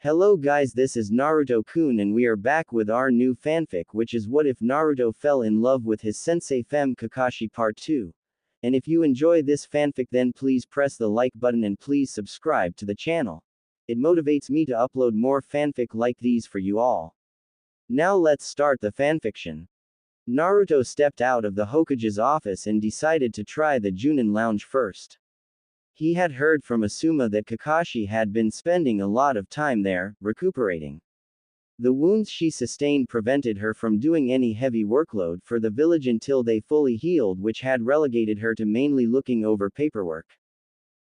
Hello guys, this is Naruto-kun and we are back with our new fanfic, which is What If Naruto Fell in Love with His Sensei Femme Kakashi Part 2. And if you enjoy this fanfic, then please press the like button and please subscribe to the channel. It motivates me to upload more fanfic like these for you all. Now let's start the fanfiction. Naruto stepped out of the Hokage's office and decided to try the Junin lounge first. He had heard from Asuma that Kakashi had been spending a lot of time there, recuperating. The wounds she sustained prevented her from doing any heavy workload for the village until they fully healed, which had relegated her to mainly looking over paperwork.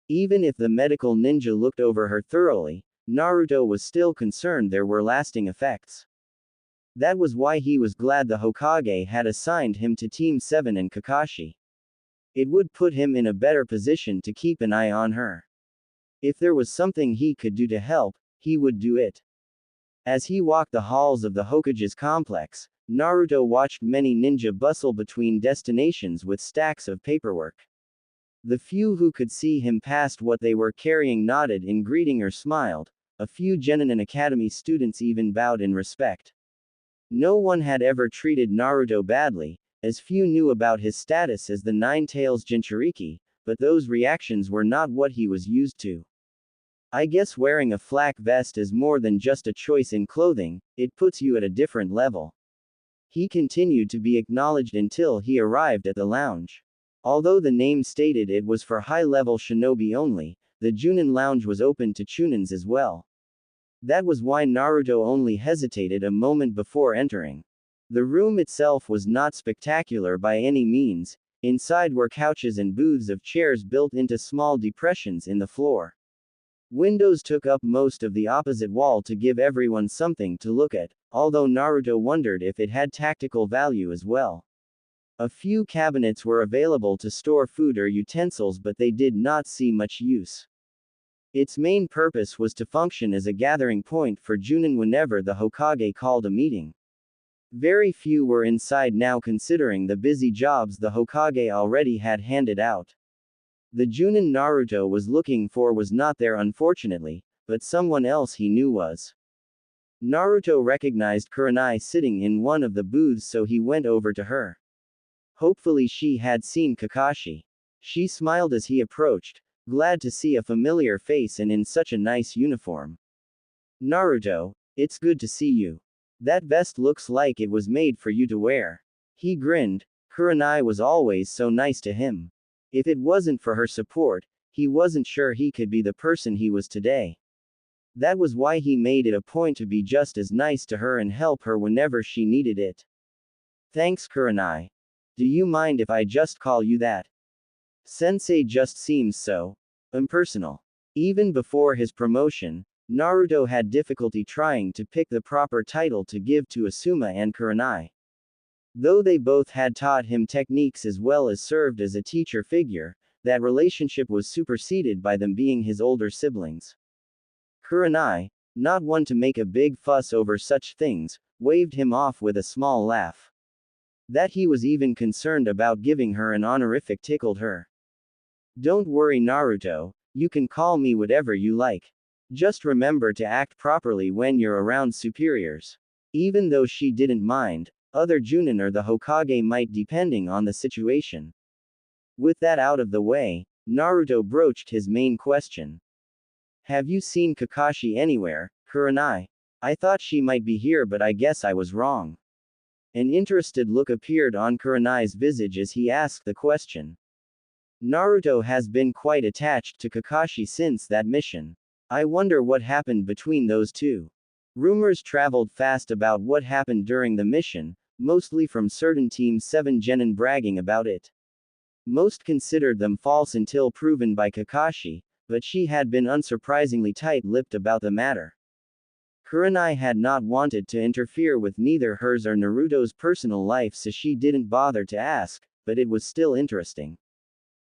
Even if the medical ninja looked over her thoroughly, Naruto was still concerned there were lasting effects. That was why he was glad the Hokage had assigned him to Team 7 and Kakashi. It would put him in a better position to keep an eye on her. If there was something he could do to help, he would do it. As he walked the halls of the Hokage's complex, Naruto watched many ninja bustle between destinations with stacks of paperwork. The few who could see him past what they were carrying nodded in greeting or smiled. A few genin and academy students even bowed in respect. No one had ever treated Naruto badly, as few knew about his status as the Nine-Tails Jinchuriki, but those reactions were not what he was used to. I guess wearing a flak vest is more than just a choice in clothing, it puts you at a different level. He continued to be acknowledged until he arrived at the lounge. Although the name stated it was for high-level shinobi only, the Junin lounge was open to Chunins as well. That was why Naruto only hesitated a moment before entering. The room itself was not spectacular by any means. Inside were couches and booths of chairs built into small depressions in the floor. Windows took up most of the opposite wall to give everyone something to look at, although Naruto wondered if it had tactical value as well. A few cabinets were available to store food or utensils, but they did not see much use. Its main purpose was to function as a gathering point for Junin whenever the Hokage called a meeting. Very few were inside now, considering the busy jobs the Hokage already had handed out. The Junin Naruto was looking for was not there unfortunately, but someone else he knew was. Naruto recognized Kurenai sitting in one of the booths, so he went over to her. Hopefully she had seen Kakashi. She smiled as he approached, glad to see a familiar face and in such a nice uniform. Naruto, it's good to see you. That vest looks like it was made for you to wear. He grinned. Kurenai was always so nice to him. If it wasn't for her support, he wasn't sure he could be the person he was today. That was why he made it a point to be just as nice to her and help her whenever she needed it. Thanks, Kurenai. Do you mind if I just call you that? Sensei just seems so impersonal. Even before his promotion, Naruto had difficulty trying to pick the proper title to give to Asuma and Kurenai. Though they both had taught him techniques as well as served as a teacher figure, that relationship was superseded by them being his older siblings. Kurenai, not one to make a big fuss over such things, waved him off with a small laugh. That he was even concerned about giving her an honorific tickled her. Don't worry, Naruto, you can call me whatever you like. Just remember to act properly when you're around superiors. Even though she didn't mind, other Junin or the Hokage might, depending on the situation. With that out of the way, Naruto broached his main question. Have you seen Kakashi anywhere, Kurenai? I thought she might be here, but I guess I was wrong. An interested look appeared on Kurenai's visage as he asked the question. Naruto has been quite attached to Kakashi since that mission. I wonder what happened between those two. Rumors traveled fast about what happened during the mission, mostly from certain Team 7 genin bragging about it. Most considered them false until proven by Kakashi, but she had been unsurprisingly tight-lipped about the matter. Kurenai had not wanted to interfere with neither hers or Naruto's personal life, so she didn't bother to ask, but it was still interesting.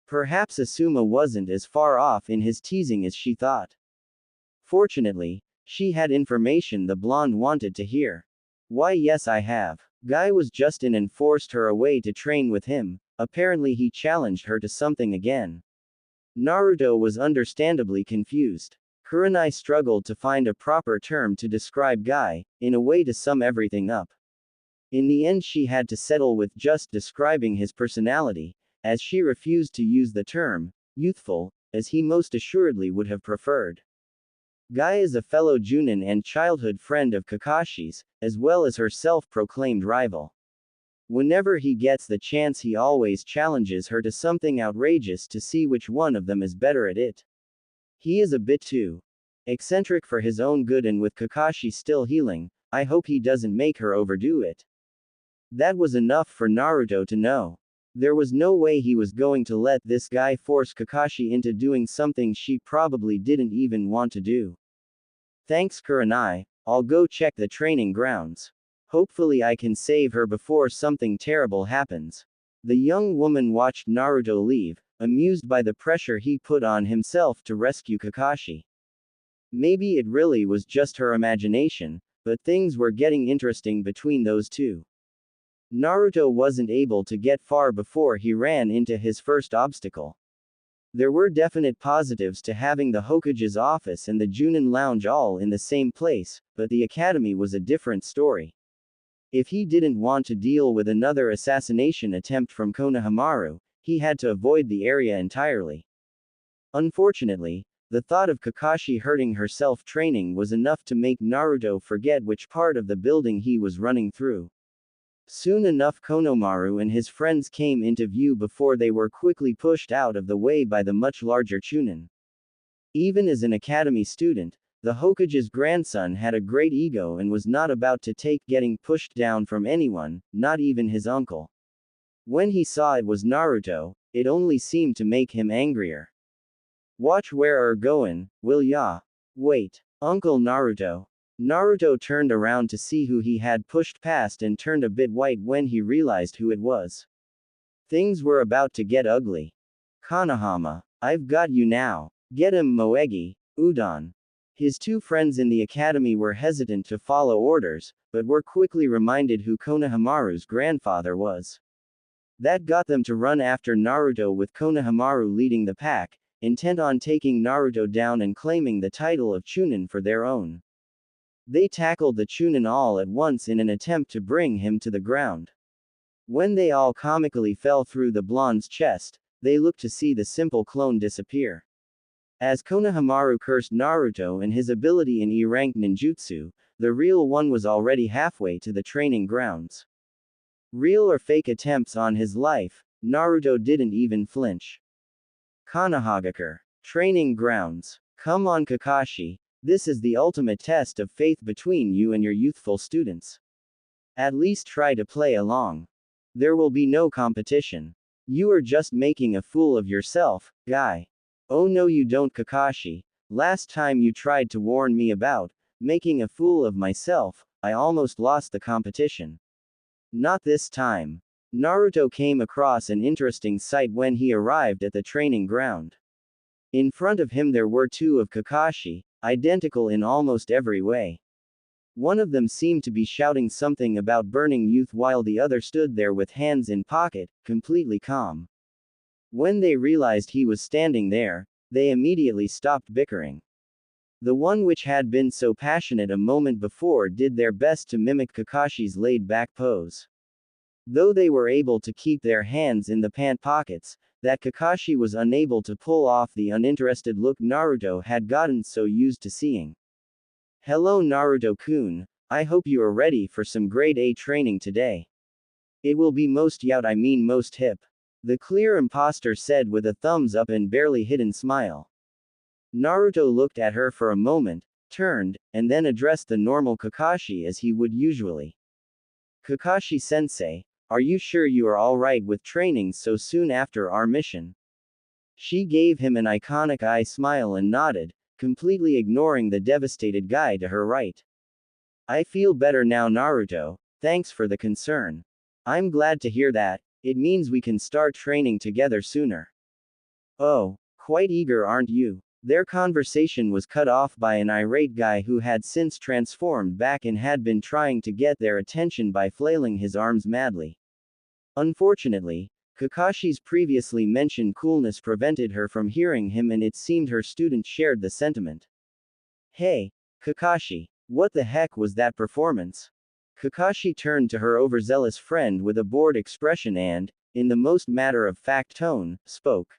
Perhaps Asuma wasn't as far off in his teasing as she thought. Fortunately, she had information the blonde wanted to hear. Why, yes, I have. Guy was just in and forced her away to train with him. Apparently he challenged her to something again. Naruto was understandably confused. Kurenai struggled to find a proper term to describe Guy, in a way to sum everything up. In the end, she had to settle with just describing his personality, as she refused to use the term youthful, as he most assuredly would have preferred. Guy is a fellow Junin and childhood friend of Kakashi's, as well as her self-proclaimed rival. Whenever he gets the chance, he always challenges her to something outrageous to see which one of them is better at it. He is a bit too eccentric for his own good, and with Kakashi still healing, I hope he doesn't make her overdo it. That was enough for Naruto to know. There was no way he was going to let this guy force Kakashi into doing something she probably didn't even want to do. Thanks Kurenai, I'll go check the training grounds. Hopefully I can save her before something terrible happens. The young woman watched Naruto leave, amused by the pressure he put on himself to rescue Kakashi. Maybe it really was just her imagination, but things were getting interesting between those two. Naruto wasn't able to get far before he ran into his first obstacle. There were definite positives to having the Hokage's office and the Junin lounge all in the same place, but the academy was a different story. If he didn't want to deal with another assassination attempt from Konohamaru, he had to avoid the area entirely. Unfortunately, the thought of Kakashi hurting herself training was enough to make Naruto forget which part of the building he was running through. Soon enough, Konohamaru and his friends came into view before they were quickly pushed out of the way by the much larger Chunin. Even as an academy student, the Hokage's grandson had a great ego and was not about to take getting pushed down from anyone, not even his uncle. When he saw it was Naruto, it only seemed to make him angrier. Watch where are goin', will ya? Wait, Uncle Naruto. Naruto turned around to see who he had pushed past and turned a bit white when he realized who it was. Things were about to get ugly. Konohama, I've got you now. Get him, Moegi, Udon. His two friends in the academy were hesitant to follow orders, but were quickly reminded who Konohamaru's grandfather was. That got them to run after Naruto, with Konohamaru leading the pack, intent on taking Naruto down and claiming the title of Chunin for their own. They tackled the Chunin all at once in an attempt to bring him to the ground. When they all comically fell through the blonde's chest, they looked to see the simple clone disappear. As Konohamaru cursed Naruto and his ability in E-rank ninjutsu, the real one was already halfway to the training grounds. Real or fake attempts on his life, Naruto didn't even flinch. Konohagakure. Training grounds. Come on Kakashi. This is the ultimate test of faith between you and your youthful students. At least try to play along. There will be no competition. You are just making a fool of yourself, Guy. Oh no you don't Kakashi. Last time you tried to warn me about making a fool of myself, I almost lost the competition. Not this time. Naruto came across an interesting sight when he arrived at the training ground. In front of him there were two of Kakashi, identical in almost every way. One of them seemed to be shouting something about burning youth while the other stood there with hands in pocket, completely calm. When they realized he was standing there, they immediately stopped bickering. The one which had been so passionate a moment before did their best to mimic Kakashi's laid-back pose. Though they were able to keep their hands in the pant pockets, that Kakashi was unable to pull off the uninterested look Naruto had gotten so used to seeing. Hello Naruto-kun, I hope you are ready for some grade A training today. It will be most most hip. The clear imposter said with a thumbs up and barely hidden smile. Naruto looked at her for a moment, turned, and then addressed the normal Kakashi as he would usually. Kakashi-sensei, are you sure you are alright with training so soon after our mission? She gave him an iconic eye smile and nodded, completely ignoring the devastated guy to her right. I feel better now Naruto, thanks for the concern. I'm glad to hear that, it means we can start training together sooner. Oh, quite eager aren't you? Their conversation was cut off by an irate guy who had since transformed back and had been trying to get their attention by flailing his arms madly. Unfortunately, Kakashi's previously mentioned coolness prevented her from hearing him, and it seemed her student shared the sentiment. Hey, Kakashi, what the heck was that performance? Kakashi turned to her overzealous friend with a bored expression and, in the most matter-of-fact tone, spoke.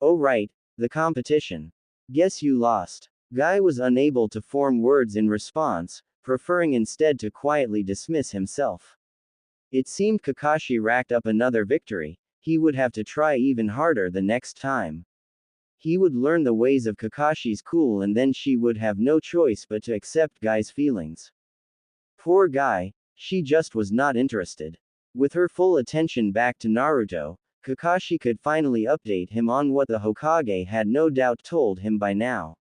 Oh right, the competition. Guess you lost. Guy was unable to form words in response, preferring instead to quietly dismiss himself. It seemed Kakashi racked up another victory. He would have to try even harder the next time. He would learn the ways of Kakashi's cool and then she would have no choice but to accept Guy's feelings. Poor Guy, she just was not interested. With her full attention back to Naruto, Kakashi could finally update him on what the Hokage had no doubt told him by now.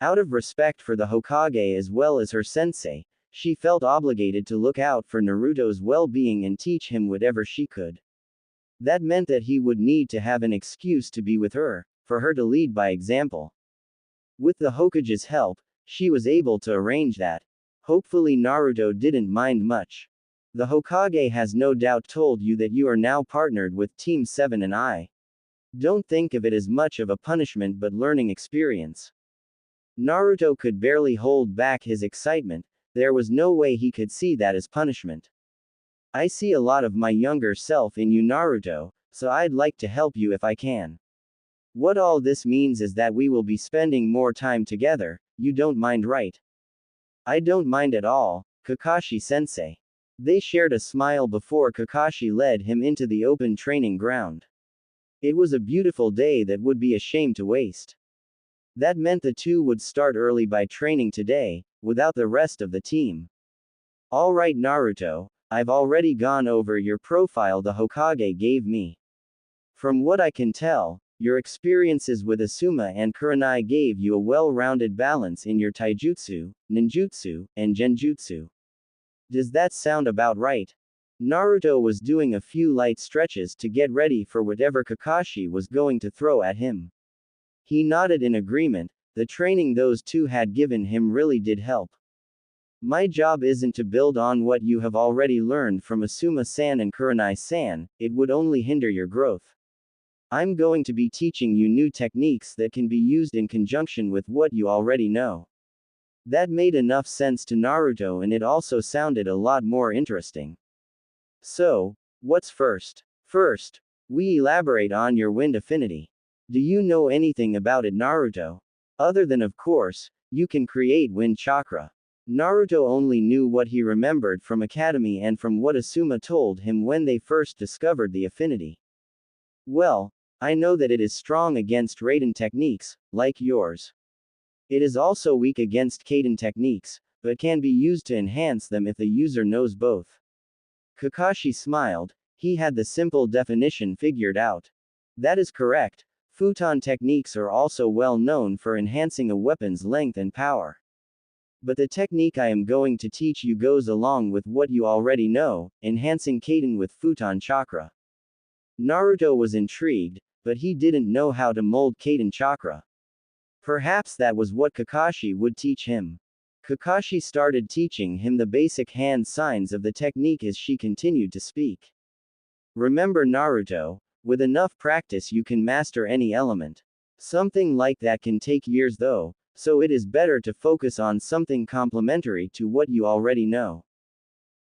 Out of respect for the Hokage as well as her sensei, she felt obligated to look out for Naruto's well-being and teach him whatever she could. That meant that he would need to have an excuse to be with her, for her to lead by example. With the Hokage's help, she was able to arrange that. Hopefully Naruto didn't mind much. The Hokage has no doubt told you that you are now partnered with Team 7 and I. Don't think of it as much of a punishment but learning experience. Naruto could barely hold back his excitement, there was no way he could see that as punishment. I see a lot of my younger self in you Naruto, so I'd like to help you if I can. What all this means is that we will be spending more time together, you don't mind right? I don't mind at all, Kakashi-sensei. They shared a smile before Kakashi led him into the open training ground. It was a beautiful day that would be a shame to waste. That meant the two would start early by training today, without the rest of the team. Alright Naruto, I've already gone over your profile the Hokage gave me. From what I can tell, your experiences with Asuma and Kurenai gave you a well-rounded balance in your taijutsu, ninjutsu, and genjutsu. Does that sound about right? Naruto was doing a few light stretches to get ready for whatever Kakashi was going to throw at him. He nodded in agreement, the training those two had given him really did help. My job isn't to build on what you have already learned from Asuma-san and Kurenai-san, it would only hinder your growth. I'm going to be teaching you new techniques that can be used in conjunction with what you already know. That made enough sense to Naruto and it also sounded a lot more interesting. So, what's first? First, we elaborate on your wind affinity. Do you know anything about it Naruto? Other than of course, you can create wind chakra. Naruto only knew what he remembered from Academy and from what Asuma told him when they first discovered the affinity. Well, I know that it is strong against Raiden techniques, like yours. It is also weak against Kaiden techniques, but can be used to enhance them if the user knows both. Kakashi smiled, he had the simple definition figured out. That is correct, futon techniques are also well known for enhancing a weapon's length and power. But the technique I am going to teach you goes along with what you already know, enhancing Kaiden with futon chakra. Naruto was intrigued, but he didn't know how to mold Kaiden chakra. Perhaps that was what Kakashi would teach him. Kakashi started teaching him the basic hand signs of the technique as she continued to speak. Remember Naruto, with enough practice you can master any element. Something like that can take years though, so it is better to focus on something complementary to what you already know.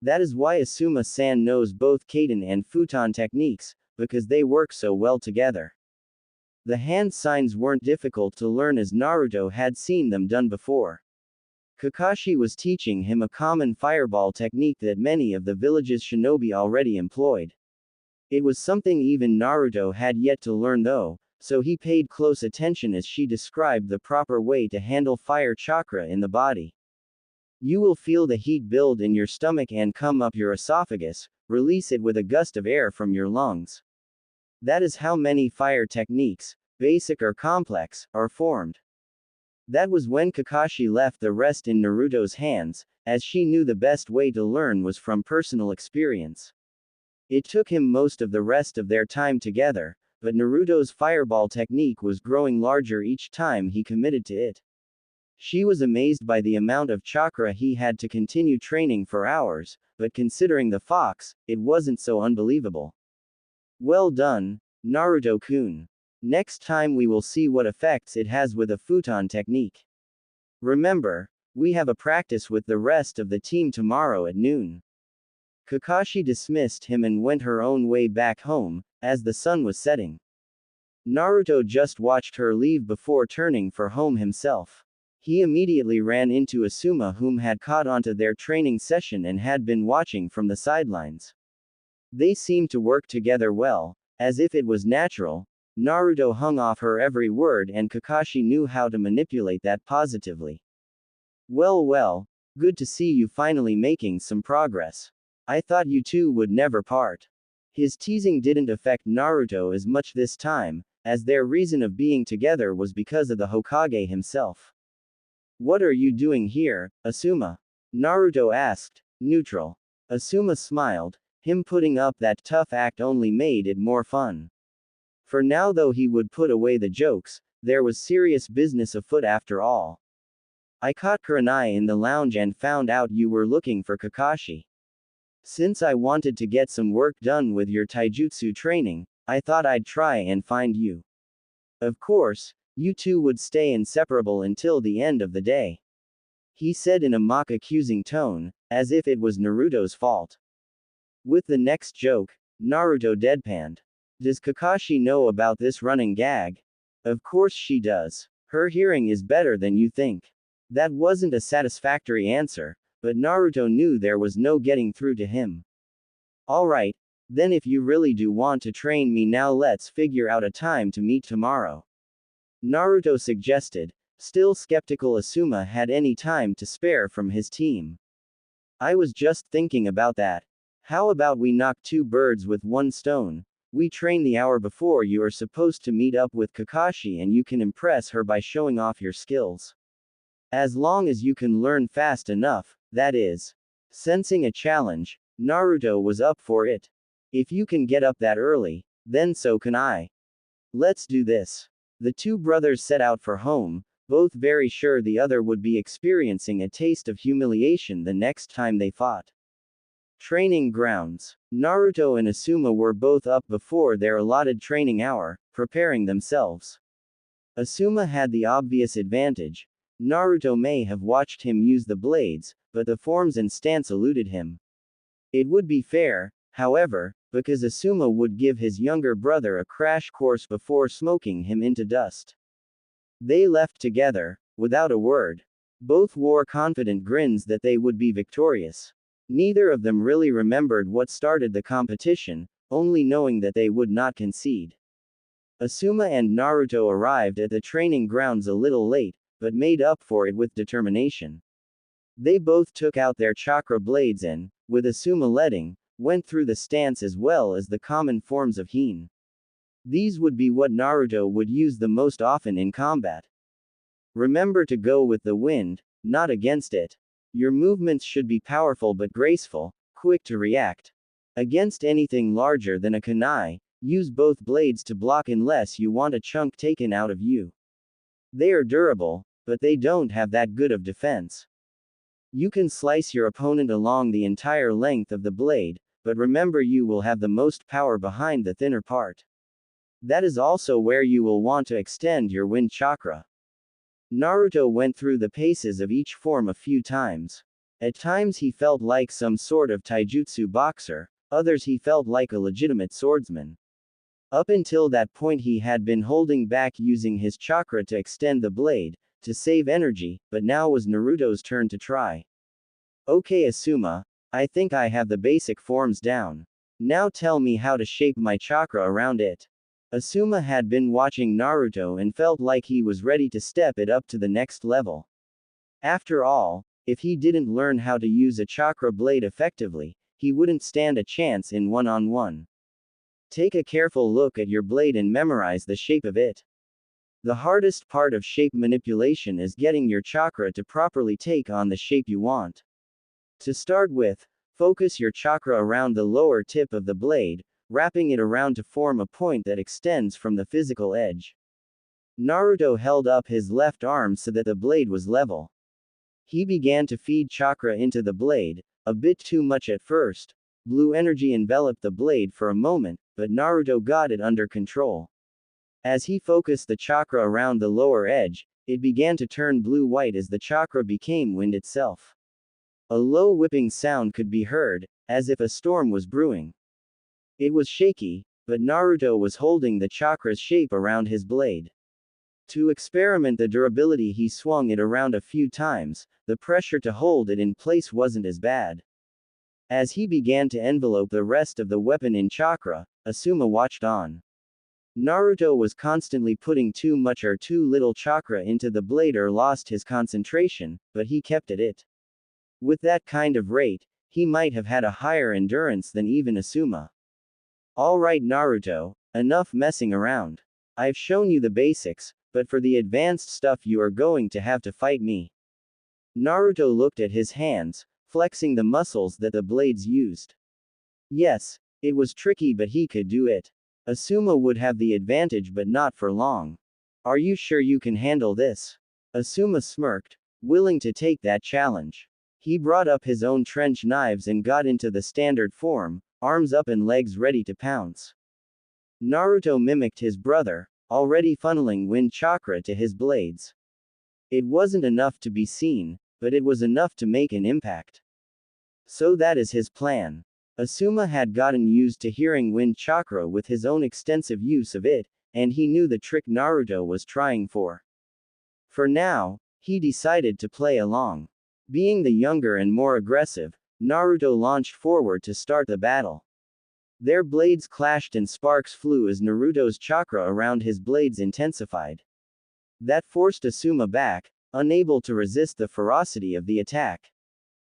That is why Asuma-san knows both Kaiden and futon techniques, because they work so well together. The hand signs weren't difficult to learn as Naruto had seen them done before. Kakashi was teaching him a common fireball technique that many of the village's shinobi already employed. It was something even Naruto had yet to learn though, so he paid close attention as she described the proper way to handle fire chakra in the body. You will feel the heat build in your stomach and come up your esophagus, release it with a gust of air from your lungs. That is how many fire techniques, basic or complex, are formed. That was when Kakashi left the rest in Naruto's hands, as she knew the best way to learn was from personal experience. It took him most of the rest of their time together, but Naruto's fireball technique was growing larger each time he committed to it. She was amazed by the amount of chakra he had to continue training for hours, but considering the fox, it wasn't so unbelievable. Well done, Naruto-kun. Next time we will see what effects it has with a futon technique. Remember, we have a practice with the rest of the team tomorrow at noon. Kakashi dismissed him and went her own way back home, as the sun was setting. Naruto just watched her leave before turning for home himself. He immediately ran into Asuma, whom had caught onto their training session and had been watching from the sidelines. They seemed to work together well, as if it was natural. Naruto hung off her every word and Kakashi knew how to manipulate that positively. Well, good to see you finally making some progress. I thought you two would never part. His teasing didn't affect Naruto as much this time, as their reason of being together was because of the Hokage himself. What are you doing here, Asuma? Naruto asked, neutral. Asuma smiled. Him putting up that tough act only made it more fun. For now, though he would put away the jokes, there was serious business afoot after all. I caught Kurenai in the lounge and found out you were looking for Kakashi. Since I wanted to get some work done with your taijutsu training, I thought I'd try and find you. Of course, you two would stay inseparable until the end of the day. He said in a mock accusing tone, as if it was Naruto's fault. With the next joke, Naruto deadpanned. Does Kakashi know about this running gag? Of course she does. Her hearing is better than you think. That wasn't a satisfactory answer, but Naruto knew there was no getting through to him. Alright, then if you really do want to train me now, let's figure out a time to meet tomorrow. Naruto suggested. Still skeptical Asuma had any time to spare from his team. I was just thinking about that. How about we knock two birds with one stone? We train the hour before you are supposed to meet up with Kakashi and you can impress her by showing off your skills. As long as you can learn fast enough, that is. Sensing a challenge, Naruto was up for it. If you can get up that early, then so can I. Let's do this. The two brothers set out for home, both very sure the other would be experiencing a taste of humiliation the next time they fought. Training grounds. Naruto and Asuma were both up before their allotted training hour, preparing themselves. Asuma had the obvious advantage. Naruto may have watched him use the blades, but the forms and stance eluded him. It would be fair, however, because Asuma would give his younger brother a crash course before smoking him into dust. They left together, without a word. Both wore confident grins that they would be victorious. Neither of them really remembered what started the competition, only knowing that they would not concede. Asuma and Naruto arrived at the training grounds a little late, but made up for it with determination. They both took out their chakra blades and, with Asuma leading, went through the stance as well as the common forms of Hine. These would be what Naruto would use the most often in combat. Remember to go with the wind, not against it. Your movements should be powerful but graceful, quick to react. Against anything larger than a kunai, use both blades to block unless you want a chunk taken out of you. They are durable, but they don't have that good of defense. You can slice your opponent along the entire length of the blade, but remember you will have the most power behind the thinner part. That is also where you will want to extend your wind chakra. Naruto went through the paces of each form a few times. At times he felt like some sort of taijutsu boxer, others he felt like a legitimate swordsman. Up until that point he had been holding back using his chakra to extend the blade, to save energy, but now was Naruto's turn to try. Okay Asuma, I think I have the basic forms down. Now tell me how to shape my chakra around it. Asuma had been watching Naruto and felt like he was ready to step it up to the next level. After all, if he didn't learn how to use a chakra blade effectively, he wouldn't stand a chance in one-on-one. Take a careful look at your blade and memorize the shape of it. The hardest part of shape manipulation is getting your chakra to properly take on the shape you want. To start with, focus your chakra around the lower tip of the blade, wrapping it around to form a point that extends from the physical edge. Naruto held up his left arm so that the blade was level. He began to feed chakra into the blade, a bit too much at first. Blue energy enveloped the blade for a moment, but Naruto got it under control. As he focused the chakra around the lower edge, it began to turn blue-white as the chakra became wind itself. A low whipping sound could be heard, as if a storm was brewing. It was shaky, but Naruto was holding the chakra's shape around his blade. To experiment the durability, he swung it around a few times. The pressure to hold it in place wasn't as bad. As he began to envelope the rest of the weapon in chakra, Asuma watched on. Naruto was constantly putting too much or too little chakra into the blade or lost his concentration, but he kept at it. With that kind of rate, he might have had a higher endurance than even Asuma. Alright Naruto, enough messing around. I've shown you the basics, but for the advanced stuff you are going to have to fight me. Naruto looked at his hands, flexing the muscles that the blades used. Yes, it was tricky, but he could do it. Asuma would have the advantage, but not for long. Are you sure you can handle this? Asuma smirked, willing to take that challenge. He brought up his own trench knives and got into the standard form, arms up and legs ready to pounce. Naruto mimicked his brother, already funneling wind chakra to his blades. It wasn't enough to be seen, but it was enough to make an impact. So that is his plan. Asuma had gotten used to hearing wind chakra with his own extensive use of it, and he knew the trick Naruto was trying for. For now, he decided to play along. Being the younger and more aggressive, Naruto launched forward to start the battle. Their blades clashed and sparks flew as Naruto's chakra around his blades intensified. That forced Asuma back, unable to resist the ferocity of the attack.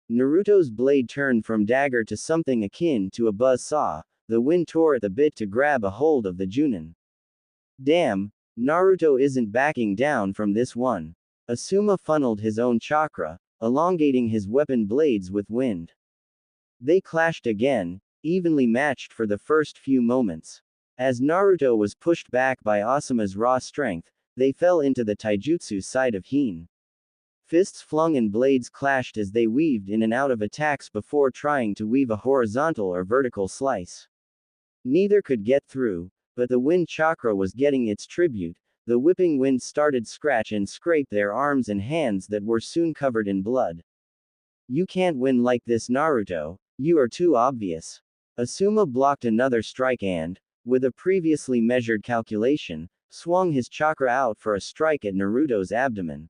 Naruto's blade turned from dagger to something akin to a buzz saw. The wind tore at the bit to grab a hold of the Junin. Damn, Naruto isn't backing down from this one. Asuma funneled his own chakra, elongating his weapon blades with wind. They clashed again, evenly matched for the first few moments. As Naruto was pushed back by Asuma's raw strength, they fell into the taijutsu side of Hien. Fists flung and blades clashed as they weaved in and out of attacks before trying to weave a horizontal or vertical slice. Neither could get through, but the wind chakra was getting its tribute. The whipping wind started scratch and scrape their arms and hands that were soon covered in blood. You can't win like this, Naruto. You are too obvious. Asuma blocked another strike and, with a previously measured calculation, swung his chakra out for a strike at Naruto's abdomen.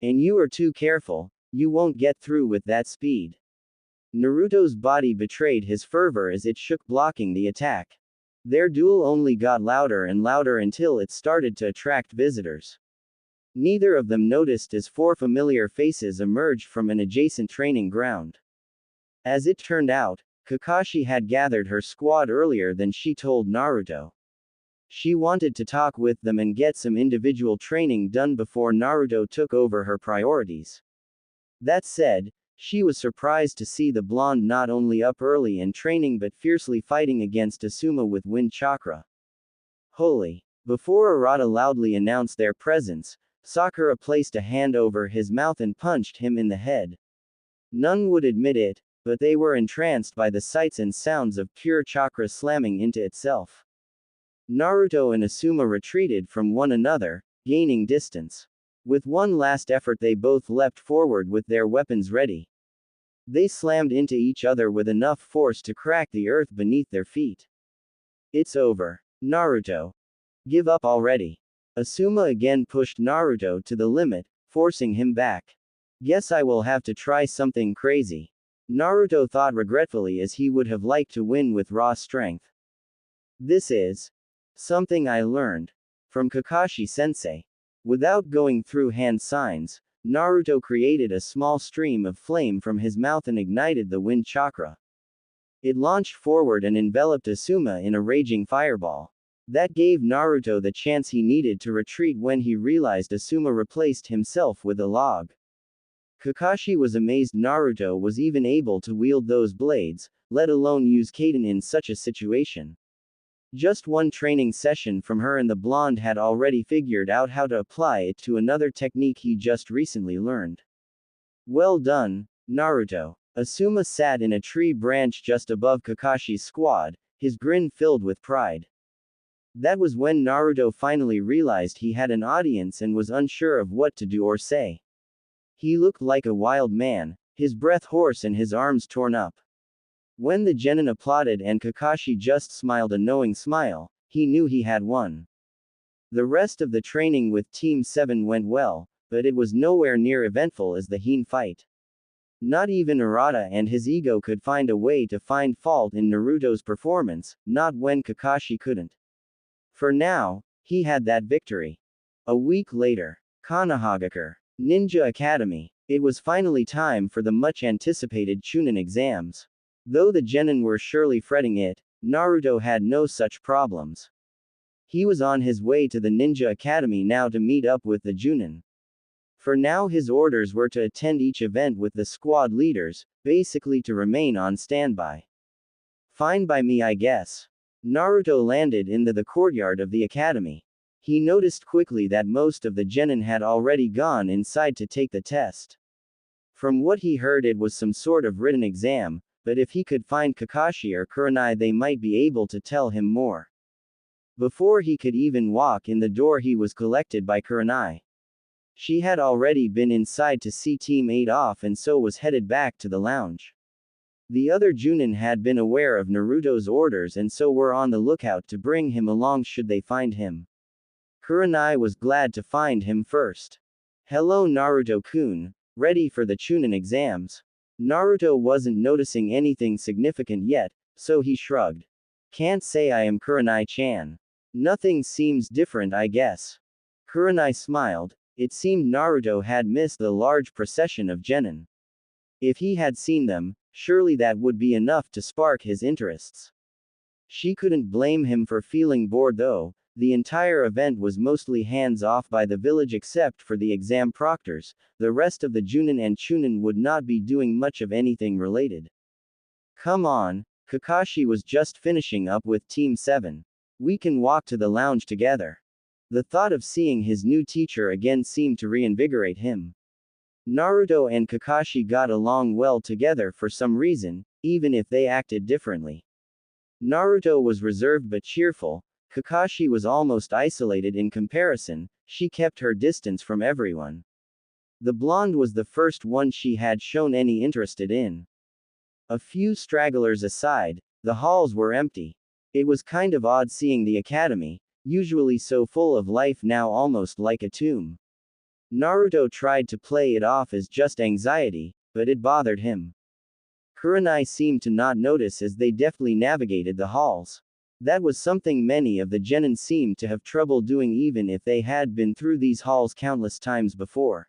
And you are too careful, you won't get through with that speed. Naruto's body betrayed his fervor as it shook, blocking the attack. Their duel only got louder and louder until it started to attract visitors. Neither of them noticed as four familiar faces emerged from an adjacent training ground. As it turned out, Kakashi had gathered her squad earlier than she told Naruto. She wanted to talk with them and get some individual training done before Naruto took over her priorities. That said, she was surprised to see the blonde not only up early and training but fiercely fighting against Asuma with wind chakra. Holy! Before Arata loudly announced their presence, Sakura placed a hand over his mouth and punched him in the head. None would admit it, but they were entranced by the sights and sounds of pure chakra slamming into itself. Naruto and Asuma retreated from one another, gaining distance. With one last effort they both leapt forward with their weapons ready. They slammed into each other with enough force to crack the earth beneath their feet. It's over. Naruto. Give up already. Asuma again pushed Naruto to the limit, forcing him back. Guess I will have to try something crazy. Naruto thought regretfully as he would have liked to win with raw strength. This is something I learned from Kakashi Sensei. Without going through hand signs, Naruto created a small stream of flame from his mouth and ignited the wind chakra. It launched forward and enveloped Asuma in a raging fireball. That gave Naruto the chance he needed to retreat when he realized Asuma replaced himself with a log. Kakashi was amazed Naruto was even able to wield those blades, let alone use Kaden in such a situation. Just one training session from her and the blonde had already figured out how to apply it to another technique he just recently learned. Well done, Naruto. Asuma sat in a tree branch just above Kakashi's squad, his grin filled with pride. That was when Naruto finally realized he had an audience and was unsure of what to do or say. He looked like a wild man, his breath hoarse and his arms torn up. When the genin applauded and Kakashi just smiled a knowing smile, he knew he had won. The rest of the training with Team 7 went well, but it was nowhere near eventful as the Hien fight. Not even Arata and his ego could find a way to find fault in Naruto's performance, not when Kakashi couldn't. For now, he had that victory. A week later, Konohagakure Ninja Academy. It was finally time for the much-anticipated Chunin exams. Though the genin were surely fretting it, Naruto had no such problems. He was on his way to the Ninja Academy now to meet up with the Junin. For now his orders were to attend each event with the squad leaders, basically to remain on standby. Fine by me, I guess. Naruto landed in the courtyard of the academy. He noticed quickly that most of the genin had already gone inside to take the test. From what he heard, it was some sort of written exam, but if he could find Kakashi or Kurenai, they might be able to tell him more. Before he could even walk in the door, he was collected by Kurenai. She had already been inside to see Team 8 off and so was headed back to the lounge. The other Junin had been aware of Naruto's orders and so were on the lookout to bring him along should they find him. Kurenai was glad to find him first. Hello Naruto-kun, ready for the Chunin exams? Naruto wasn't noticing anything significant yet, so he shrugged. Can't say I am Kurenai-chan. Nothing seems different, I guess. Kurenai smiled. It seemed Naruto had missed the large procession of genin. If he had seen them, surely that would be enough to spark his interests. She couldn't blame him for feeling bored though. The entire event was mostly hands-off by the village except for the exam proctors. The rest of the Junin and Chunin would not be doing much of anything related. Come on, Kakashi was just finishing up with Team 7. We can walk to the lounge together. The thought of seeing his new teacher again seemed to reinvigorate him. Naruto and Kakashi got along well together for some reason, even if they acted differently. Naruto was reserved but cheerful. Kakashi was almost isolated in comparison. She kept her distance from everyone. The blonde was the first one she had shown any interest in. A few stragglers aside, the halls were empty. It was kind of odd seeing the academy, usually so full of life, now almost like a tomb. Naruto tried to play it off as just anxiety, but it bothered him. Kurenai seemed to not notice as they deftly navigated the halls. That was something many of the genin seemed to have trouble doing even if they had been through these halls countless times before.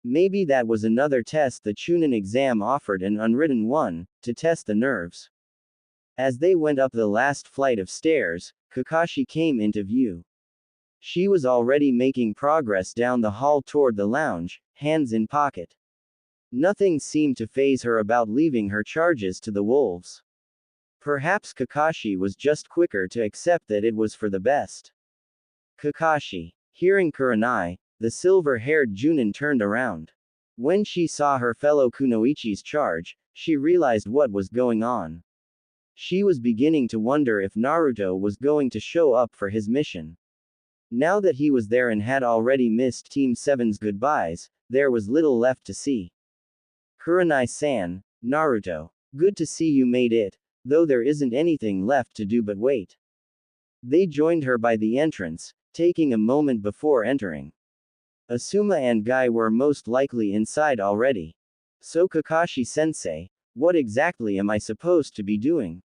Maybe that was another test the Chunin exam offered, an unwritten one, to test the nerves. As they went up the last flight of stairs, Kakashi came into view. She was already making progress down the hall toward the lounge, hands in pocket. Nothing seemed to faze her about leaving her charges to the wolves. Perhaps Kakashi was just quicker to accept that it was for the best. Kakashi. Hearing Kurenai, the silver-haired Junin turned around. When she saw her fellow Kunoichi's charge, she realized what was going on. She was beginning to wonder if Naruto was going to show up for his mission. Now that he was there and had already missed Team 7's goodbyes, there was little left to see. Kurenai-san, Naruto. Good to see you made it, though there isn't anything left to do but wait. They joined her by the entrance, taking a moment before entering. Asuma and Guy were most likely inside already. So Kakashi-sensei, what exactly am I supposed to be doing?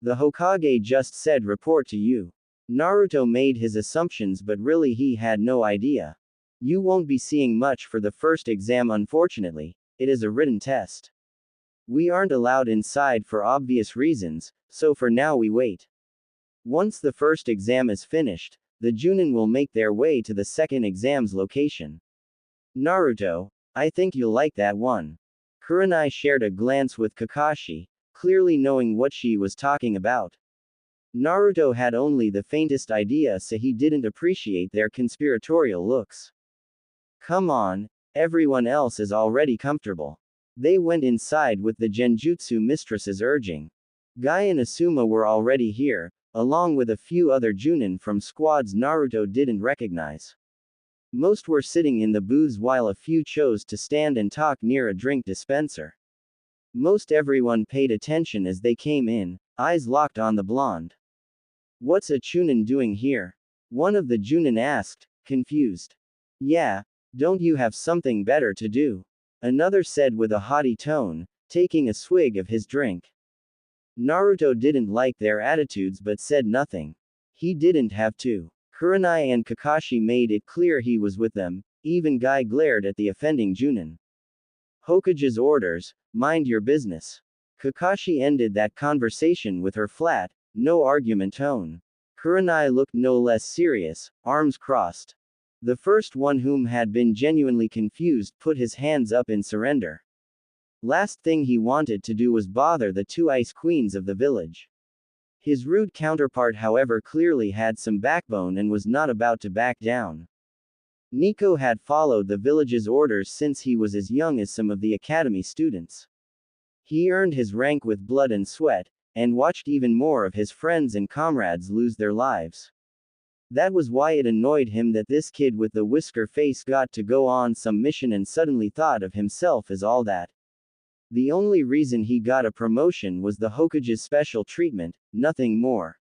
The Hokage just said report to you. Naruto made his assumptions but really he had no idea. You won't be seeing much for the first exam unfortunately, it is a written test. We aren't allowed inside for obvious reasons, so for now we wait. Once the first exam is finished, the Junin will make their way to the second exam's location. Naruto, I think you'll like that one. Kurenai shared a glance with Kakashi, clearly knowing what she was talking about. Naruto had only the faintest idea, so he didn't appreciate their conspiratorial looks. Come on, everyone else is already comfortable. They went inside with the Genjutsu mistresses urging. Guy and Asuma were already here, along with a few other Junin from squads Naruto didn't recognize. Most were sitting in the booths while a few chose to stand and talk near a drink dispenser. Most everyone paid attention as they came in, eyes locked on the blonde. "What's a Chunin doing here?" one of the Junin asked, confused. "Yeah, don't you have something better to do?" another said with a haughty tone, taking a swig of his drink. Naruto didn't like their attitudes but said nothing. He didn't have to. Kurenai and Kakashi made it clear he was with them, even Guy glared at the offending Junin. "Hokage's orders, mind your business." Kakashi ended that conversation with her flat, no argument tone. Kurenai looked no less serious, arms crossed. The first one whom had been genuinely confused put his hands up in surrender. Last thing he wanted to do was bother the two ice queens of the village. His rude counterpart however clearly had some backbone and was not about to back down. Nico had followed the village's orders since he was as young as some of the academy students. He earned his rank with blood and sweat, and watched even more of his friends and comrades lose their lives. That was why it annoyed him that this kid with the whisker face got to go on some mission and suddenly thought of himself as all that. The only reason he got a promotion was the Hokage's special treatment, nothing more.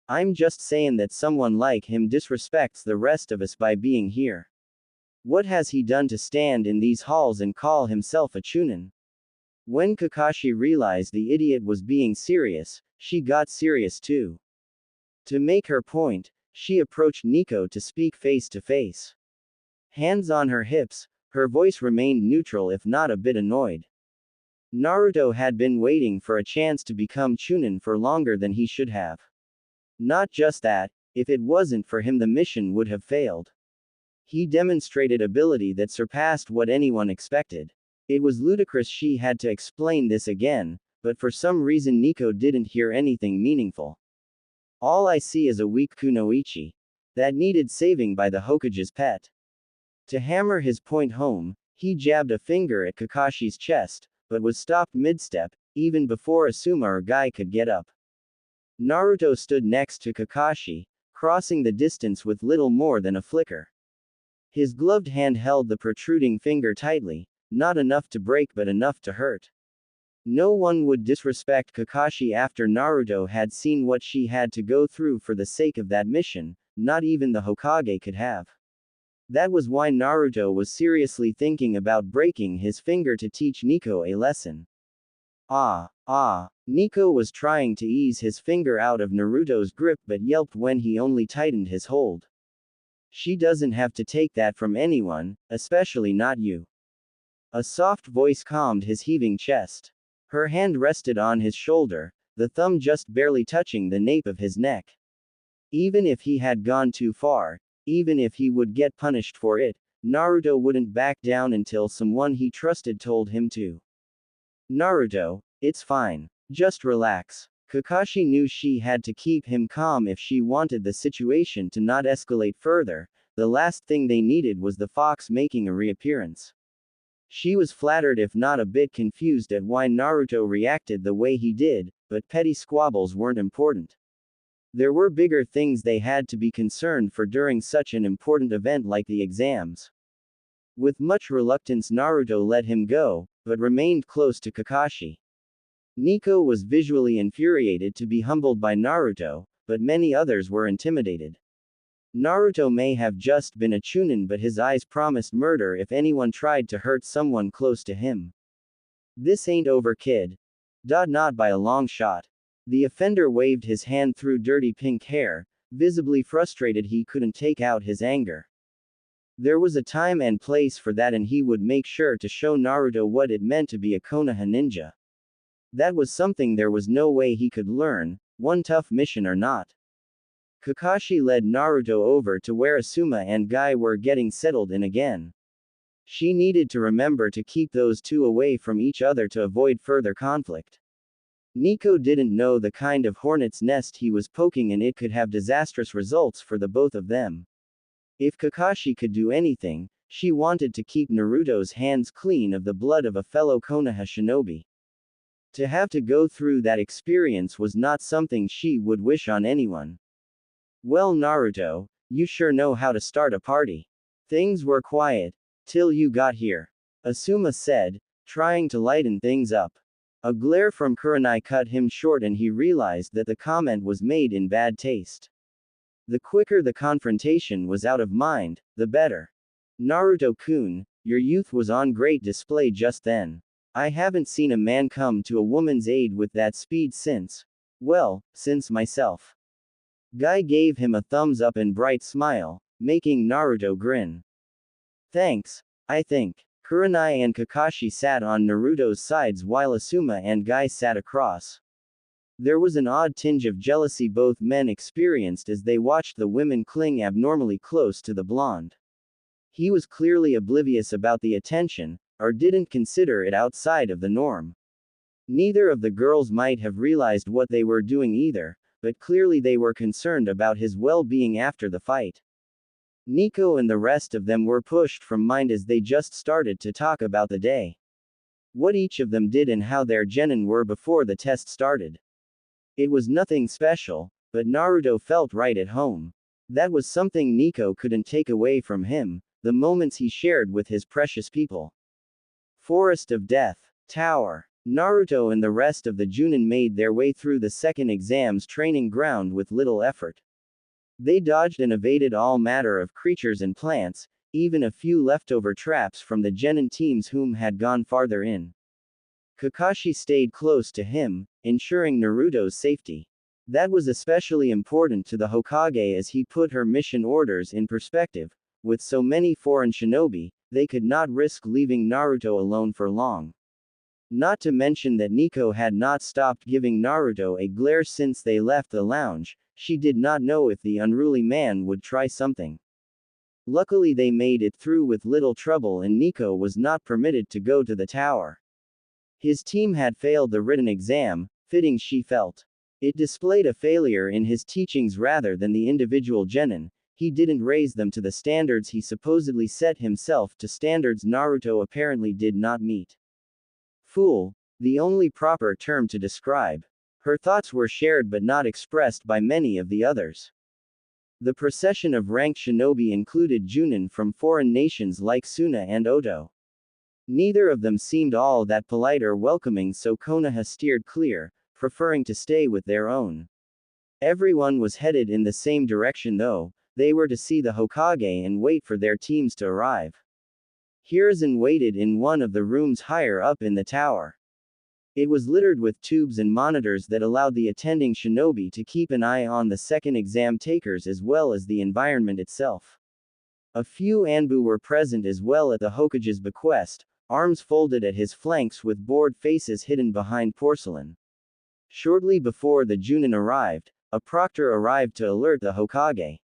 "I'm just saying that someone like him disrespects the rest of us by being here. What has he done to stand in these halls and call himself a Chunin?" When Kakashi realized the idiot was being serious, she got serious too. To make her point, she approached Nico to speak face to face. Hands on her hips, her voice remained neutral if not a bit annoyed. Naruto had been waiting for a chance to become Chunin for longer than he should have. Not just that, if it wasn't for him the mission would have failed. He demonstrated ability that surpassed what anyone expected. It was ludicrous she had to explain this again, but for some reason Nico didn't hear anything meaningful. "All I see is a weak kunoichi. That needed saving by the Hokage's pet." To hammer his point home, he jabbed a finger at Kakashi's chest, but was stopped mid-step, even before Asuma or Guy could get up. Naruto stood next to Kakashi, crossing the distance with little more than a flicker. His gloved hand held the protruding finger tightly, not enough to break but enough to hurt. No one would disrespect Kakashi after Naruto had seen what she had to go through for the sake of that mission, not even the Hokage could have. That was why Naruto was seriously thinking about breaking his finger to teach Nico a lesson. Nico was trying to ease his finger out of Naruto's grip but yelped when he only tightened his hold. "She doesn't have to take that from anyone, especially not you." A soft voice calmed his heaving chest. Her hand rested on his shoulder, the thumb just barely touching the nape of his neck. Even if he had gone too far, even if he would get punished for it, Naruto wouldn't back down until someone he trusted told him to. "Naruto, it's fine. Just relax." Kakashi knew she had to keep him calm if she wanted the situation to not escalate further. The last thing they needed was the fox making a reappearance. She was flattered if not a bit confused at why Naruto reacted the way he did, but petty squabbles weren't important. There were bigger things they had to be concerned for during such an important event like the exams. With much reluctance Naruto let him go, but remained close to Kakashi. Nico was visually infuriated to be humbled by Naruto, but many others were intimidated. Naruto may have just been a Chunin but his eyes promised murder if anyone tried to hurt someone close to him. "This ain't over, kid. Not by a long shot." The offender waved his hand through dirty pink hair, visibly frustrated he couldn't take out his anger. There was a time and place for that and he would make sure to show Naruto what it meant to be a Konoha ninja. That was something there was no way he could learn, one tough mission or not. Kakashi led Naruto over to where Asuma and Guy were getting settled in again. She needed to remember to keep those two away from each other to avoid further conflict. Nico didn't know the kind of hornet's nest he was poking and it could have disastrous results for the both of them. If Kakashi could do anything, she wanted to keep Naruto's hands clean of the blood of a fellow Konoha shinobi. To have to go through that experience was not something she would wish on anyone. Well, Naruto, you sure know how to start a party. Things were quiet till you got here, Asuma said, trying to lighten things up. A glare from Kurenai cut him short and he realized that the comment was made in bad taste. The quicker the confrontation was out of mind, the better. Naruto-kun, your youth was on great display just then. I haven't seen a man come to a woman's aid with that speed since, well, since myself. Guy gave him a thumbs up and bright smile, making Naruto grin. Thanks, I think. Kurenai and Kakashi sat on Naruto's sides while Asuma and Guy sat across. There was an odd tinge of jealousy both men experienced as they watched the women cling abnormally close to the blonde. He was clearly oblivious about the attention, or didn't consider it outside of the norm. Neither of the girls might have realized what they were doing either, but clearly they were concerned about his well-being after the fight. Nico and the rest of them were pushed from mind as they just started to talk about the day. What each of them did and how their genin were before the test started. It was nothing special, but Naruto felt right at home. That was something Nico couldn't take away from him, the moments he shared with his precious people. Forest of Death. Tower. Naruto and the rest of the Junin made their way through the second exam's training ground with little effort. They dodged and evaded all matter of creatures and plants, even a few leftover traps from the genin teams whom had gone farther in. Kakashi stayed close to him, ensuring Naruto's safety. That was especially important to the Hokage as he put her mission orders in perspective. With so many foreign shinobi, they could not risk leaving Naruto alone for long. Not to mention that Nico had not stopped giving Naruto a glare since they left the lounge. She did not know if the unruly man would try something. Luckily they made it through with little trouble and Nico was not permitted to go to the tower. His team had failed the written exam, fitting she felt. It displayed a failure in his teachings rather than the individual genin. He didn't raise them to the standards he supposedly set himself to, standards Naruto apparently did not meet. Fool, the only proper term to describe. Her thoughts were shared but not expressed by many of the others. The procession of ranked shinobi included Junin from foreign nations like Suna and Oto. Neither of them seemed all that polite or welcoming, so Konoha steered clear, preferring to stay with their own. Everyone was headed in the same direction though. They were to see the Hokage and wait for their teams to arrive. Hiruzen waited in one of the rooms higher up in the tower. It was littered with tubes and monitors that allowed the attending shinobi to keep an eye on the second exam takers as well as the environment itself. A few Anbu were present as well at the Hokage's bequest, arms folded at his flanks with bored faces hidden behind porcelain. Shortly before the Junin arrived, a proctor arrived to alert the Hokage.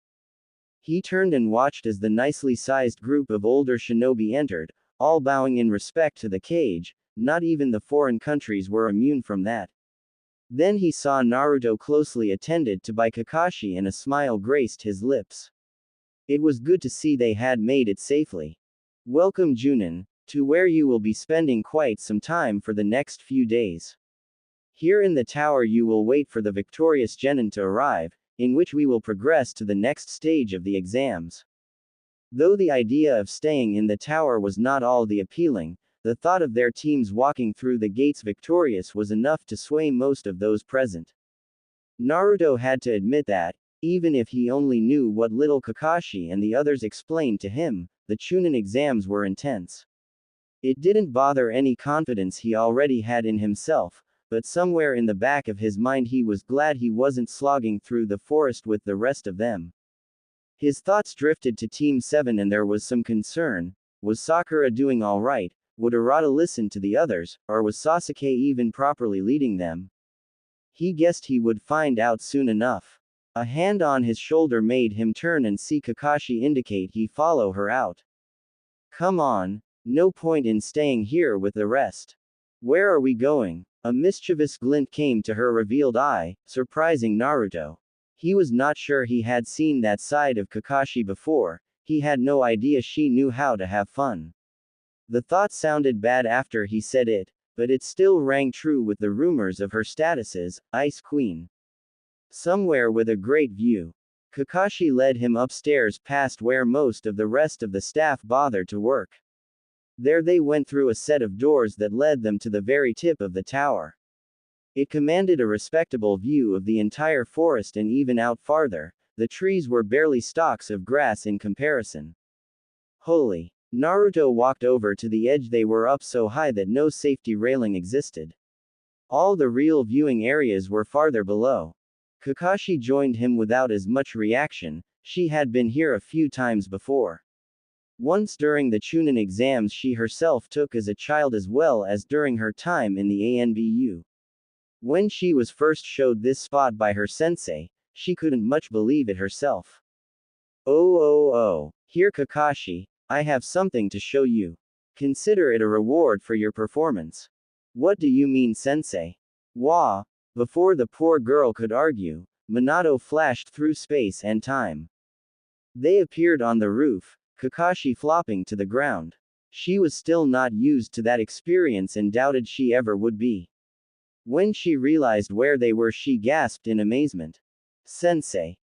He turned and watched as the nicely sized group of older shinobi entered, all bowing in respect to the cage. Not even the foreign countries were immune from that. Then he saw Naruto closely attended to by Kakashi and a smile graced his lips. It was good to see they had made it safely. Welcome Junin, to where you will be spending quite some time for the next few days. Here in the tower you will wait for the victorious genin to arrive, in which we will progress to the next stage of the exams. Though the idea of staying in the tower was not all the appealing, the thought of their teams walking through the gates victorious was enough to sway most of those present. Naruto had to admit that, even if he only knew what little Kakashi and the others explained to him, the Chunin exams were intense. It didn't bother any confidence he already had in himself, but somewhere in the back of his mind he was glad he wasn't slogging through the forest with the rest of them. His thoughts drifted to Team 7 and there was some concern. Was Sakura doing alright? Would Arata listen to the others, or was Sasuke even properly leading them? He guessed he would find out soon enough. A hand on his shoulder made him turn and see Kakashi indicate he follow her out. Come on, no point in staying here with the rest. Where are we going? A mischievous glint came to her revealed eye, surprising Naruto. He was not sure he had seen that side of Kakashi before. He had no idea she knew how to have fun. The thought sounded bad after he said it, but it still rang true with the rumors of her status as Ice Queen. Somewhere with a great view. Kakashi led him upstairs past where most of the rest of the staff bothered to work. There they went through a set of doors that led them to the very tip of the tower. It commanded a respectable view of the entire forest, and even out farther, the trees were barely stalks of grass in comparison. Holy! Naruto walked over to the edge. They were up so high that no safety railing existed. All the real viewing areas were farther below. Kakashi joined him without as much reaction. She had been here a few times before. Once during the Chunin exams she herself took as a child, as well as during her time in the ANBU. When she was first showed this spot by her sensei, she couldn't much believe it herself. Oh, here Kakashi, I have something to show you. Consider it a reward for your performance. What do you mean, sensei? Wah! Before the poor girl could argue, Minato flashed through space and time. They appeared on the roof, Kakashi flopping to the ground. She was still not used to that experience and doubted she ever would be. When she realized where they were, she gasped in amazement. Sensei!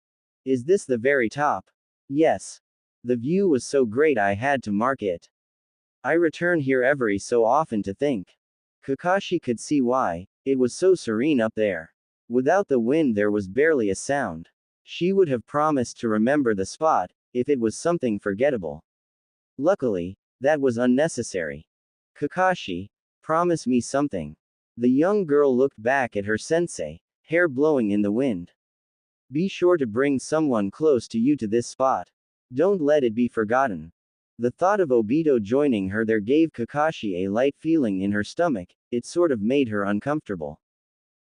Is this the very top? Yes. The view was so great I had to mark it. I return here every so often to think. Kakashi could see why. It was so serene up there. Without the wind there was barely a sound. She would have promised to remember the spot, if it was something forgettable. Luckily, that was unnecessary. Kakashi, promise me something. The young girl looked back at her sensei, hair blowing in the wind. Be sure to bring someone close to you to this spot. Don't let it be forgotten. The thought of Obito joining her there gave Kakashi a light feeling in her stomach. It sort of made her uncomfortable.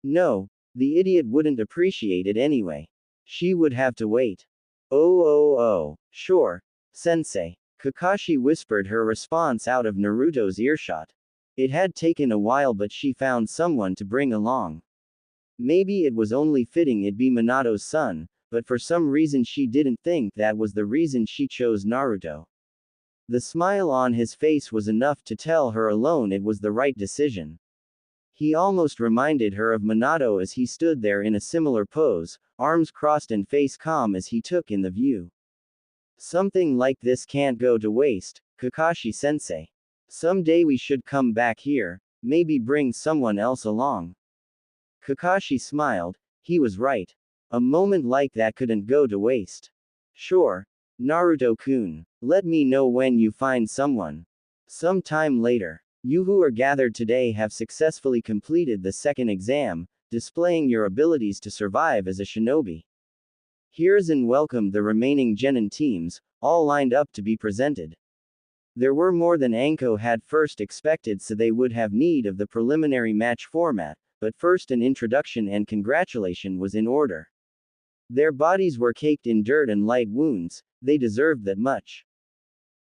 No, the idiot wouldn't appreciate it anyway. She would have to wait. Oh, sure, sensei. Kakashi whispered her response out of Naruto's earshot. It had taken a while, but she found someone to bring along. Maybe it was only fitting it be Minato's son, but for some reason she didn't think that was the reason she chose Naruto. The smile on his face was enough to tell her alone it was the right decision. He almost reminded her of Minato as he stood there in a similar pose, arms crossed and face calm as he took in the view. Something like this can't go to waste, Kakashi-sensei. Someday we should come back here, maybe bring someone else along. Kakashi smiled. He was right. A moment like that couldn't go to waste. Sure. Naruto-kun, let me know when you find someone. Some time later. You who are gathered today have successfully completed the second exam, displaying your abilities to survive as a shinobi. Here's and welcome the remaining genin teams, all lined up to be presented. There were more than Anko had first expected, so they would have need of the preliminary match format, but first an introduction and congratulation was in order. Their bodies were caked in dirt and light wounds, they deserved that much.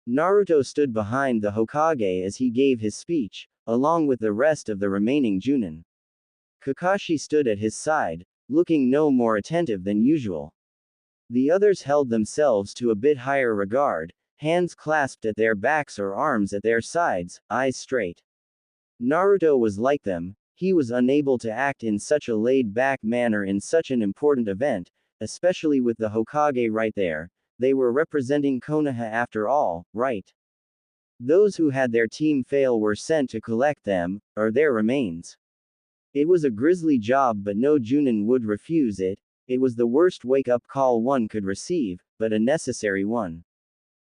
Naruto stood behind the Hokage as he gave his speech, along with the rest of the remaining Junin. Kakashi stood at his side, looking no more attentive than usual. The others held themselves to a bit higher regard, hands clasped at their backs or arms at their sides, eyes straight. Naruto was like them. He was unable to act in such a laid-back manner in such an important event, especially with the Hokage right there. They were representing Konoha after all, right? Those who had their team fail were sent to collect them, or their remains. It was a grisly job, but no Junin would refuse it. It was the worst wake-up call one could receive, but a necessary one.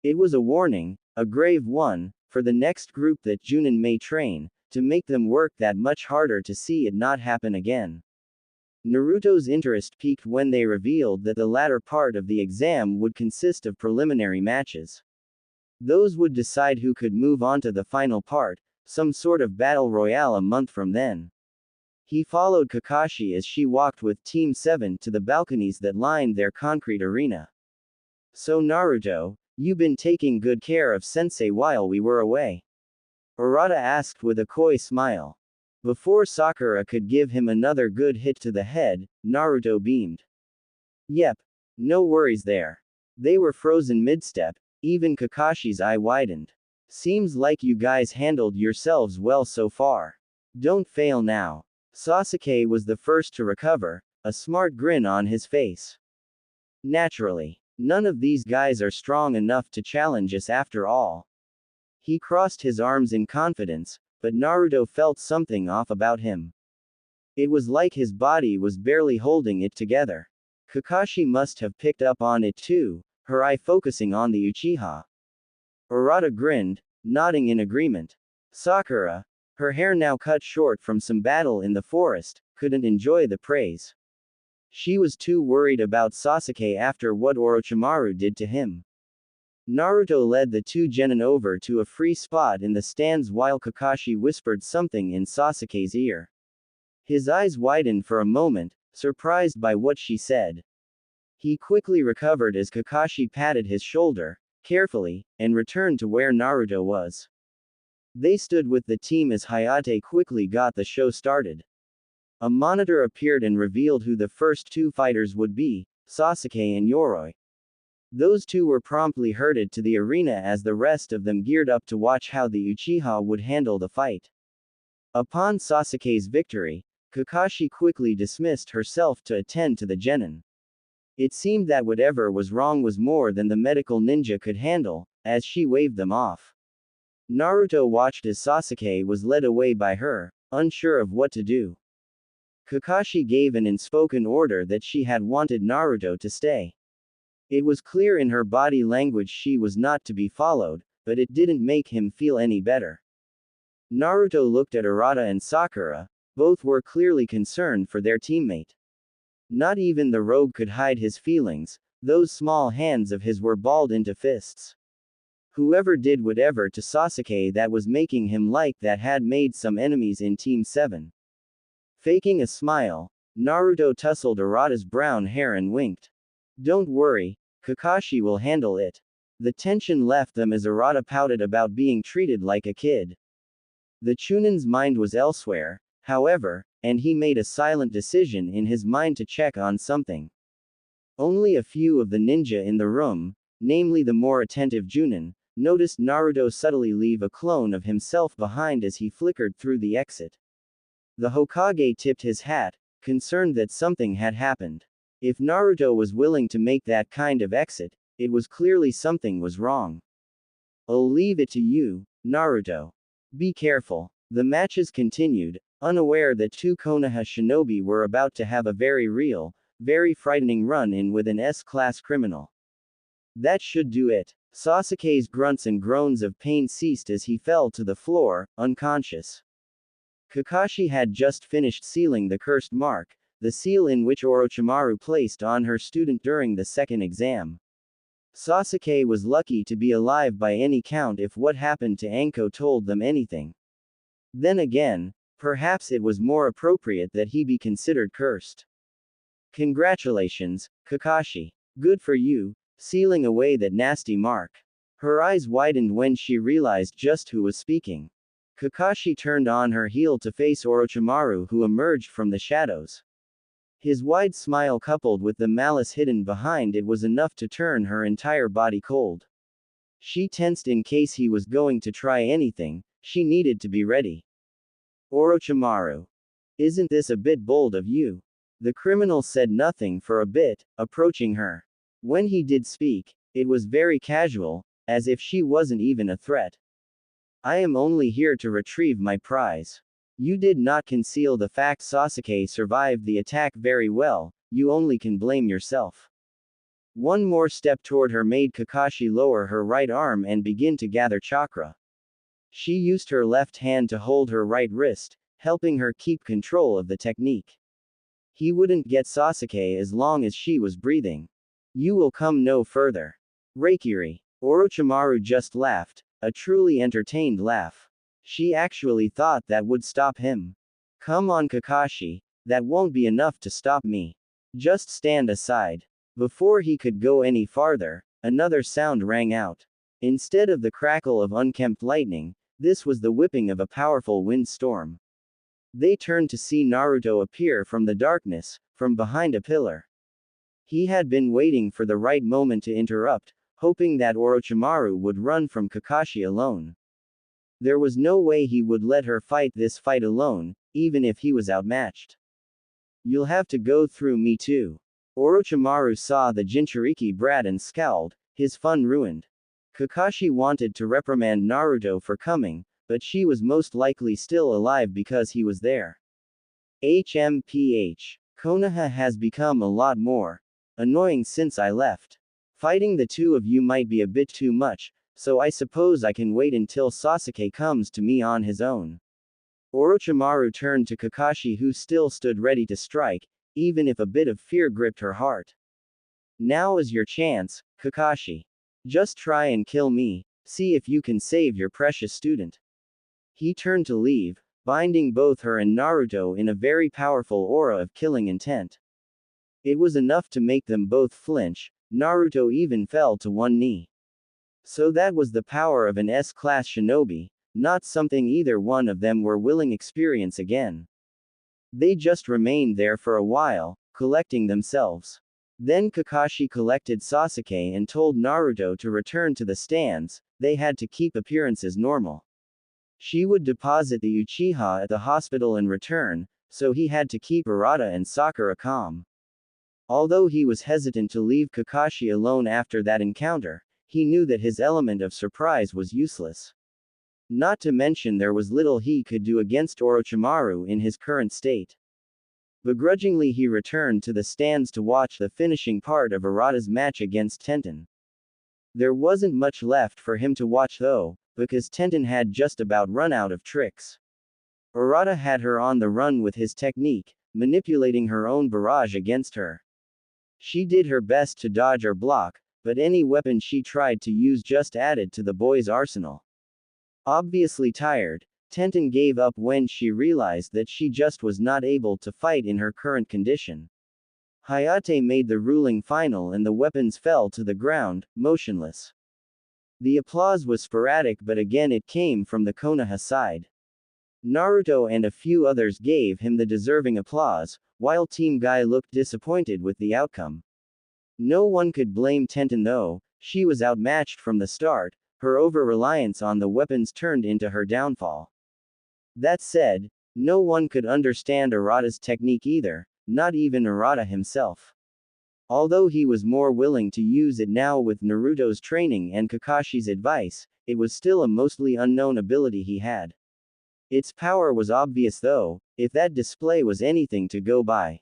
It was a warning, a grave one, for the next group that Junin may train, to make them work that much harder to see it not happen again. Naruto's interest peaked when they revealed that the latter part of the exam would consist of preliminary matches. Those would decide who could move on to the final part, some sort of battle royale a month from then. He followed Kakashi as she walked with Team 7 to the balconies that lined their concrete arena. So Naruto, you been taking good care of Sensei while we were away? Urata asked with a coy smile. Before Sakura could give him another good hit to the head, Naruto beamed. Yep. No worries there. They were frozen mid-step, even Kakashi's eye widened. Seems like you guys handled yourselves well so far. Don't fail now. Sasuke was the first to recover, a smart grin on his face. Naturally. None of these guys are strong enough to challenge us after all. He crossed his arms in confidence, but Naruto felt something off about him. It was like his body was barely holding it together. Kakashi must have picked up on it too, her eye focusing on the Uchiha. Urata grinned, nodding in agreement. Sakura, her hair now cut short from some battle in the forest, couldn't enjoy the praise. She was too worried about Sasuke after what Orochimaru did to him. Naruto led the two genin over to a free spot in the stands while Kakashi whispered something in Sasuke's ear. His eyes widened for a moment, surprised by what she said. He quickly recovered as Kakashi patted his shoulder, carefully, and returned to where Naruto was. They stood with the team as Hayate quickly got the show started. A monitor appeared and revealed who the first two fighters would be, Sasuke and Yoroi. Those two were promptly herded to the arena as the rest of them geared up to watch how the Uchiha would handle the fight. Upon Sasuke's victory, Kakashi quickly dismissed herself to attend to the genin. It seemed that whatever was wrong was more than the medical ninja could handle, as she waved them off. Naruto watched as Sasuke was led away by her, unsure of what to do. Kakashi gave an unspoken order that she had wanted Naruto to stay. It was clear in her body language she was not to be followed, but it didn't make him feel any better. Naruto looked at Urata and Sakura, both were clearly concerned for their teammate. Not even the rogue could hide his feelings, those small hands of his were balled into fists. Whoever did whatever to Sasuke that was making him like that had made some enemies in Team 7. Faking a smile, Naruto tussled Urata's brown hair and winked. Don't worry, Kakashi will handle it. The tension left them as Urata pouted about being treated like a kid. The Chunin's mind was elsewhere, however, and he made a silent decision in his mind to check on something. Only a few of the ninja in the room, namely the more attentive Junin, noticed Naruto subtly leave a clone of himself behind as he flickered through the exit. The Hokage tipped his hat, concerned that something had happened. If Naruto was willing to make that kind of exit, it was clearly something was wrong. I'll leave it to you, Naruto. Be careful. The matches continued, unaware that two Konoha shinobi were about to have a very real, very frightening run-in with an S-class criminal. That should do it. Sasuke's grunts and groans of pain ceased as he fell to the floor, unconscious. Kakashi had just finished sealing the cursed mark, the seal in which Orochimaru placed on her student during the second exam. Sasuke was lucky to be alive by any count if what happened to Anko told them anything. Then again, perhaps it was more appropriate that he be considered cursed. Congratulations, Kakashi. Good for you, sealing away that nasty mark. Her eyes widened when she realized just who was speaking. Kakashi turned on her heel to face Orochimaru, who emerged from the shadows. His wide smile coupled with the malice hidden behind it was enough to turn her entire body cold. She tensed in case he was going to try anything, she needed to be ready. Orochimaru. Isn't this a bit bold of you? The criminal said nothing for a bit, approaching her. When he did speak, it was very casual, as if she wasn't even a threat. I am only here to retrieve my prize. You did not conceal the fact Sasuke survived the attack very well, you only can blame yourself. One more step toward her made Kakashi lower her right arm and begin to gather chakra. She used her left hand to hold her right wrist, helping her keep control of the technique. He wouldn't get Sasuke as long as she was breathing. You will come no further. Reikiri. Orochimaru just laughed, a truly entertained laugh. She actually thought that would stop him. Come on Kakashi, that won't be enough to stop me. Just stand aside. Before he could go any farther, another sound rang out. Instead of the crackle of unkempt lightning, this was the whipping of a powerful windstorm. They turned to see Naruto appear from the darkness, from behind a pillar. He had been waiting for the right moment to interrupt, hoping that Orochimaru would run from Kakashi alone. There was no way he would let her fight this fight alone, even if he was outmatched. You'll have to go through me too. Orochimaru saw the Jinchuriki brat and scowled, his fun ruined. Kakashi wanted to reprimand Naruto for coming, but she was most likely still alive because he was there. HMPH. Konoha has become a lot more annoying since I left. Fighting the two of you might be a bit too much, so I suppose I can wait until Sasuke comes to me on his own. Orochimaru turned to Kakashi, who still stood ready to strike, even if a bit of fear gripped her heart. Now is your chance, Kakashi. Just try and kill me, see if you can save your precious student. He turned to leave, binding both her and Naruto in a very powerful aura of killing intent. It was enough to make them both flinch. Naruto even fell to one knee. So that was the power of an S-class shinobi, not something either one of them were willing experience again. They just remained there for a while, collecting themselves. Then Kakashi collected Sasuke and told Naruto to return to the stands. They had to keep appearances normal. She would deposit the Uchiha at the hospital and return, so he had to keep Arata and Sakura calm. Although he was hesitant to leave Kakashi alone after that encounter, he knew that his element of surprise was useless. Not to mention there was little he could do against Orochimaru in his current state. Begrudgingly he returned to the stands to watch the finishing part of Arata's match against Tenten. There wasn't much left for him to watch though, because Tenten had just about run out of tricks. Arata had her on the run with his technique, manipulating her own barrage against her. She did her best to dodge or block, but any weapon she tried to use just added to the boy's arsenal. Obviously tired, Tenten gave up when she realized that she just was not able to fight in her current condition. Hayate made the ruling final and the weapons fell to the ground, motionless. The applause was sporadic, but again it came from the Konoha side. Naruto and a few others gave him the deserving applause, while Team Guy looked disappointed with the outcome. No one could blame Tenten though, she was outmatched from the start. Her over-reliance on the weapons turned into her downfall. That said, no one could understand Arata's technique either, not even Arata himself. Although he was more willing to use it now with Naruto's training and Kakashi's advice, it was still a mostly unknown ability he had. Its power was obvious though, if that display was anything to go by.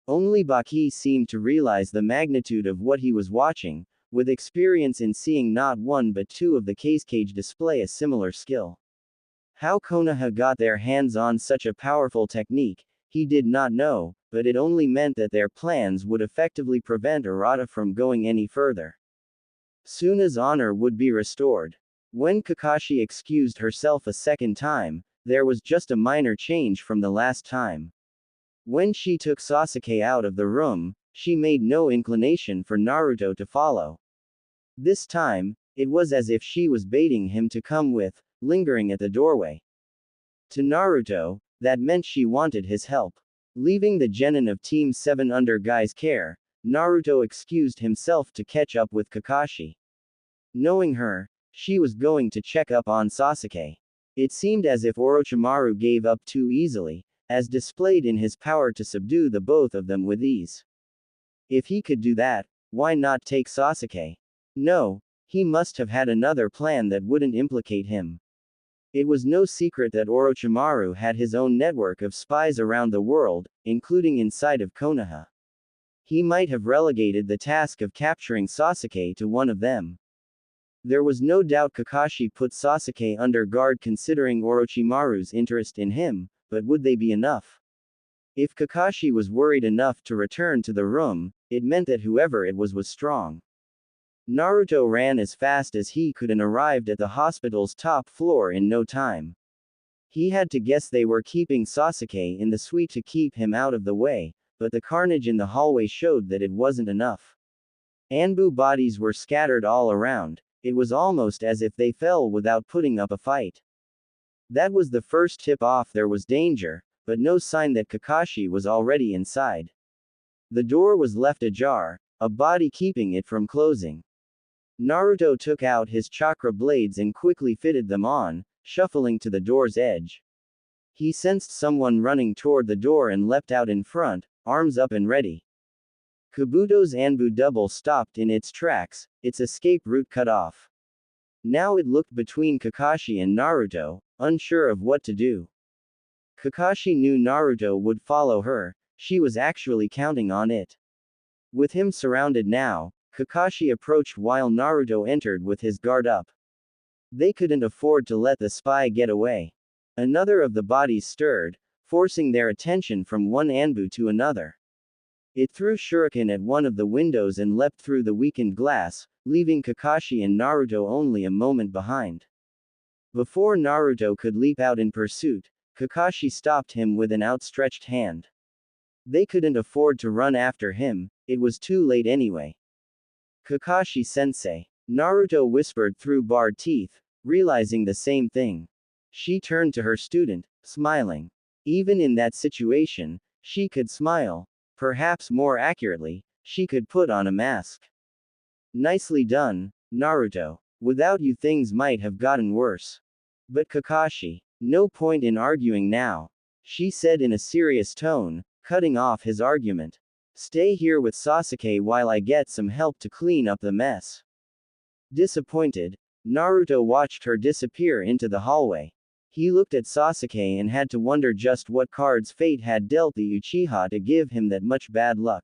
Only Baki seemed to realize the magnitude of what he was watching, with experience in seeing not one but two of the cage display a similar skill. How Konoha got their hands on such a powerful technique, he did not know, but it only meant that their plans would effectively prevent Arata from going any further. Suna's honor would be restored. When Kakashi excused herself a second time, there was just a minor change from the last time. When she took Sasuke out of the room, she made no inclination for Naruto to follow. This time, it was as if she was baiting him to come with, lingering at the doorway. To Naruto, that meant she wanted his help. Leaving the genin of Team 7 under Guy's care, Naruto excused himself to catch up with Kakashi. Knowing her, she was going to check up on Sasuke. It seemed as if Orochimaru gave up too easily, as displayed in his power to subdue the both of them with ease. If he could do that, why not take Sasuke? No, he must have had another plan that wouldn't implicate him. It was no secret that Orochimaru had his own network of spies around the world, including inside of Konoha. He might have relegated the task of capturing Sasuke to one of them. There was no doubt Kakashi put Sasuke under guard considering Orochimaru's interest in him, but would they be enough? If Kakashi was worried enough to return to the room, it meant that whoever it was strong. Naruto ran as fast as he could and arrived at the hospital's top floor in no time. He had to guess they were keeping Sasuke in the suite to keep him out of the way, but the carnage in the hallway showed that it wasn't enough. Anbu bodies were scattered all around. It was almost as if they fell without putting up a fight. That was the first tip-off there was danger, but no sign that Kakashi was already inside. The door was left ajar, a body keeping it from closing. Naruto took out his chakra blades and quickly fitted them on, shuffling to the door's edge. He sensed someone running toward the door and leapt out in front, arms up and ready. Kabuto's Anbu double stopped in its tracks, its escape route cut off. Now it looked between Kakashi and Naruto, unsure of what to do. Kakashi knew Naruto would follow her, she was actually counting on it. With him surrounded now, Kakashi approached while Naruto entered with his guard up. They couldn't afford to let the spy get away. Another of the bodies stirred, forcing their attention from one Anbu to another. It threw shuriken at one of the windows and leapt through the weakened glass, leaving Kakashi and Naruto only a moment behind. Before Naruto could leap out in pursuit, Kakashi stopped him with an outstretched hand. They couldn't afford to run after him, it was too late anyway. Kakashi-sensei. Naruto whispered through bared teeth, realizing the same thing. She turned to her student, smiling. Even in that situation, she could smile. Perhaps more accurately, she could put on a mask. Nicely done, Naruto. Without you things might have gotten worse. But Kakashi, no point in arguing now. She said in a serious tone, cutting off his argument. Stay here with Sasuke while I get some help to clean up the mess. Disappointed, Naruto watched her disappear into the hallway. He looked at Sasuke and had to wonder just what cards fate had dealt the Uchiha to give him that much bad luck.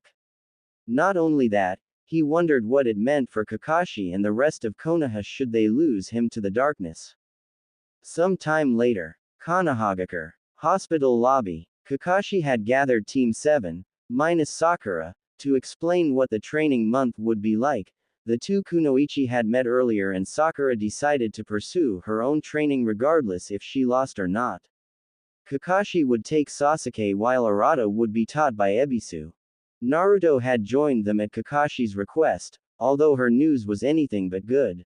Not only that, he wondered what it meant for Kakashi and the rest of Konoha should they lose him to the darkness. Some time later, Konohagakure hospital lobby. Kakashi had gathered Team 7, minus Sakura, to explain what the training month would be like. The two kunoichi had met earlier and Sakura decided to pursue her own training regardless if she lost or not. Kakashi would take Sasuke while Arata would be taught by Ebisu. Naruto had joined them at Kakashi's request, although her news was anything but good.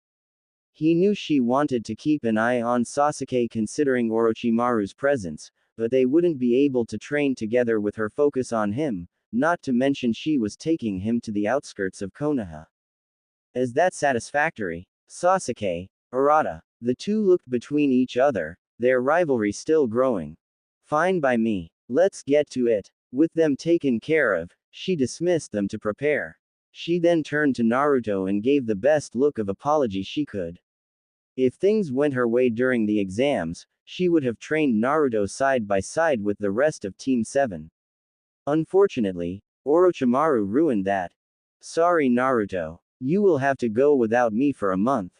He knew she wanted to keep an eye on Sasuke considering Orochimaru's presence, but they wouldn't be able to train together with her focus on him, not to mention she was taking him to the outskirts of Konoha. Is that satisfactory? Sasuke, Arata. The two looked between each other, their rivalry still growing. Fine by me. Let's get to it. With them taken care of, she dismissed them to prepare. She then turned to Naruto and gave the best look of apology she could. If things went her way during the exams, she would have trained Naruto side by side with the rest of Team 7. Unfortunately, Orochimaru ruined that. Sorry Naruto. You will have to go without me for a month.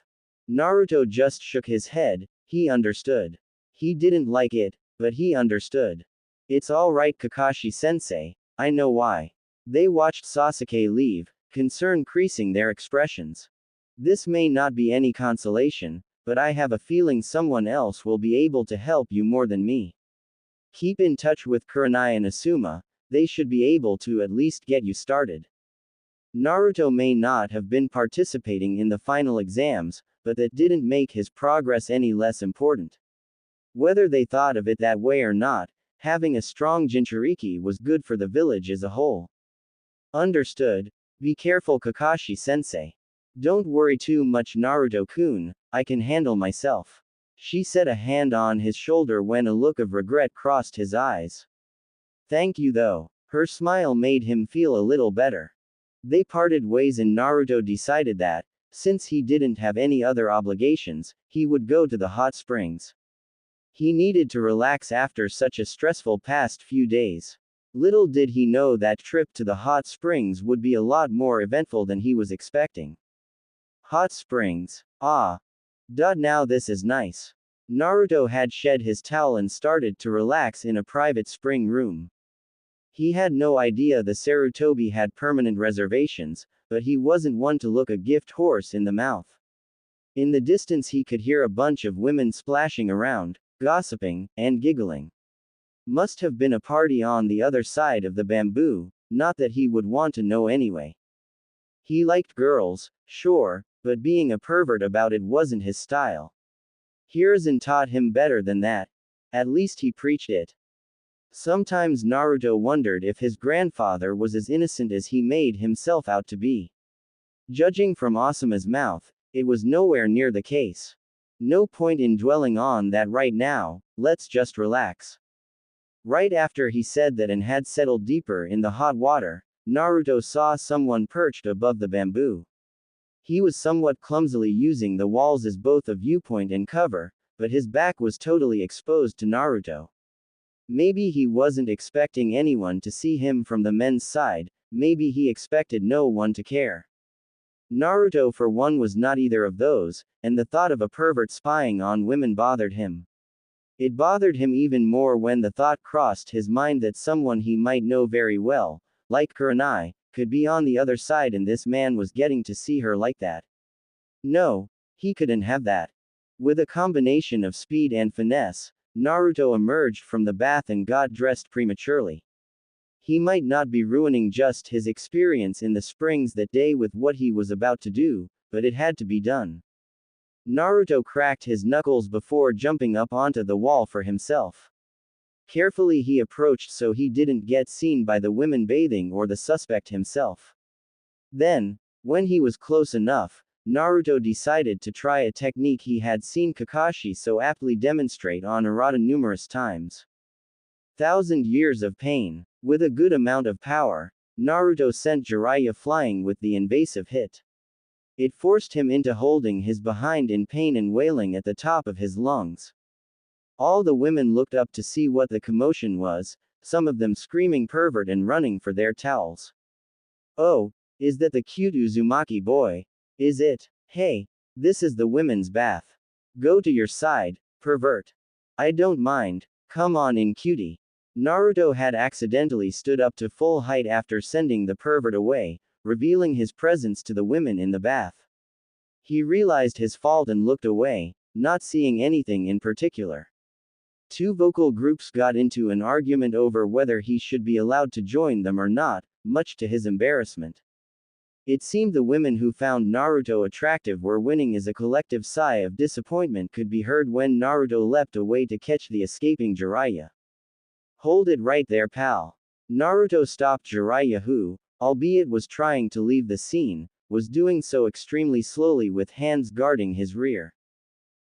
Naruto just shook his head, he understood. He didn't like it, but he understood. It's alright Kakashi-sensei, I know why. They watched Sasuke leave, concern creasing their expressions. This may not be any consolation, but I have a feeling someone else will be able to help you more than me. Keep in touch with Kurenai and Asuma, they should be able to at least get you started. Naruto may not have been participating in the final exams, but that didn't make his progress any less important. Whether they thought of it that way or not, having a strong Jinchuriki was good for the village as a whole. Understood. Be careful Kakashi-sensei. Don't worry too much Naruto-kun, I can handle myself. She set a hand on his shoulder when a look of regret crossed his eyes. Thank you though. Her smile made him feel a little better. They parted ways and Naruto decided that, since he didn't have any other obligations, he would go to the hot springs. He needed to relax after such a stressful past few days. Little did he know that trip to the hot springs would be a lot more eventful than he was expecting. Hot springs. Ah. Now this is nice. Naruto had shed his towel and started to relax in a private spring room. He had no idea the Sarutobi had permanent reservations, but he wasn't one to look a gift horse in the mouth. In the distance he could hear a bunch of women splashing around, gossiping, and giggling. Must have been a party on the other side of the bamboo, not that he would want to know anyway. He liked girls, sure, but being a pervert about it wasn't his style. Hiruzen taught him better than that. At least he preached it. Sometimes Naruto wondered if his grandfather was as innocent as he made himself out to be. Judging from Asuma's mouth, it was nowhere near the case. No point in dwelling on that right now, let's just relax. Right after he said that and had settled deeper in the hot water, Naruto saw someone perched above the bamboo. He was somewhat clumsily using the walls as both a viewpoint and cover, but his back was totally exposed to Naruto. Maybe he wasn't expecting anyone to see him from the men's side, maybe he expected no one to care. Naruto for one was not either of those, and the thought of a pervert spying on women bothered him. It bothered him even more when the thought crossed his mind that someone he might know very well, like Kurenai, could be on the other side and this man was getting to see her like that. No, he couldn't have that. With a combination of speed and finesse, Naruto emerged from the bath and got dressed prematurely. He might not be ruining just his experience in the springs that day with what he was about to do, but it had to be done. Naruto cracked his knuckles before jumping up onto the wall for himself. Carefully he approached so he didn't get seen by the women bathing or the suspect himself. Then, when he was close enough, Naruto decided to try a technique he had seen Kakashi so aptly demonstrate on Naruto numerous times. 1,000 years of pain. With a good amount of power, Naruto sent Jiraiya flying with the invasive hit. It forced him into holding his behind in pain and wailing at the top of his lungs. All the women looked up to see what the commotion was, some of them screaming pervert and running for their towels. Oh, is that the cute Uzumaki boy? Is it? Hey, this is the women's bath. Go to your side, pervert. I don't mind, come on in cutie. Naruto had accidentally stood up to full height after sending the pervert away, revealing his presence to the women in the bath. He realized his fault and looked away, not seeing anything in particular. Two vocal groups got into an argument over whether he should be allowed to join them or not, much to his embarrassment. It seemed the women who found Naruto attractive were winning as a collective sigh of disappointment could be heard when Naruto leapt away to catch the escaping Jiraiya. Hold it right there, pal. Naruto stopped Jiraiya who, albeit was trying to leave the scene, was doing so extremely slowly with hands guarding his rear.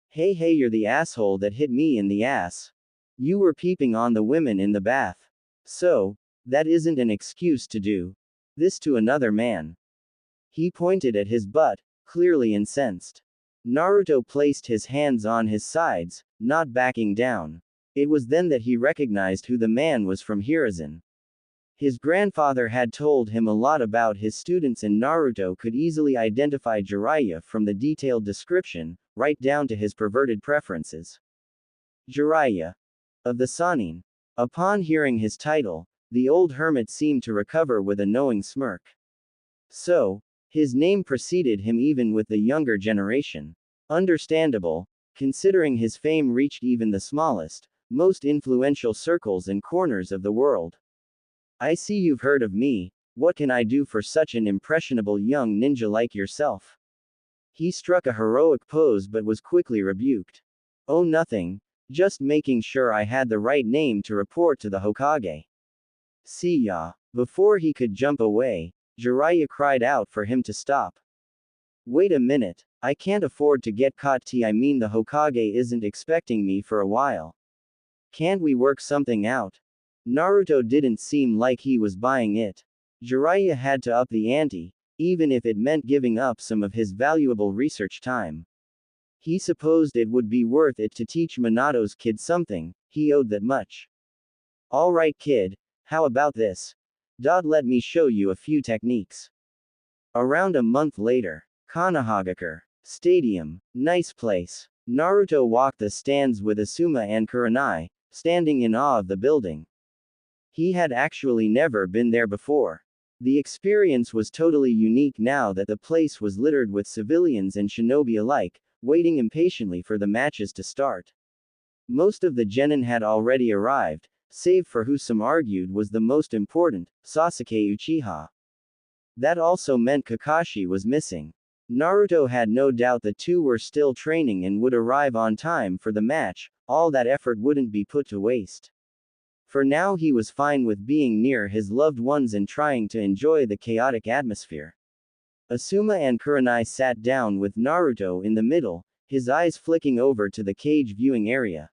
Hey, you're the asshole that hit me in the ass. You were peeping on the women in the bath. So, that isn't an excuse to do this to another man. He pointed at his butt, clearly incensed. Naruto placed his hands on his sides, not backing down. It was then that he recognized who the man was from Hiruzen. His grandfather had told him a lot about his students and Naruto could easily identify Jiraiya from the detailed description, right down to his perverted preferences. Jiraiya of the Sannin. Upon hearing his title, the old hermit seemed to recover with a knowing smirk. So, his name preceded him even with the younger generation. Understandable, considering his fame reached even the smallest, most influential circles and corners of the world. I see you've heard of me, what can I do for such an impressionable young ninja like yourself? He struck a heroic pose but was quickly rebuked. Oh, nothing, just making sure I had the right name to report to the Hokage. See ya. Before he could jump away, Jiraiya cried out for him to stop. Wait a minute, I can't afford to get caught. I mean the Hokage isn't expecting me for a while. Can't we work something out? Naruto didn't seem like he was buying it. Jiraiya had to up the ante, even if it meant giving up some of his valuable research time. He supposed it would be worth it to teach Minato's kid something, he owed that much. Alright kid, how about this? Let me show you a few techniques. Around a month later, Konohagakure Stadium, nice place. Naruto walked the stands with Asuma and Kurenai, standing in awe of the building. He had actually never been there before. The experience was totally unique now that the place was littered with civilians and shinobi alike, waiting impatiently for the matches to start. Most of the genin had already arrived, save for who some argued was the most important, Sasuke Uchiha. That also meant Kakashi was missing. Naruto had no doubt the two were still training and would arrive on time for the match, all that effort wouldn't be put to waste. For now he was fine with being near his loved ones and trying to enjoy the chaotic atmosphere. Asuma and Kurenai sat down with Naruto in the middle, his eyes flicking over to the cage viewing area.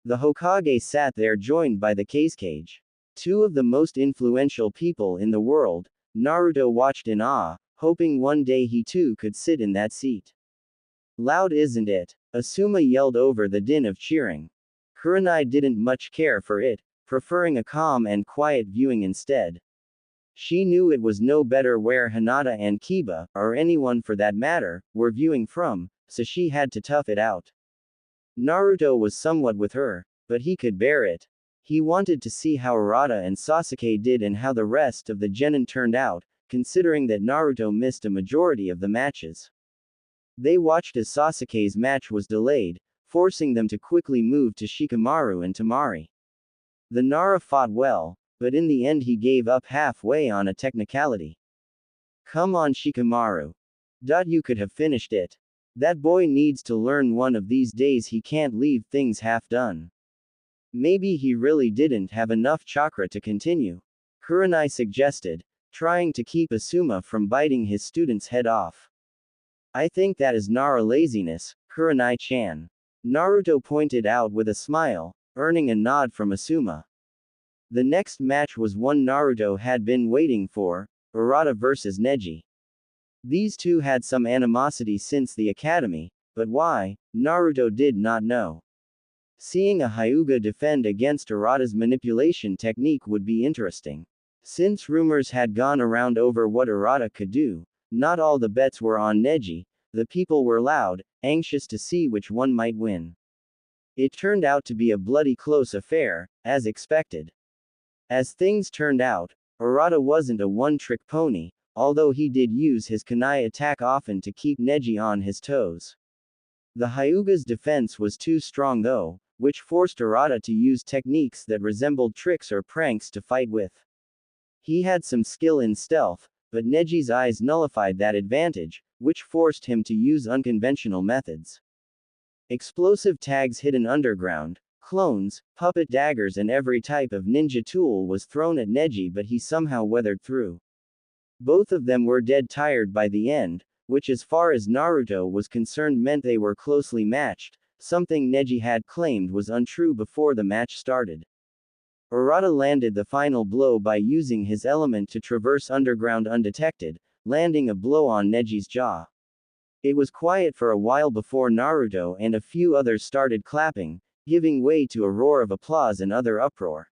The Hokage sat there joined by the cage. Two of the most influential people in the world. Naruto watched in awe, hoping one day he too could sit in that seat. Loud, isn't it? Asuma yelled over the din of cheering. Kurenai didn't much care for it, preferring a calm and quiet viewing instead. She knew it was no better where Hinata and Kiba, or anyone for that matter, were viewing from, so she had to tough it out. Naruto was somewhat with her, but he could bear it. He wanted to see how Arata and Sasuke did and how the rest of the genin turned out, considering that Naruto missed a majority of the matches. They watched as Sasuke's match was delayed, forcing them to quickly move to Shikamaru and Temari. The Nara fought well, but in the end he gave up halfway on a technicality. Come on, Shikamaru. You could have finished it. That boy needs to learn one of these days he can't leave things half done. Maybe he really didn't have enough chakra to continue. Kurenai suggested, trying to keep Asuma from biting his student's head off. I think that is Nara laziness, Kurenai-chan. Naruto pointed out with a smile, earning a nod from Asuma. The next match was one Naruto had been waiting for, Arata vs Neji. These two had some animosity since the academy, but why, Naruto did not know. Seeing a Hyuga defend against Arata's manipulation technique would be interesting. Since rumors had gone around over what Arata could do, not all the bets were on Neji. The people were loud, anxious to see which one might win. It turned out to be a bloody close affair, as expected. As things turned out, Arata wasn't a one-trick pony, although he did use his kunai attack often to keep Neji on his toes. The Hyuga's defense was too strong though, which forced Arata to use techniques that resembled tricks or pranks to fight with. He had some skill in stealth, but Neji's eyes nullified that advantage, which forced him to use unconventional methods. Explosive tags hidden underground, clones, puppet daggers and every type of ninja tool was thrown at Neji, but he somehow weathered through. Both of them were dead tired by the end, which as far as Naruto was concerned meant they were closely matched, something Neji had claimed was untrue before the match started. Arata landed the final blow by using his element to traverse underground undetected, landing a blow on Neji's jaw. It was quiet for a while before Naruto and a few others started clapping, giving way to a roar of applause and other uproar.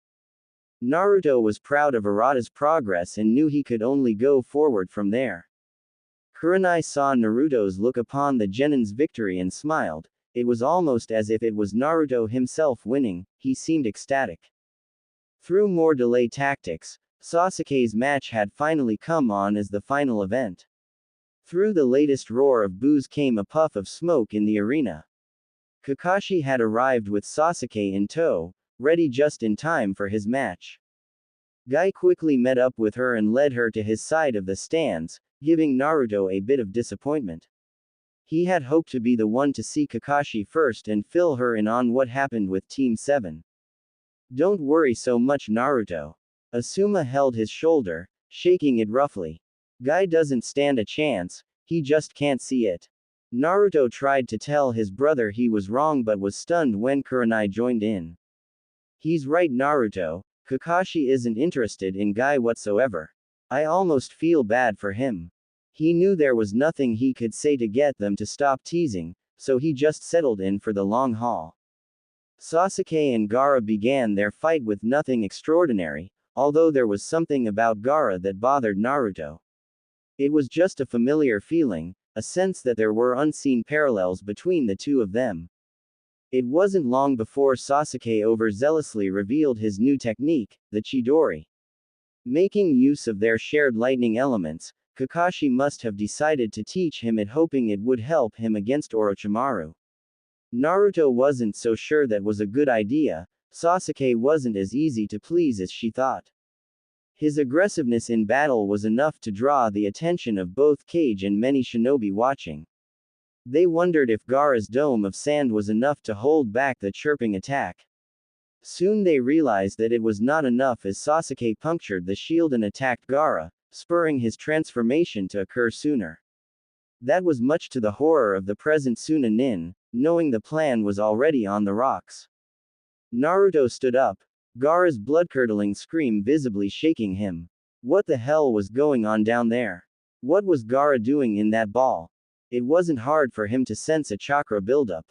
Naruto was proud of Arata's progress and knew he could only go forward from there. Kurenai saw Naruto's look upon the genin's victory and smiled. It was almost as if it was Naruto himself winning. He seemed ecstatic. Through more delay tactics, Sasuke's match had finally come on as the final event. Through the latest roar of boos came a puff of smoke in the arena. Kakashi had arrived with Sasuke in tow, ready just in time for his match. Guy quickly met up with her and led her to his side of the stands, giving Naruto a bit of disappointment. He had hoped to be the one to see Kakashi first and fill her in on what happened with Team 7. Don't worry so much, Naruto. Asuma held his shoulder, shaking it roughly. Guy doesn't stand a chance, he just can't see it. Naruto tried to tell his brother he was wrong but was stunned when Kurenai joined in. He's right, Naruto, Kakashi isn't interested in Guy whatsoever. I almost feel bad for him. He knew there was nothing he could say to get them to stop teasing, so he just settled in for the long haul. Sasuke and Gaara began their fight with nothing extraordinary, although there was something about Gaara that bothered Naruto. It was just a familiar feeling, a sense that there were unseen parallels between the two of them. It wasn't long before Sasuke overzealously revealed his new technique, the Chidori. Making use of their shared lightning elements, Kakashi must have decided to teach him it, hoping it would help him against Orochimaru. Naruto wasn't so sure that was a good idea. Sasuke wasn't as easy to please as she thought. His aggressiveness in battle was enough to draw the attention of both Kage and many shinobi watching. They wondered if Gaara's dome of sand was enough to hold back the chirping attack. Soon they realized that it was not enough as Sasuke punctured the shield and attacked Gaara, spurring his transformation to occur sooner. That was much to the horror of the present Suna Nin, knowing the plan was already on the rocks. Naruto stood up, Gaara's blood-curdling scream visibly shaking him. What the hell was going on down there? What was Gaara doing in that ball? It wasn't hard for him to sense a chakra buildup.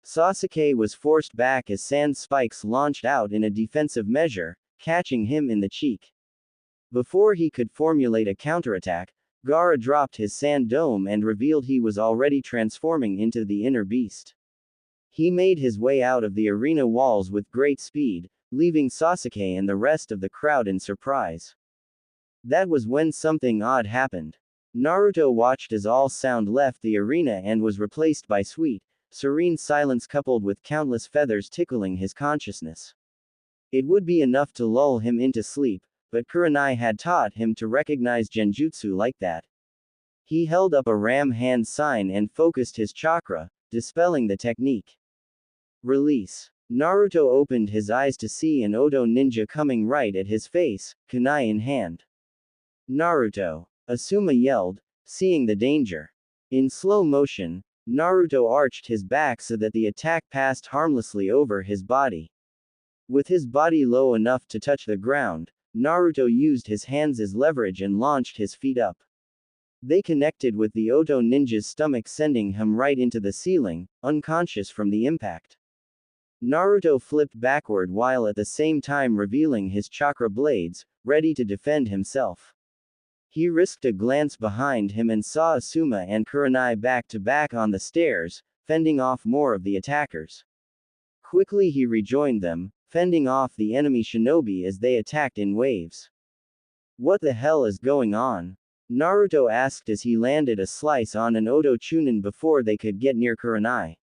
Sasuke was forced back as sand spikes launched out in a defensive measure, catching him in the cheek. Before he could formulate a counterattack, Gaara dropped his sand dome and revealed he was already transforming into the inner beast. He made his way out of the arena walls with great speed, leaving Sasuke and the rest of the crowd in surprise. That was when something odd happened. Naruto watched as all sound left the arena and was replaced by sweet, serene silence coupled with countless feathers tickling his consciousness. It would be enough to lull him into sleep, but Kurenai had taught him to recognize genjutsu like that. He held up a ram hand sign and focused his chakra, dispelling the technique. Release. Naruto opened his eyes to see an Odo ninja coming right at his face, kunai in hand. Naruto. Asuma yelled, seeing the danger. In slow motion, Naruto arched his back so that the attack passed harmlessly over his body. With his body low enough to touch the ground, Naruto used his hands as leverage and launched his feet up. They connected with the Odo ninja's stomach, sending him right into the ceiling, unconscious from the impact. Naruto flipped backward while at the same time revealing his chakra blades, ready to defend himself. He risked a glance behind him and saw Asuma and Kurenai back to back on the stairs, fending off more of the attackers. Quickly he rejoined them, fending off the enemy shinobi as they attacked in waves. What the hell is going on? Naruto asked as he landed a slice on an Odo Chunin before they could get near Kurenai.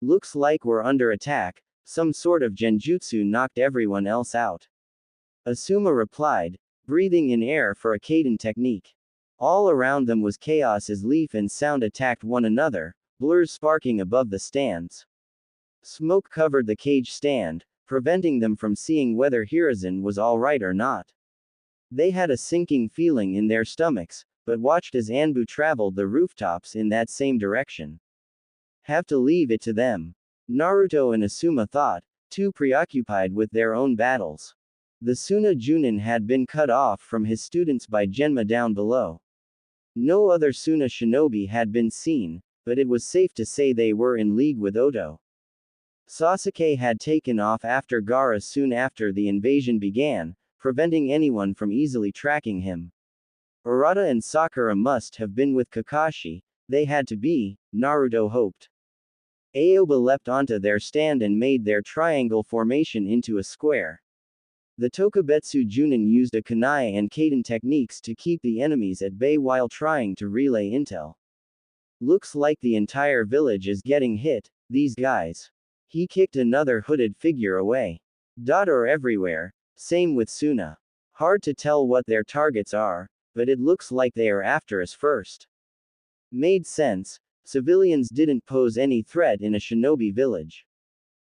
Looks like we're under attack, some sort of genjutsu knocked everyone else out. Asuma replied, breathing in air for a Kaden technique. All around them was chaos as leaf and sound attacked one another, blurs sparking above the stands. Smoke covered the cage stand, preventing them from seeing whether Hiruzen was alright or not. They had a sinking feeling in their stomachs, but watched as Anbu traveled the rooftops in that same direction. Have to leave it to them. Naruto and Asuma thought, too preoccupied with their own battles. The Suna Junin had been cut off from his students by Genma down below. No other Suna shinobi had been seen, but it was safe to say they were in league with Odo. Sasuke had taken off after Gaara soon after the invasion began, preventing anyone from easily tracking him. Urata and Sakura must have been with Kakashi, they had to be, Naruto hoped. Aoba leapt onto their stand and made their triangle formation into a square. The Tokubetsu Junin used a kunai and Kaden techniques to keep the enemies at bay while trying to relay intel. Looks like the entire village is getting hit, these guys. He kicked another hooded figure away. Are everywhere, same with Suna. Hard to tell what their targets are, but it looks like they are after us first. Made sense, civilians didn't pose any threat in a shinobi village.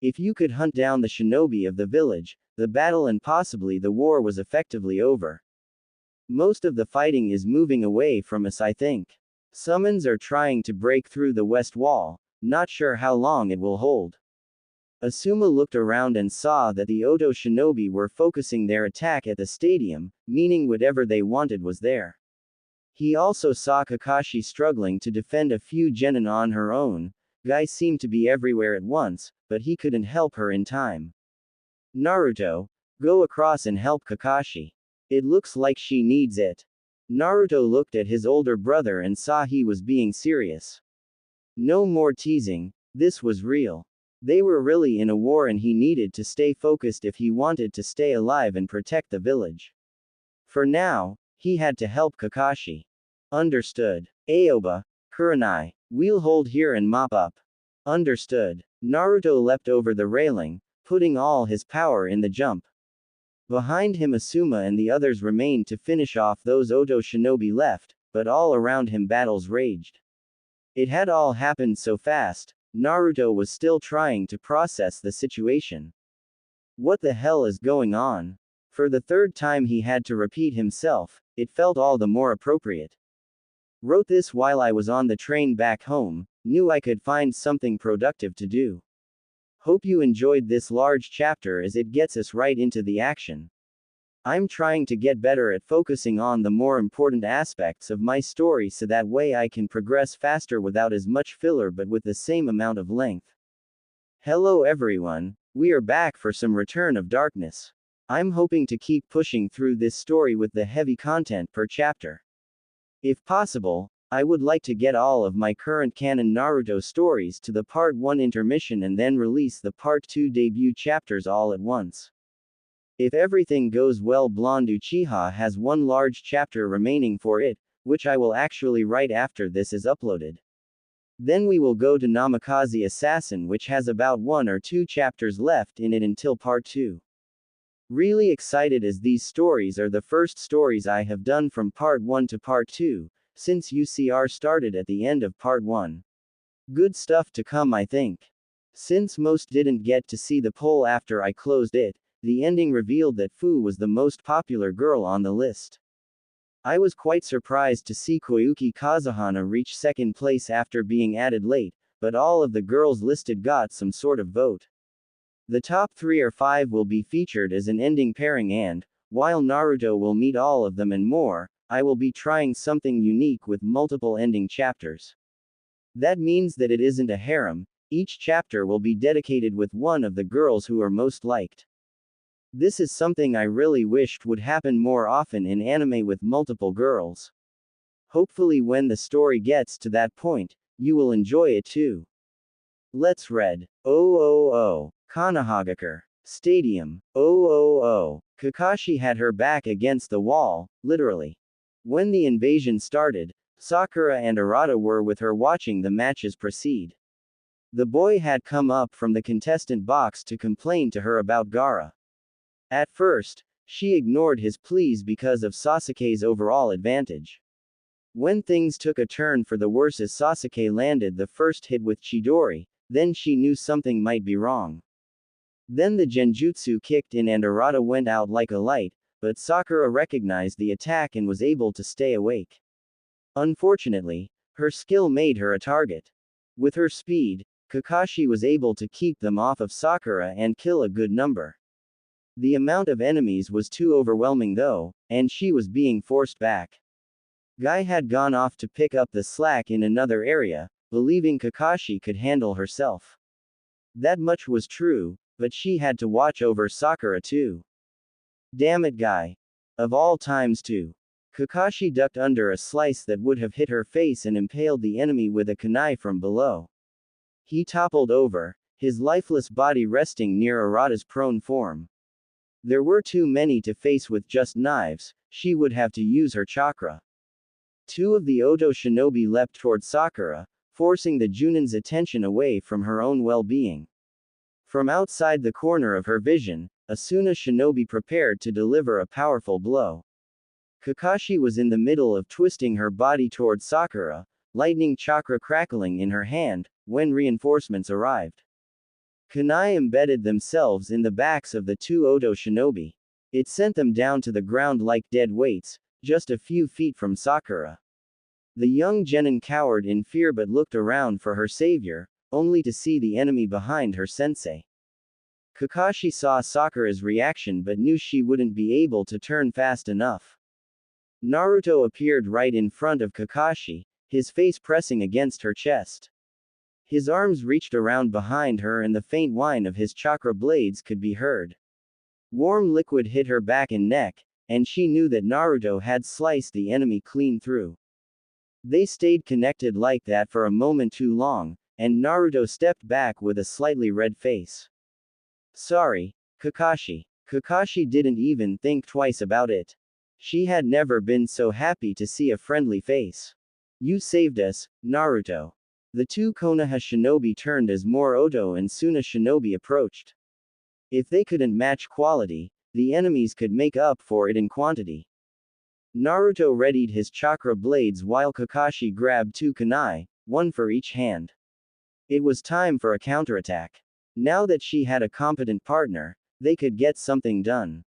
If you could hunt down the shinobi of the village, the battle and possibly the war was effectively over. Most of the fighting is moving away from us, I think. Summons are trying to break through the west wall, not sure how long it will hold. Asuma looked around and saw that the Odo shinobi were focusing their attack at the stadium, meaning whatever they wanted was there. He also saw Kakashi struggling to defend a few genin on her own. Guy seemed to be everywhere at once, but he couldn't help her in time. Naruto, go across and help Kakashi. It looks like she needs it. Naruto looked at his older brother and saw he was being serious. No more teasing, this was real. They were really in a war and he needed to stay focused if he wanted to stay alive and protect the village. For now, he had to help Kakashi. Understood. Aoba, Kurenai, we'll hold here and mop up. Understood. Naruto leapt over the railing, putting all his power in the jump. Behind him Asuma and the others remained to finish off those Odo shinobi left, but all around him battles raged. It had all happened so fast, Naruto was still trying to process the situation. What the hell is going on? For the third time he had to repeat himself, it felt all the more appropriate. Wrote this while I was on the train back home, knew I could find something productive to do. Hope you enjoyed this large chapter as it gets us right into the action. I'm trying to get better at focusing on the more important aspects of my story so that way I can progress faster without as much filler but with the same amount of length. Hello everyone, we are back for some Return of Darkness. I'm hoping to keep pushing through this story with the heavy content per chapter. If possible, I would like to get all of my current canon Naruto stories to the Part 1 intermission and then release the Part 2 debut chapters all at once. If everything goes well, Blonde Uchiha has one large chapter remaining for it, which I will actually write after this is uploaded. Then we will go to Namikaze Assassin, which has about 1 or 2 chapters left in it until Part 2. Really excited as these stories are the first stories I have done from Part 1 to Part 2, since UCR started at the end of Part 1. Good stuff to come, I think. Since most didn't get to see the poll after I closed it, the ending revealed that Fu was the most popular girl on the list. I was quite surprised to see Koyuki Kazuhana reach second place after being added late, but all of the girls listed got some sort of vote. The top 3 or 5 will be featured as an ending pairing, and, while Naruto will meet all of them and more, I will be trying something unique with multiple ending chapters. That means that it isn't a harem, each chapter will be dedicated with one of the girls who are most liked. This is something I really wished would happen more often in anime with multiple girls. Hopefully when the story gets to that point, you will enjoy it too. Let's read. Kanahagakure. Stadium. Kakashi had her back against the wall, literally. When the invasion started, Sakura and Arata were with her watching the matches proceed. The boy had come up from the contestant box to complain to her about Gaara. At first, she ignored his pleas because of Sasuke's overall advantage. When things took a turn for the worse as Sasuke landed the first hit with Chidori, then she knew something might be wrong. Then the genjutsu kicked in and Arata went out like a light, but Sakura recognized the attack and was able to stay awake. Unfortunately, her skill made her a target. With her speed, Kakashi was able to keep them off of Sakura and kill a good number. The amount of enemies was too overwhelming though, and she was being forced back. Guy had gone off to pick up the slack in another area, believing Kakashi could handle herself. That much was true, but she had to watch over Sakura too. Damn it, Guy. Of all times too. Kakashi ducked under a slice that would have hit her face and impaled the enemy with a kunai from below. He toppled over, his lifeless body resting near Arata's prone form. There were too many to face with just knives, she would have to use her chakra. 2 of the Oto shinobi leapt toward Sakura, forcing the Junin's attention away from her own well-being. From outside the corner of her vision, Asuna shinobi prepared to deliver a powerful blow. Kakashi was in the middle of twisting her body toward Sakura, lightning chakra crackling in her hand, when reinforcements arrived. Kunai embedded themselves in the backs of the 2 Oto shinobi. It sent them down to the ground like dead weights, just a few feet from Sakura. The young genin cowered in fear but looked around for her savior, only to see the enemy behind her sensei. Kakashi saw Sakura's reaction but knew she wouldn't be able to turn fast enough. Naruto appeared right in front of Kakashi, his face pressing against her chest. His arms reached around behind her and the faint whine of his chakra blades could be heard. Warm liquid hit her back and neck, and she knew that Naruto had sliced the enemy clean through. They stayed connected like that for a moment too long, and Naruto stepped back with a slightly red face. Sorry, Kakashi. Kakashi didn't even think twice about it. She had never been so happy to see a friendly face. You saved us, Naruto. The 2 Konoha shinobi turned as more Oto and Suna shinobi approached. If they couldn't match quality, the enemies could make up for it in quantity. Naruto readied his chakra blades while Kakashi grabbed 2 kunai, 1 for each hand. It was time for a counterattack. Now that she had a competent partner, they could get something done.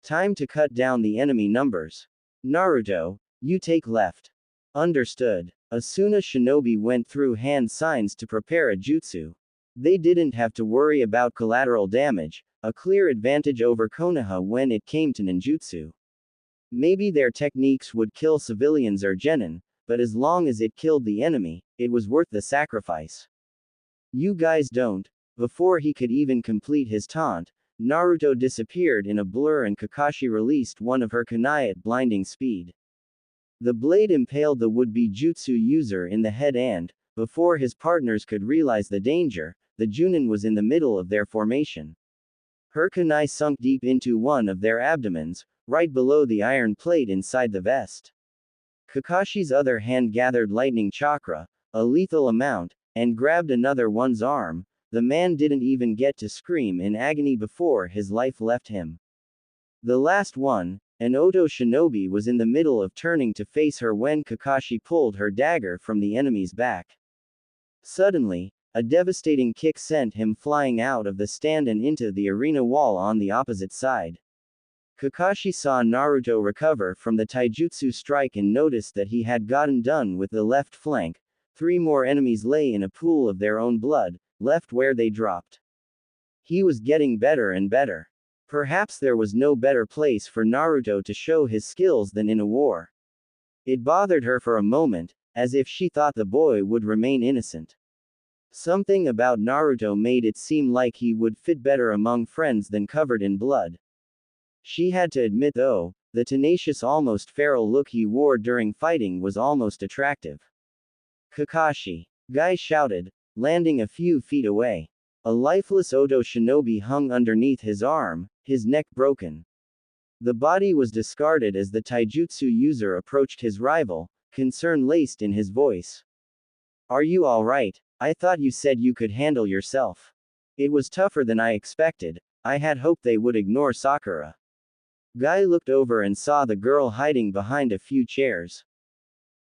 Time to cut down the enemy numbers. Naruto, you take left. Understood. Asuna Shinobi went through hand signs to prepare a jutsu. They didn't have to worry about collateral damage, a clear advantage over Konoha when it came to ninjutsu. Maybe their techniques would kill civilians or genin, but as long as it killed the enemy, it was worth the sacrifice. You guys don't. Before he could even complete his taunt, Naruto disappeared in a blur and Kakashi released one of her kunai at blinding speed. The blade impaled the would-be jutsu user in the head and, before his partners could realize the danger, the Junin was in the middle of their formation. Her kunai sunk deep into one of their abdomens, right below the iron plate inside the vest. Kakashi's other hand gathered lightning chakra, a lethal amount, and grabbed another one's arm. The man didn't even get to scream in agony before his life left him. The last one, an Oto shinobi, was in the middle of turning to face her when Kakashi pulled her dagger from the enemy's back. Suddenly, a devastating kick sent him flying out of the stand and into the arena wall on the opposite side. Kakashi saw Naruto recover from the taijutsu strike and noticed that he had gotten done with the left flank. 3 more enemies lay in a pool of their own blood, left where they dropped. He was getting better and better. Perhaps there was no better place for Naruto to show his skills than in a war. It bothered her for a moment, as if she thought the boy would remain innocent. Something about Naruto made it seem like he would fit better among friends than covered in blood. She had to admit though, the tenacious almost feral look he wore during fighting was almost attractive. Kakashi! Guy shouted, landing a few feet away. A lifeless Oto shinobi hung underneath his arm, his neck broken. The body was discarded as the taijutsu user approached his rival, concern laced in his voice. Are you alright? I thought you said you could handle yourself. It was tougher than I expected. I had hoped they would ignore Sakura. Guy looked over and saw the girl hiding behind a few chairs.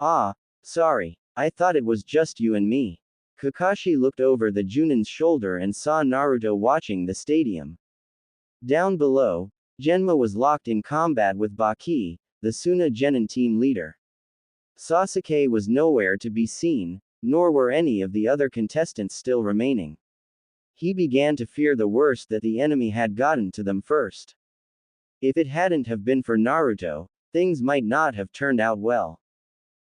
Ah, sorry. I thought it was just you and me. Kakashi looked over the Junin's shoulder and saw Naruto watching the stadium. Down below, Genma was locked in combat with Baki, the Suna Genin team leader. Sasuke was nowhere to be seen, nor were any of the other contestants still remaining. He began to fear the worst, that the enemy had gotten to them first. If it hadn't have been for Naruto, things might not have turned out well.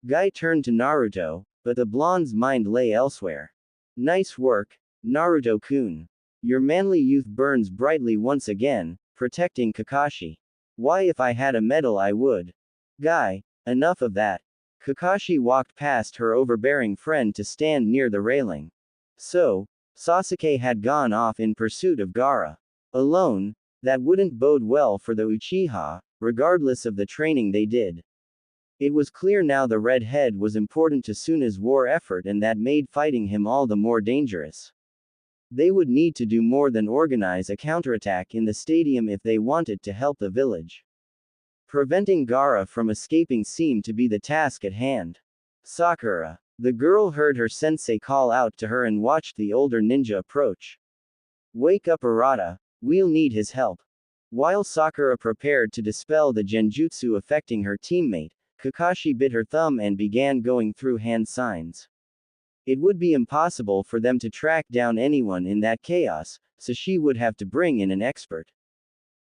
Guy turned to Naruto, but the blonde's mind lay elsewhere. Nice work, Naruto-kun. Your manly youth burns brightly once again, protecting Kakashi. Why, if I had a medal I would. Guy, enough of that. Kakashi walked past her overbearing friend to stand near the railing. So, Sasuke had gone off in pursuit of Gaara. Alone, that wouldn't bode well for the Uchiha, regardless of the training they did. It was clear now the redhead was important to Suna's war effort, and that made fighting him all the more dangerous. They would need to do more than organize a counterattack in the stadium if they wanted to help the village. Preventing Gaara from escaping seemed to be the task at hand. Sakura. The girl heard her sensei call out to her and watched the older ninja approach. Wake up, Arata, we'll need his help. While Sakura prepared to dispel the genjutsu affecting her teammate, Kakashi bit her thumb and began going through hand signs. It would be impossible for them to track down anyone in that chaos, so she would have to bring in an expert.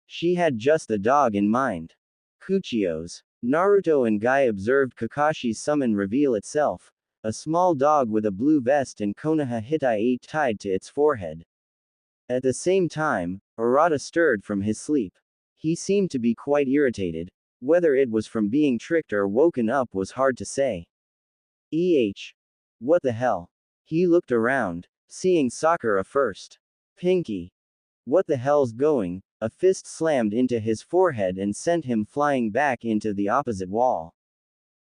She had just the dog in mind. Kuchiyos. Naruto and Guy observed Kakashi's summon reveal itself, a small dog with a blue vest and Konoha Hitai tied to its forehead. At the same time, Arata stirred from his sleep. He seemed to be quite irritated. Whether it was from being tricked or woken up was hard to say. What the hell? He looked around, seeing Sakura first. Pinky. What the hell's going? A fist slammed into his forehead and sent him flying back into the opposite wall.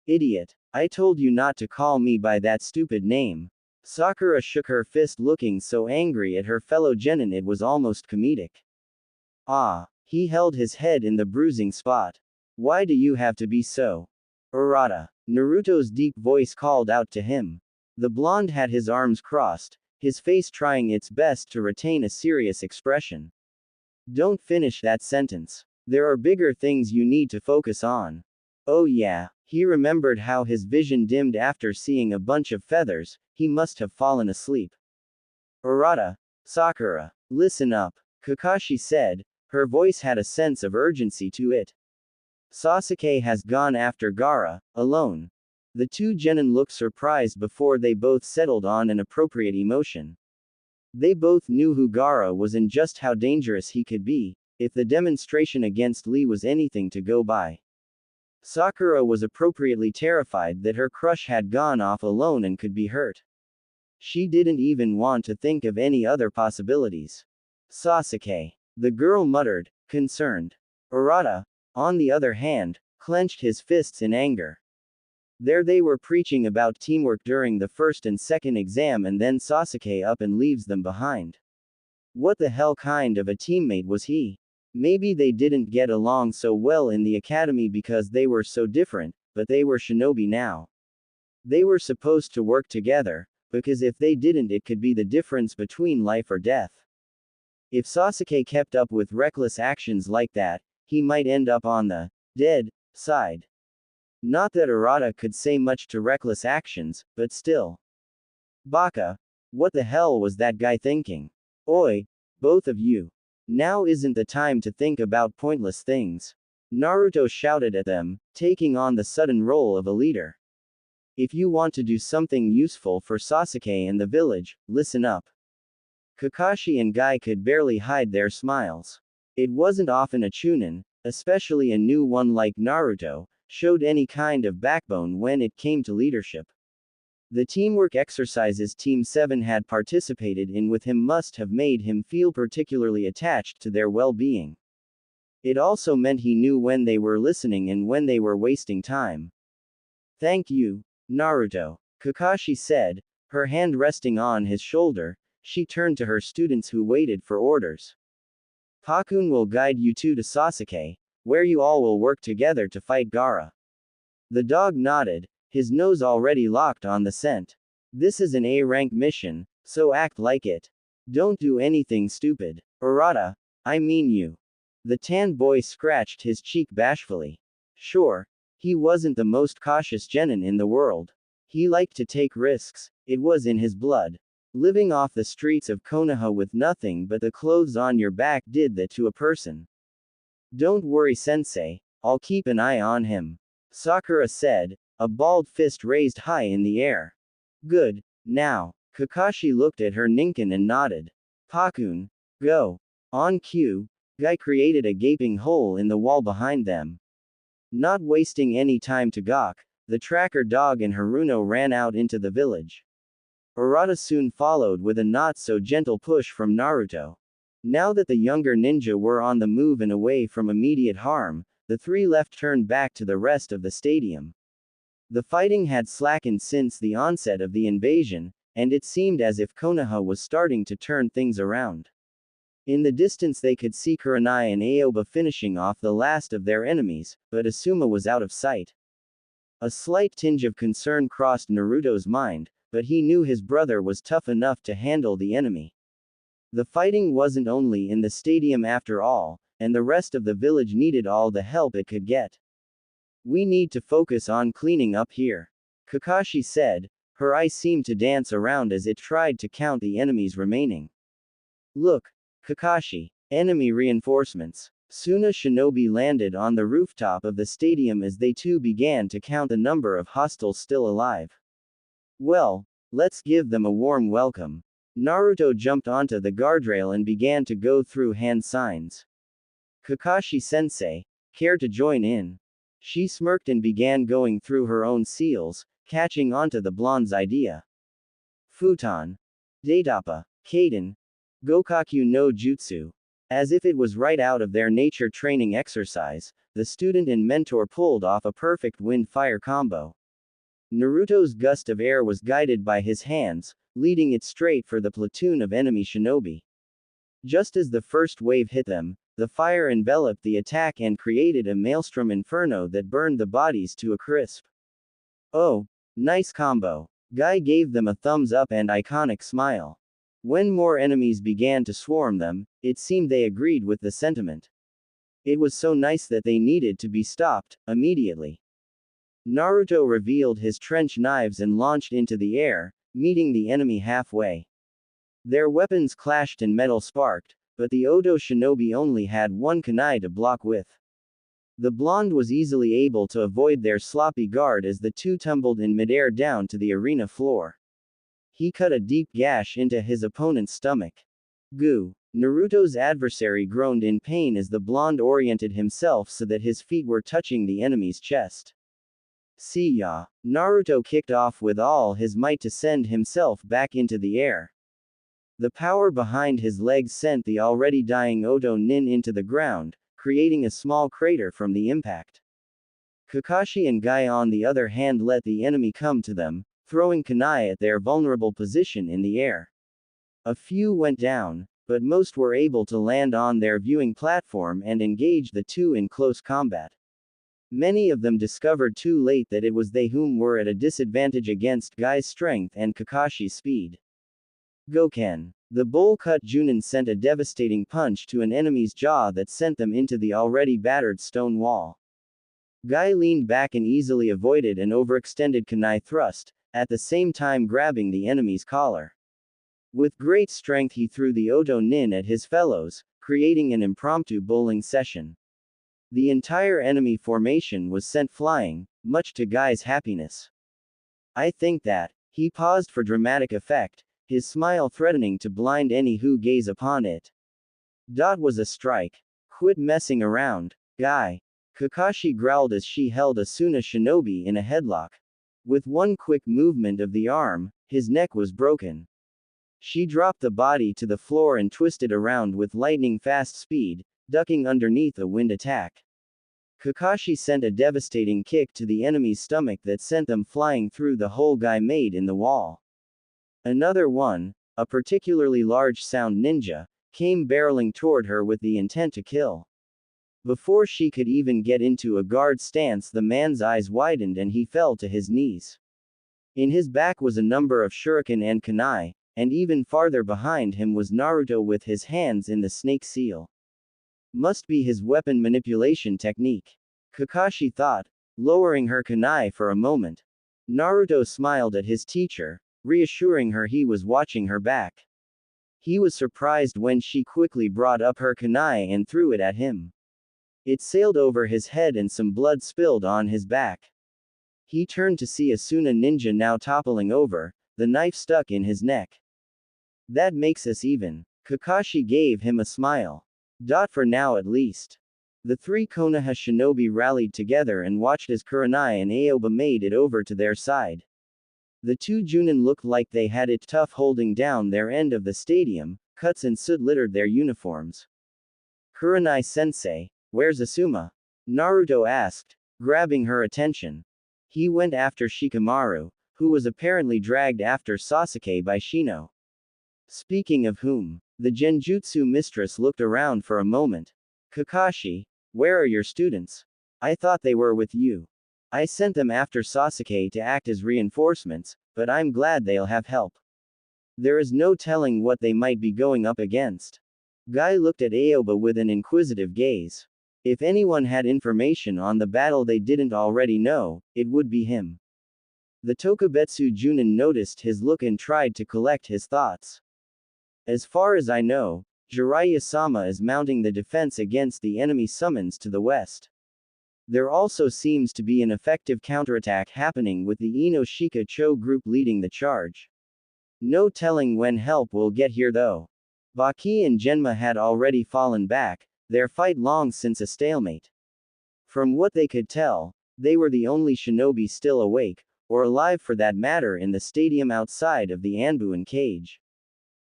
Idiot. I told you not to call me by that stupid name. Sakura shook her fist, looking so angry at her fellow genin it was almost comedic. Ah. He held his head in the bruising spot. Why do you have to be so? Arata. Naruto's deep voice called out to him. The blonde had his arms crossed, his face trying its best to retain a serious expression. Don't finish that sentence. There are bigger things you need to focus on. Oh yeah. He remembered how his vision dimmed after seeing a bunch of feathers. He must have fallen asleep. Urata. Sakura. Listen up, Kakashi said. Her voice had a sense of urgency to it. Sasuke has gone after Gaara, alone. The two genin looked surprised before they both settled on an appropriate emotion. They both knew who Gaara was and just how dangerous he could be, if the demonstration against Lee was anything to go by. Sakura was appropriately terrified that her crush had gone off alone and could be hurt. She didn't even want to think of any other possibilities. Sasuke. The girl muttered, concerned. Urata, on the other hand, clenched his fists in anger. There they were preaching about teamwork during the first and second exam, and then Sasuke up and leaves them behind. What the hell kind of a teammate was he? Maybe they didn't get along so well in the academy because they were so different, but they were shinobi now. They were supposed to work together, because if they didn't it could be the difference between life or death. If Sasuke kept up with reckless actions like that, he might end up on the dead side. Not that Urata could say much to reckless actions, but still. Baka. What the hell was that guy thinking? Oi, both of you. Now isn't the time to think about pointless things. Naruto shouted at them, taking on the sudden role of a leader. If you want to do something useful for Sasuke and the village, listen up. Kakashi and Guy could barely hide their smiles. It wasn't often a chunin, especially a new one like Naruto, showed any kind of backbone when it came to leadership. The teamwork exercises Team 7 had participated in with him must have made him feel particularly attached to their well-being. It also meant he knew when they were listening and when they were wasting time. Thank you, Naruto, Kakashi said, her hand resting on his shoulder. She turned to her students who waited for orders. Pakun will guide you two to Sasuke, where you all will work together to fight Gaara. The dog nodded, his nose already locked on the scent. This is an A-rank mission, so act like it. Don't do anything stupid. Urata, I mean you. The tan boy scratched his cheek bashfully. Sure, he wasn't the most cautious genin in the world. He liked to take risks, it was in his blood. Living off the streets of Konoha with nothing but the clothes on your back did that to a person. Don't worry, Sensei, I'll keep an eye on him. Sakura said, a balled fist raised high in the air. Good. Now. Kakashi looked at her Ninken and nodded. Pakun. Go. On cue, Guy created a gaping hole in the wall behind them. Not wasting any time to gawk, the tracker dog and Haruno ran out into the village. Urata soon followed with a not-so-gentle push from Naruto. Now that the younger ninja were on the move and away from immediate harm, the three left turned back to the rest of the stadium. The fighting had slackened since the onset of the invasion, and it seemed as if Konoha was starting to turn things around. In the distance they could see Kurenai and Aoba finishing off the last of their enemies, but Asuma was out of sight. A slight tinge of concern crossed Naruto's mind, but he knew his brother was tough enough to handle the enemy. The fighting wasn't only in the stadium after all, and the rest of the village needed all the help it could get. We need to focus on cleaning up here, Kakashi said, her eyes seemed to dance around as it tried to count the enemies remaining. Look, Kakashi, enemy reinforcements. Soon a shinobi landed on the rooftop of the stadium as they too began to count the number of hostiles still alive. Well, let's give them a warm welcome. Naruto jumped onto the guardrail and began to go through hand signs. Kakashi-sensei, care to join in? She smirked and began going through her own seals, catching onto the blonde's idea. Futon. Datappa. Kaden. Gokaku no Jutsu. As if it was right out of their nature training exercise, the student and mentor pulled off a perfect wind-fire combo. Naruto's gust of air was guided by his hands, leading it straight for the platoon of enemy shinobi. Just as the first wave hit them, the fire enveloped the attack and created a maelstrom inferno that burned the bodies to a crisp. Oh, nice combo. Guy gave them a thumbs up and iconic smile. When more enemies began to swarm them, it seemed they agreed with the sentiment. It was so nice that they needed to be stopped, immediately. Naruto revealed his trench knives and launched into the air, meeting the enemy halfway. Their weapons clashed and metal sparked, but the Odo shinobi only had one kunai to block with. The blonde was easily able to avoid their sloppy guard as the two tumbled in midair down to the arena floor. He cut a deep gash into his opponent's stomach. Goo! Naruto's adversary groaned in pain as the blonde oriented himself so that his feet were touching the enemy's chest. See ya! Naruto kicked off with all his might to send himself back into the air. The power behind his legs sent the already dying Odo Nin into the ground, creating a small crater from the impact. Kakashi and Guy on the other hand let the enemy come to them, throwing kunai at their vulnerable position in the air. A few went down, but most were able to land on their viewing platform and engage the two in close combat. Many of them discovered too late that it was they whom were at a disadvantage against Guy's strength and Kakashi's speed. Goken. The bowl-cut Junin sent a devastating punch to an enemy's jaw that sent them into the already battered stone wall. Guy leaned back and easily avoided an overextended kunai thrust, at the same time grabbing the enemy's collar. With great strength he threw the Odo Nin at his fellows, creating an impromptu bowling session. The entire enemy formation was sent flying, much to Guy's happiness. I think that, he paused for dramatic effect, his smile threatening to blind any who gaze upon it. Dot was a strike. Quit messing around, Guy. Kakashi growled as she held Asuna Shinobi in a headlock. With one quick movement of the arm, his neck was broken. She dropped the body to the floor and twisted around with lightning-fast speed, ducking underneath a wind attack. Kakashi sent a devastating kick to the enemy's stomach that sent them flying through the hole Guy made in the wall. Another one, a particularly large sound ninja, came barreling toward her with the intent to kill. Before she could even get into a guard stance, the man's eyes widened and he fell to his knees. In his back was a number of shuriken and kunai, and even farther behind him was Naruto with his hands in the snake seal. Must be his weapon manipulation technique, Kakashi thought, lowering her kunai for a moment. Naruto smiled at his teacher, reassuring her he was watching her back. He was surprised when she quickly brought up her kunai and threw it at him. It sailed over his head and some blood spilled on his back. He turned to see Asuna Ninja now toppling over, the knife stuck in his neck. That makes us even. Kakashi gave him a smile. For now at least. The three Konoha shinobi rallied together and watched as Kurenai and Aoba made it over to their side. The two Junin looked like they had it tough holding down their end of the stadium, cuts and soot littered their uniforms. Kurenai Sensei, where's Asuma? Naruto asked, grabbing her attention. He went after Shikamaru, who was apparently dragged after Sasuke by Shino. Speaking of whom, the Genjutsu mistress looked around for a moment. Kakashi, where are your students? I thought they were with you. I sent them after Sasuke to act as reinforcements, but I'm glad they'll have help. There is no telling what they might be going up against. Guy looked at Aoba with an inquisitive gaze. If anyone had information on the battle they didn't already know, it would be him. The Tokubetsu Junin noticed his look and tried to collect his thoughts. As far as I know, Jiraiya-sama is mounting the defense against the enemy summons to the west. There also seems to be an effective counterattack happening with the Ino-Shika Cho group leading the charge. No telling when help will get here though. Baki and Genma had already fallen back, their fight long since a stalemate. From what they could tell, they were the only shinobi still awake, or alive for that matter in the stadium outside of the Anbuin cage.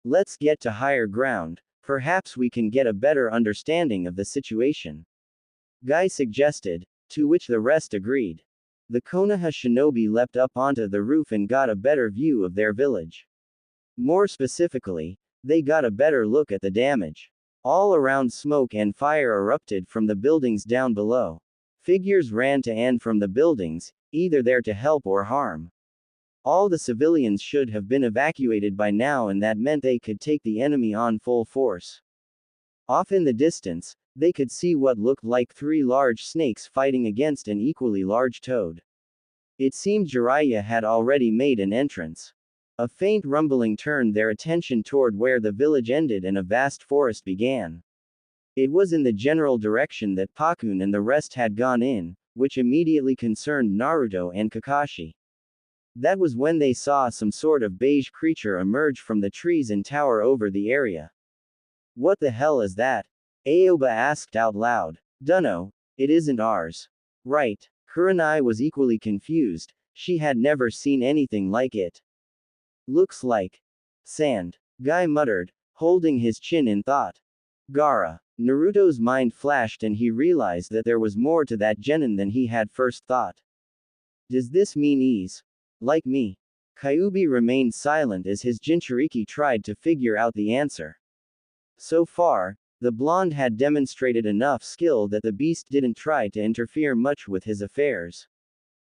Let's get to higher ground, perhaps we can get a better understanding of the situation. Guy suggested, to which the rest agreed. The Konoha shinobi leapt up onto the roof and got a better view of their village. More specifically, they got a better look at the damage. All around smoke and fire erupted from the buildings down below. Figures ran to and from the buildings, either there to help or harm. All the civilians should have been evacuated by now, and that meant they could take the enemy on full force. Off in the distance, they could see what looked like three large snakes fighting against an equally large toad. It seemed Jiraiya had already made an entrance. A faint rumbling turned their attention toward where the village ended and a vast forest began. It was in the general direction that Pakun and the rest had gone in, which immediately concerned Naruto and Kakashi. That was when they saw some sort of beige creature emerge from the trees and tower over the area. What the hell is that? Aoba asked out loud. Dunno, it isn't ours. Right. Kurenai was equally confused, she had never seen anything like it. Looks like sand, Guy muttered, holding his chin in thought. Gaara. Naruto's mind flashed and he realized that there was more to that genin than he had first thought. Does this mean ease? Like me? Kyuubi remained silent as his Jinchuriki tried to figure out the answer. So far, the blonde had demonstrated enough skill that the beast didn't try to interfere much with his affairs.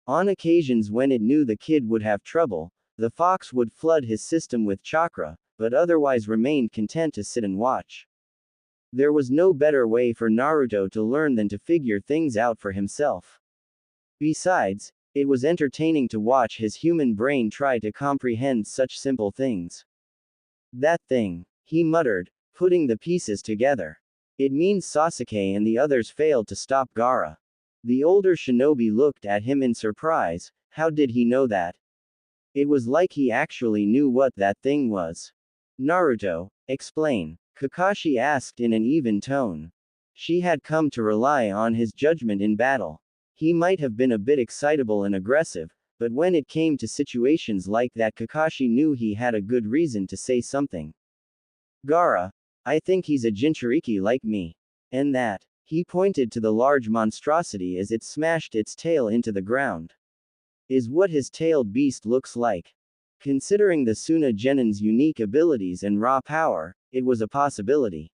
On occasions when it knew the kid would have trouble, the fox would flood his system with chakra, but otherwise remained content to sit and watch. There was no better way for Naruto to learn than to figure things out for himself. Besides, it was entertaining to watch his human brain try to comprehend such simple things. That thing, he muttered, putting the pieces together. It means Sasuke and the others failed to stop Gaara. The older shinobi looked at him in surprise. How did he know that? It was like he actually knew what that thing was. Naruto, explain. Kakashi asked in an even tone. She had come to rely on his judgment in battle. He might have been a bit excitable and aggressive, but when it came to situations like that, Kakashi knew he had a good reason to say something. Gaara, I think he's a Jinchuriki like me. And that. He pointed to the large monstrosity as it smashed its tail into the ground. Is what his tailed beast looks like. Considering the Suna Genin's unique abilities and raw power, it was a possibility.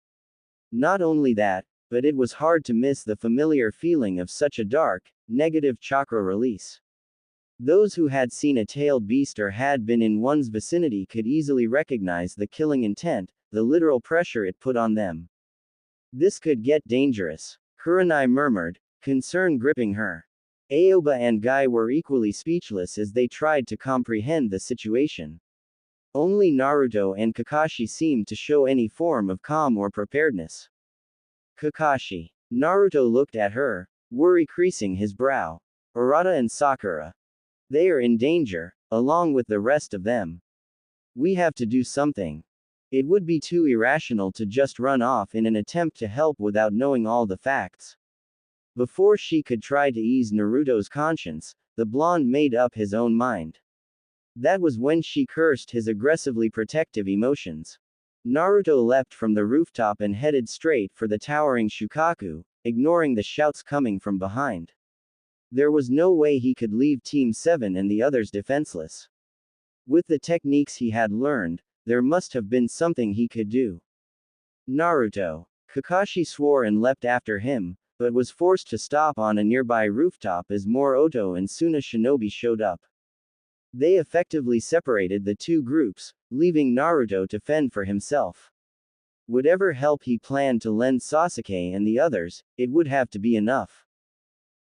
Not only that, but it was hard to miss the familiar feeling of such a dark, negative chakra release. Those who had seen a tailed beast or had been in one's vicinity could easily recognize the killing intent, the literal pressure it put on them. This could get dangerous, Kurenai murmured, concern gripping her. Aoba and Guy were equally speechless as they tried to comprehend the situation. Only Naruto and Kakashi seemed to show any form of calm or preparedness. Kakashi. Naruto looked at her, worry creasing his brow. Urata and Sakura. They are in danger, along with the rest of them. We have to do something. It would be too irrational to just run off in an attempt to help without knowing all the facts. Before she could try to ease Naruto's conscience, the blonde made up his own mind. That was when she cursed his aggressively protective emotions. Naruto leapt from the rooftop and headed straight for the towering Shukaku, ignoring the shouts coming from behind. There was no way he could leave Team 7 and the others defenseless. With the techniques he had learned, there must have been something he could do. Naruto. Kakashi swore and leapt after him, but was forced to stop on a nearby rooftop as more Oto and Suna shinobi showed up. They effectively separated the two groups, leaving Naruto to fend for himself. Whatever help he planned to lend Sasuke and the others, it would have to be enough.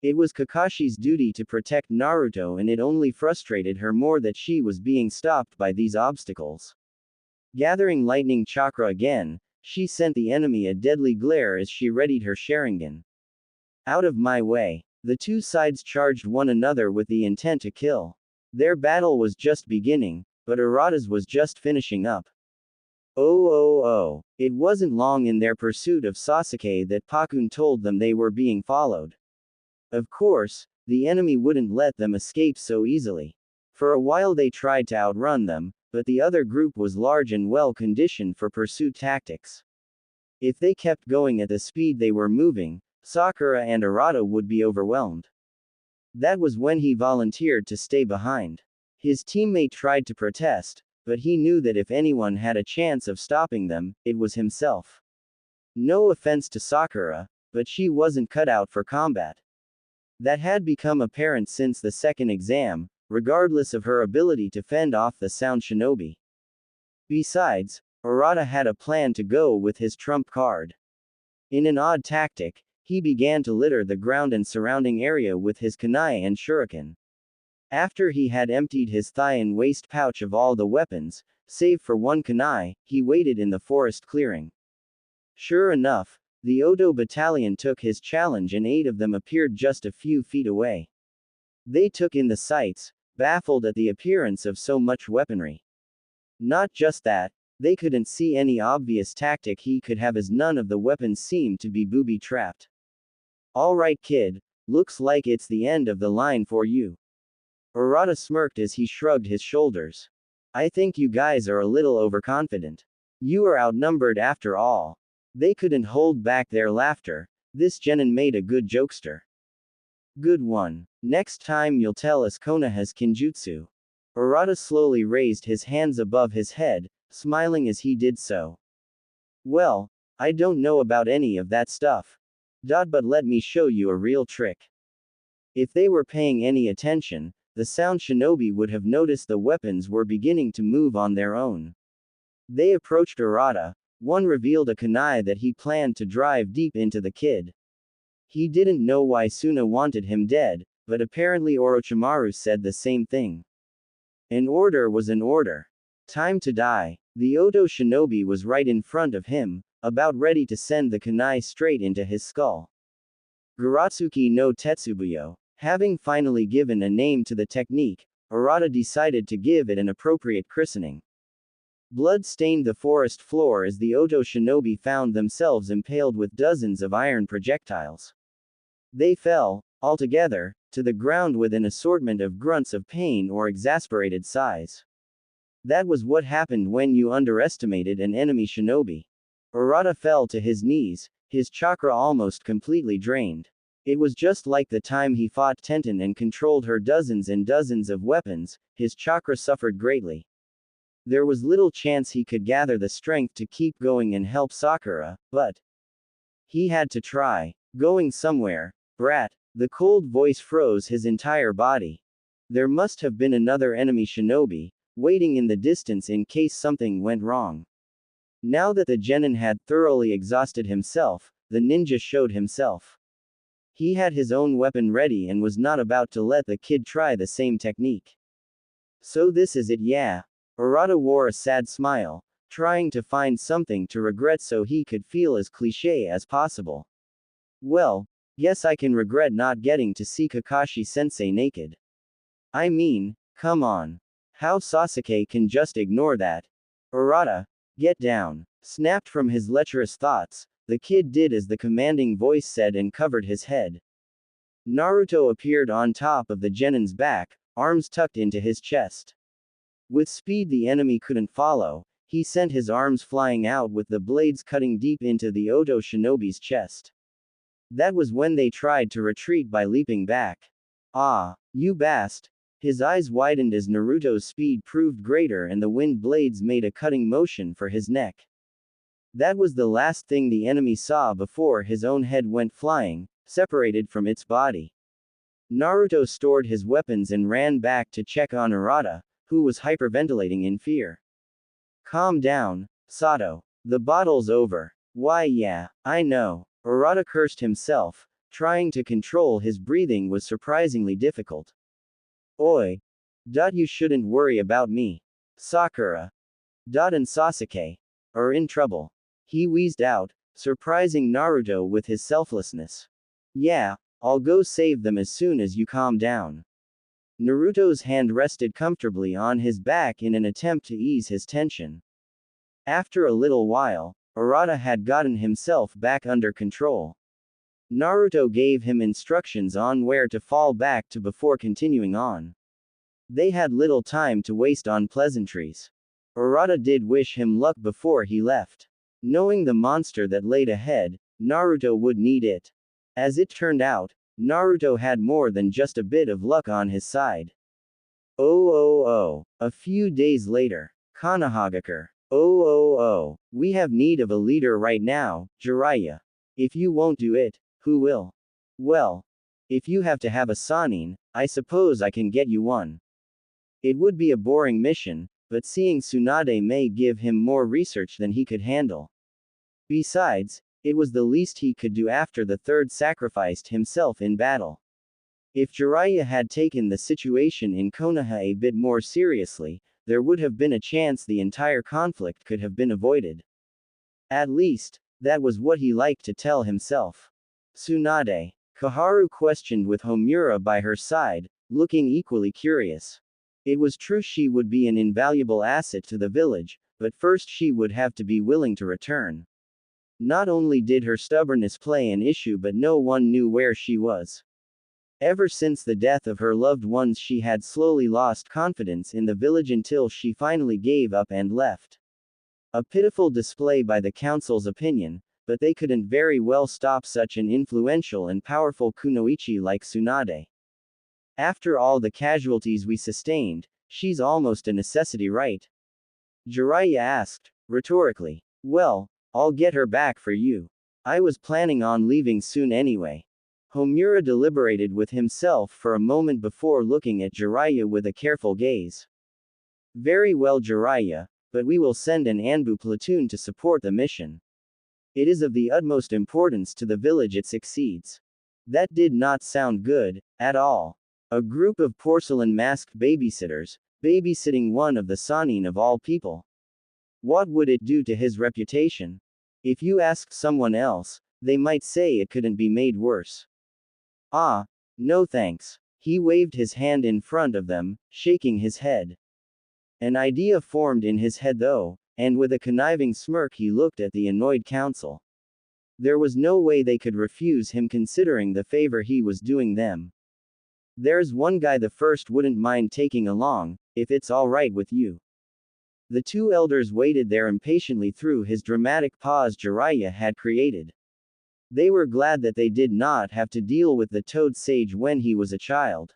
It was Kakashi's duty to protect Naruto, and it only frustrated her more that she was being stopped by these obstacles. Gathering lightning chakra again, she sent the enemy a deadly glare as she readied her Sharingan. Out of my way. The two sides charged one another with the intent to kill. Their battle was just beginning, but Urata's was just finishing up. Oh. It wasn't long in their pursuit of Sasuke that Pakun told them they were being followed. Of course, the enemy wouldn't let them escape so easily. For a while they tried to outrun them, but the other group was large and well conditioned for pursuit tactics. If they kept going at the speed they were moving, Sakura and Urata would be overwhelmed. That was when he volunteered to stay behind. His teammate tried to protest, but he knew that if anyone had a chance of stopping them, it was himself. No offense to Sakura, but she wasn't cut out for combat. That had become apparent since the second exam, regardless of her ability to fend off the sound shinobi. Besides, Urata had a plan to go with his trump card. In an odd tactic, he began to litter the ground and surrounding area with his kunai and shuriken. After he had emptied his thigh and waist pouch of all the weapons, save for one kunai, he waited in the forest clearing. Sure enough, the Odo battalion took his challenge and 8 of them appeared just a few feet away. They took in the sights, baffled at the appearance of so much weaponry. Not just that, they couldn't see any obvious tactic he could have as none of the weapons seemed to be booby-trapped. Alright kid, looks like it's the end of the line for you. Arata smirked as he shrugged his shoulders. I think you guys are a little overconfident. You are outnumbered after all. They couldn't hold back their laughter. This genin made a good jokester. Good one. Next time you'll tell us Konoha's Kinjutsu. Arata slowly raised his hands above his head, smiling as he did so. Well, I don't know about any of that stuff. But let me show you a real trick. If they were paying any attention, the sound shinobi would have noticed the weapons were beginning to move on their own. They approached Arata. One revealed a kunai that he planned to drive deep into the kid. He didn't know why Suna wanted him dead, but apparently Orochimaru said the same thing. An order was an order. Time to die. The Odo shinobi was right in front of him, about ready to send the kunai straight into his skull. Guratsuki no Tetsubuyo. Having finally given a name to the technique, Arata decided to give it an appropriate christening. Blood stained the forest floor as the Odo shinobi found themselves impaled with dozens of iron projectiles. They fell, altogether, to the ground with an assortment of grunts of pain or exasperated sighs. That was what happened when you underestimated an enemy shinobi. Arata fell to his knees, his chakra almost completely drained. It was just like the time he fought Tenten and controlled her dozens and dozens of weapons, his chakra suffered greatly. There was little chance he could gather the strength to keep going and help Sakura, but he had to try. Going somewhere, brat. The cold voice froze his entire body. There must have been another enemy shinobi, waiting in the distance in case something went wrong. Now that the genin had thoroughly exhausted himself, the ninja showed himself. He had his own weapon ready and was not about to let the kid try the same technique. So this is it, yeah. Arata wore a sad smile, trying to find something to regret so he could feel as cliché as possible. Well, guess I can regret not getting to see Kakashi Sensei naked. I mean, come on. How Sasuke can just ignore that? Arata, get down. Snapped from his lecherous thoughts, the kid did as the commanding voice said and covered his head. Naruto appeared on top of the genin's back, arms tucked into his chest. With speed the enemy couldn't follow, he sent his arms flying out with the blades cutting deep into the Odo shinobi's chest. That was when they tried to retreat by leaping back. Ah, you bast! His eyes widened as Naruto's speed proved greater and the wind blades made a cutting motion for his neck. That was the last thing the enemy saw before his own head went flying, separated from its body. Naruto stored his weapons and ran back to check on Arata, who was hyperventilating in fear. Calm down, Sato. The battle's over. Why yeah, I know. Arata cursed himself. Trying to control his breathing was surprisingly difficult. Oi. You shouldn't worry about me. Sakura. And Sasuke are in trouble. He wheezed out, surprising Naruto with his selflessness. Yeah, I'll go save them as soon as you calm down. Naruto's hand rested comfortably on his back in an attempt to ease his tension. After a little while, Arata had gotten himself back under control. Naruto gave him instructions on where to fall back to before continuing on. They had little time to waste on pleasantries. Arata did wish him luck before he left. Knowing the monster that laid ahead, Naruto would need it. As it turned out, Naruto had more than just a bit of luck on his side. A few days later, Konohagakure. We have need of a leader right now, Jiraiya. If you won't do it, who will? Well, if you have to have a Sannin, I suppose I can get you one. It would be a boring mission, but seeing Tsunade may give him more research than he could handle. Besides, it was the least he could do after the third sacrificed himself in battle. If Jiraiya had taken the situation in Konoha a bit more seriously, there would have been a chance the entire conflict could have been avoided. At least, that was what he liked to tell himself. Tsunade. Koharu questioned with Homura by her side, looking equally curious. It was true she would be an invaluable asset to the village, but first she would have to be willing to return. Not only did her stubbornness play an issue, but no one knew where she was. Ever since the death of her loved ones, she had slowly lost confidence in the village until she finally gave up and left. A pitiful display by the council's opinion, but they couldn't very well stop such an influential and powerful kunoichi like Tsunade. After all the casualties we sustained, she's almost a necessity, right? Jiraiya asked, rhetorically. Well, I'll get her back for you. I was planning on leaving soon anyway. Homura deliberated with himself for a moment before looking at Jiraiya with a careful gaze. Very well, Jiraiya, but we will send an Anbu platoon to support the mission. It is of the utmost importance to the village it succeeds. That did not sound good, at all. A group of porcelain-masked babysitters, babysitting one of the Sannin of all people. What would it do to his reputation? If you asked someone else, they might say it couldn't be made worse. Ah, no thanks. He waved his hand in front of them, shaking his head. An idea formed in his head though, and with a conniving smirk he looked at the annoyed council. There was no way they could refuse him considering the favor he was doing them. There's one guy the first wouldn't mind taking along, if it's alright with you. The two elders waited there impatiently through his dramatic pause Jiraiya had created. They were glad that they did not have to deal with the Toad Sage when he was a child.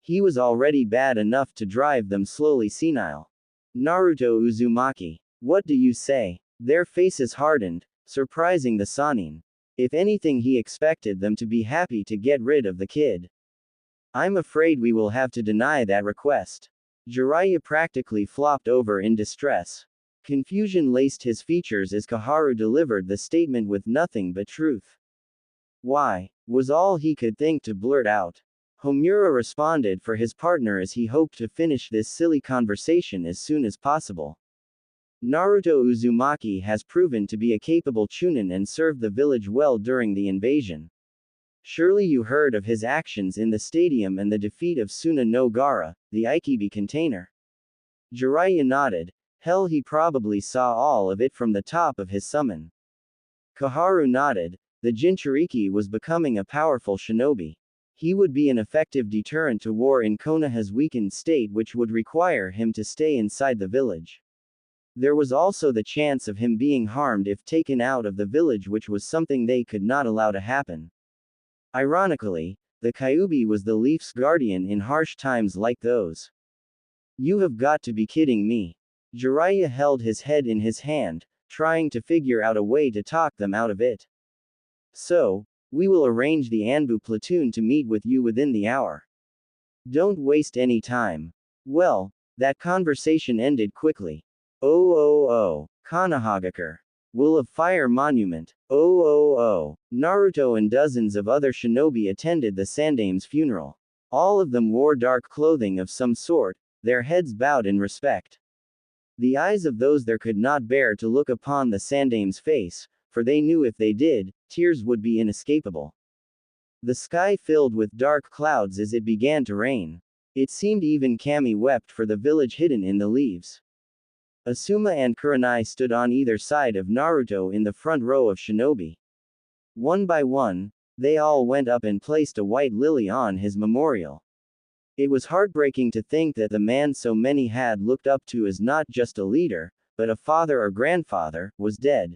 He was already bad enough to drive them slowly senile. Naruto Uzumaki. What do you say? Their faces hardened, surprising the Sannin. If anything, he expected them to be happy to get rid of the kid. I'm afraid we will have to deny that request. Jiraiya practically flopped over in distress. Confusion laced his features as Koharu delivered the statement with nothing but truth. Why? Was all he could think to blurt out. Homura responded for his partner as he hoped to finish this silly conversation as soon as possible. Naruto Uzumaki has proven to be a capable chunin and served the village well during the invasion. Surely you heard of his actions in the stadium and the defeat of Suna no Gara, the Ikibi container. Jiraiya nodded. Hell, he probably saw all of it from the top of his summon. Koharu nodded. The Jinchuriki was becoming a powerful shinobi. He would be an effective deterrent to war in Konoha's weakened state, which would require him to stay inside the village. There was also the chance of him being harmed if taken out of the village, which was something they could not allow to happen. Ironically, the Kyuubi was the Leaf's guardian in harsh times like those. You have got to be kidding me. Jiraiya held his head in his hand, trying to figure out a way to talk them out of it. So, we will arrange the Anbu platoon to meet with you within the hour. Don't waste any time. Well, that conversation ended quickly. Oh, Konohagakure. Will of Fire Monument. Oh. Naruto and dozens of other shinobi attended the Sandame's funeral. All of them wore dark clothing of some sort, their heads bowed in respect. The eyes of those there could not bear to look upon the Sandame's face, for they knew if they did, tears would be inescapable. The sky filled with dark clouds as it began to rain. It seemed even Kami wept for the village hidden in the leaves. Asuma and Kurenai stood on either side of Naruto in the front row of shinobi. One by one, they all went up and placed a white lily on his memorial. It was heartbreaking to think that the man so many had looked up to as not just a leader, but a father or grandfather, was dead.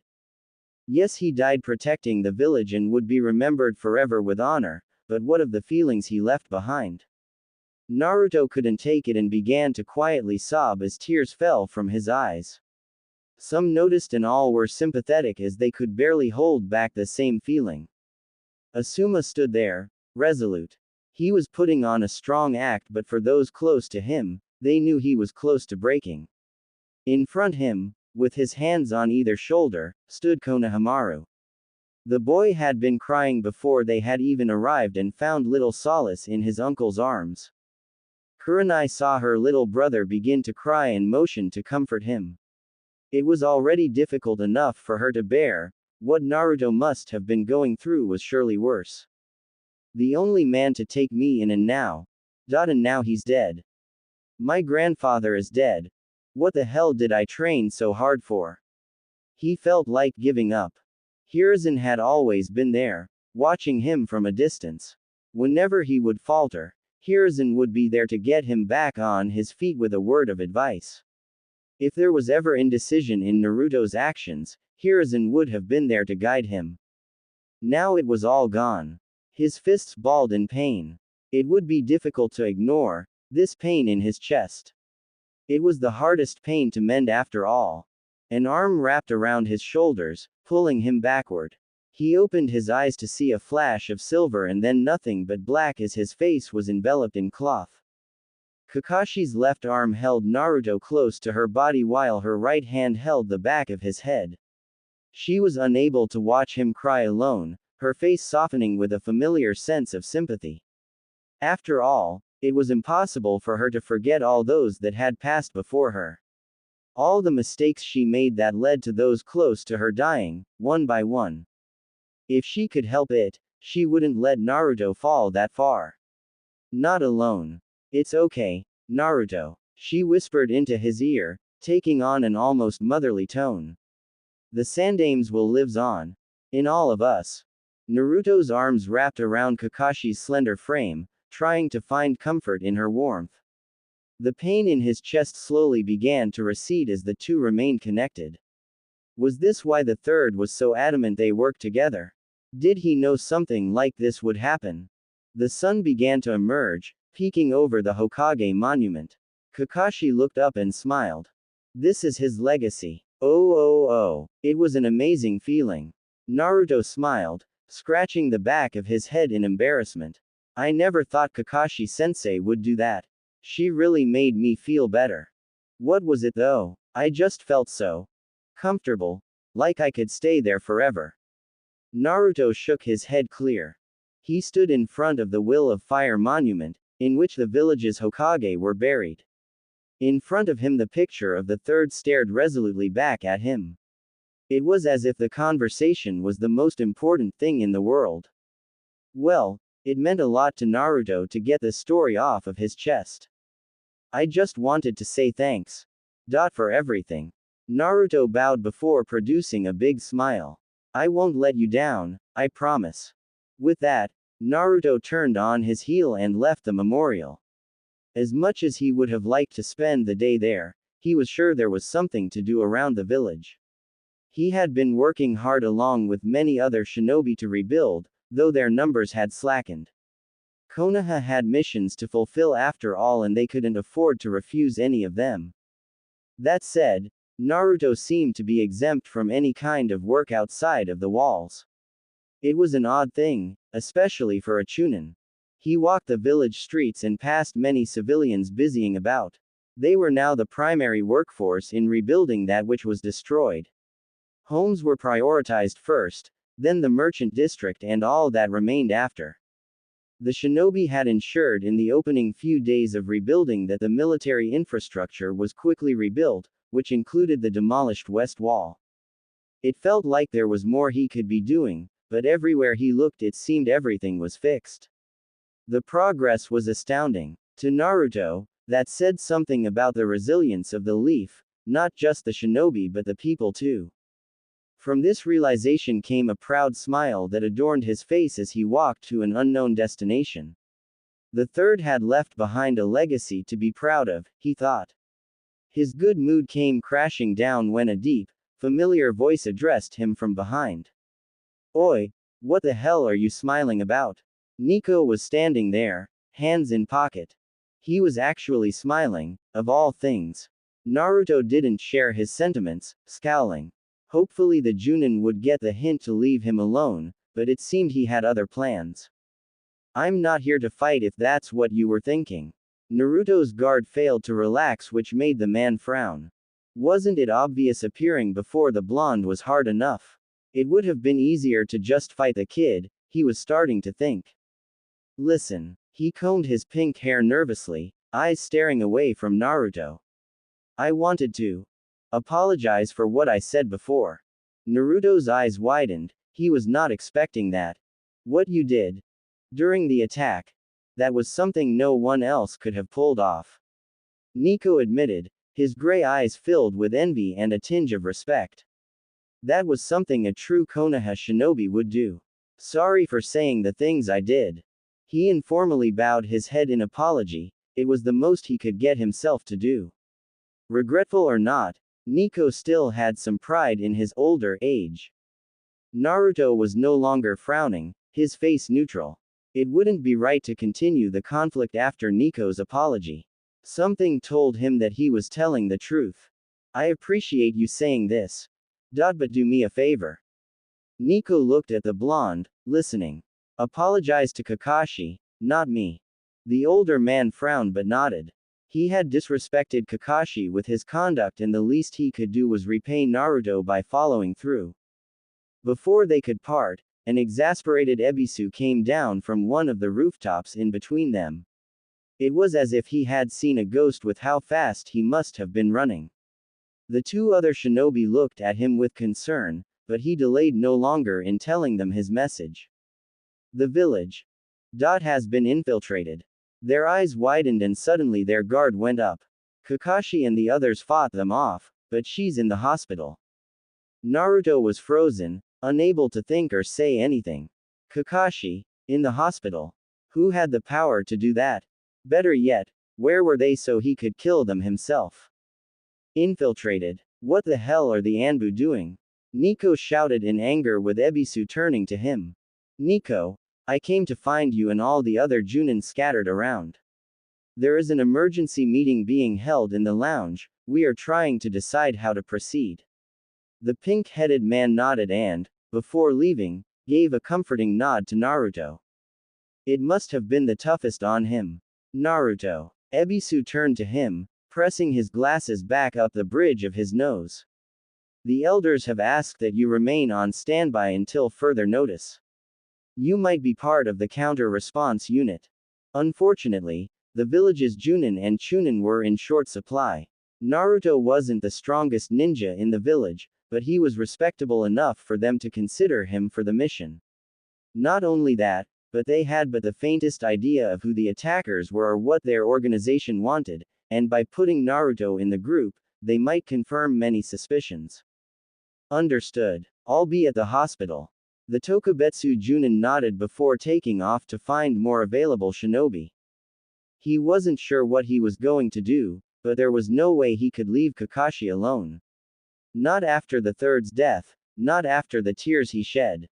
Yes, he died protecting the village and would be remembered forever with honor, but what of the feelings he left behind? Naruto couldn't take it and began to quietly sob as tears fell from his eyes. Some noticed and all were sympathetic as they could barely hold back the same feeling. Asuma stood there, resolute. He was putting on a strong act, but for those close to him, they knew he was close to breaking. In front him, with his hands on either shoulder, stood Konohamaru. The boy had been crying before they had even arrived and found little solace in his uncle's arms. Kurenai saw her little brother begin to cry and motioned to comfort him. It was already difficult enough for her to bear. What Naruto must have been going through was surely worse. The only man to take me in, and now he's dead. My grandfather is dead. What the hell did I train so hard for? He felt like giving up. Hiruzen had always been there, watching him from a distance. Whenever he would falter, Hiruzen would be there to get him back on his feet with a word of advice. If there was ever indecision in Naruto's actions, Hiruzen would have been there to guide him. Now it was all gone. His fists balled in pain. It would be difficult to ignore this pain in his chest. It was the hardest pain to mend after all. An arm wrapped around his shoulders, pulling him backward. He opened his eyes to see a flash of silver and then nothing but black as his face was enveloped in cloth. Kakashi's left arm held Naruto close to her body while her right hand held the back of his head. She was unable to watch him cry alone, her face softening with a familiar sense of sympathy. After all, it was impossible for her to forget all those that had passed before her. All the mistakes she made that led to those close to her dying, one by one. If she could help it, she wouldn't let Naruto fall that far. Not alone. It's okay, Naruto, she whispered into his ear, taking on an almost motherly tone. The Sandames will live on. In all of us. Naruto's arms wrapped around Kakashi's slender frame, trying to find comfort in her warmth. The pain in his chest slowly began to recede as the two remained connected. Was this why the third was so adamant they work together? Did he know something like this would happen? The sun began to emerge, peeking over the Hokage monument. Kakashi looked up and smiled. This is his legacy. Oh. It was an amazing feeling. Naruto smiled, scratching the back of his head in embarrassment. I never thought Kakashi-sensei would do that. She really made me feel better. What was it though? I just felt so comfortable. Like I could stay there forever. Naruto shook his head clear. He stood in front of the Will of Fire monument, in which the village's Hokage were buried. In front of him the picture of the third stared resolutely back at him. It was as if the conversation was the most important thing in the world. Well, it meant a lot to Naruto to get the story off of his chest. I just wanted to say thanks. For everything. Naruto bowed before producing a big smile. I won't let you down, I promise. With that, Naruto turned on his heel and left the memorial. As much as he would have liked to spend the day there, he was sure there was something to do around the village. He had been working hard along with many other shinobi to rebuild, though their numbers had slackened. Konoha had missions to fulfill after all, and they couldn't afford to refuse any of them. That said, Naruto seemed to be exempt from any kind of work outside of the walls. It was an odd thing, especially for a Chunin. He walked the village streets and passed many civilians busying about. They were now the primary workforce in rebuilding that which was destroyed. Homes were prioritized first, then the merchant district and all that remained after. The shinobi had ensured in the opening few days of rebuilding that the military infrastructure was quickly rebuilt, which included the demolished West Wall. It felt like there was more he could be doing, but everywhere he looked it seemed everything was fixed. The progress was astounding. To Naruto, that said something about the resilience of the Leaf, not just the shinobi but the people too. From this realization came a proud smile that adorned his face as he walked to an unknown destination. The third had left behind a legacy to be proud of, he thought. His good mood came crashing down when a deep, familiar voice addressed him from behind. Oi, what the hell are you smiling about? Nico was standing there, hands in pocket. He was actually smiling, of all things. Naruto didn't share his sentiments, scowling. Hopefully the Junin would get the hint to leave him alone, but it seemed he had other plans. I'm not here to fight if that's what you were thinking. Naruto's guard failed to relax, which made the man frown. Wasn't it obvious appearing before the blonde was hard enough? It would have been easier to just fight the kid, he was starting to think. Listen. He combed his pink hair nervously, eyes staring away from Naruto. I wanted to apologize for what I said before. Naruto's eyes widened, he was not expecting that. What you did during the attack, that was something no one else could have pulled off. Nico admitted, his gray eyes filled with envy and a tinge of respect. That was something a true Konoha shinobi would do. Sorry for saying the things I did. He informally bowed his head in apology, it was the most he could get himself to do. Regretful or not, Nico still had some pride in his older age. Naruto was no longer frowning, his face neutral. It wouldn't be right to continue the conflict after Nico's apology. Something told him that he was telling the truth. I appreciate you saying this. But do me a favor. Nico looked at the blonde, listening. Apologize to Kakashi, not me. The older man frowned but nodded. He had disrespected Kakashi with his conduct and the least he could do was repay Naruto by following through. Before they could part, an exasperated Ebisu came down from one of the rooftops in between them. It was as if he had seen a ghost with how fast he must have been running. The two other shinobi looked at him with concern, but he delayed no longer in telling them his message. The village has been infiltrated. Their eyes widened and suddenly their guard went up. Kakashi and the others fought them off, but she's in the hospital. Naruto was frozen, unable to think or say anything. Kakashi, in the hospital. Who had the power to do that? Better yet, where were they so he could kill them himself? Infiltrated. What the hell are the Anbu doing? Nico shouted in anger with Ebisu turning to him. Nico, I came to find you and all the other Junin scattered around. There is an emergency meeting being held in the lounge, we are trying to decide how to proceed. The pink-headed man nodded and, before leaving, gave a comforting nod to Naruto. It must have been the toughest on him. Naruto. Ebisu turned to him, pressing his glasses back up the bridge of his nose. The elders have asked that you remain on standby until further notice. You might be part of the counter-response unit. Unfortunately, the village's Junin and Chunin were in short supply. Naruto wasn't the strongest ninja in the village, but he was respectable enough for them to consider him for the mission. Not only that, but they had but the faintest idea of who the attackers were or what their organization wanted, and by putting Naruto in the group, they might confirm many suspicions. Understood. I'll be at the hospital. The Tokubetsu Junin nodded before taking off to find more available shinobi. He wasn't sure what he was going to do, but there was no way he could leave Kakashi alone. Not after the third's death, not after the tears he shed.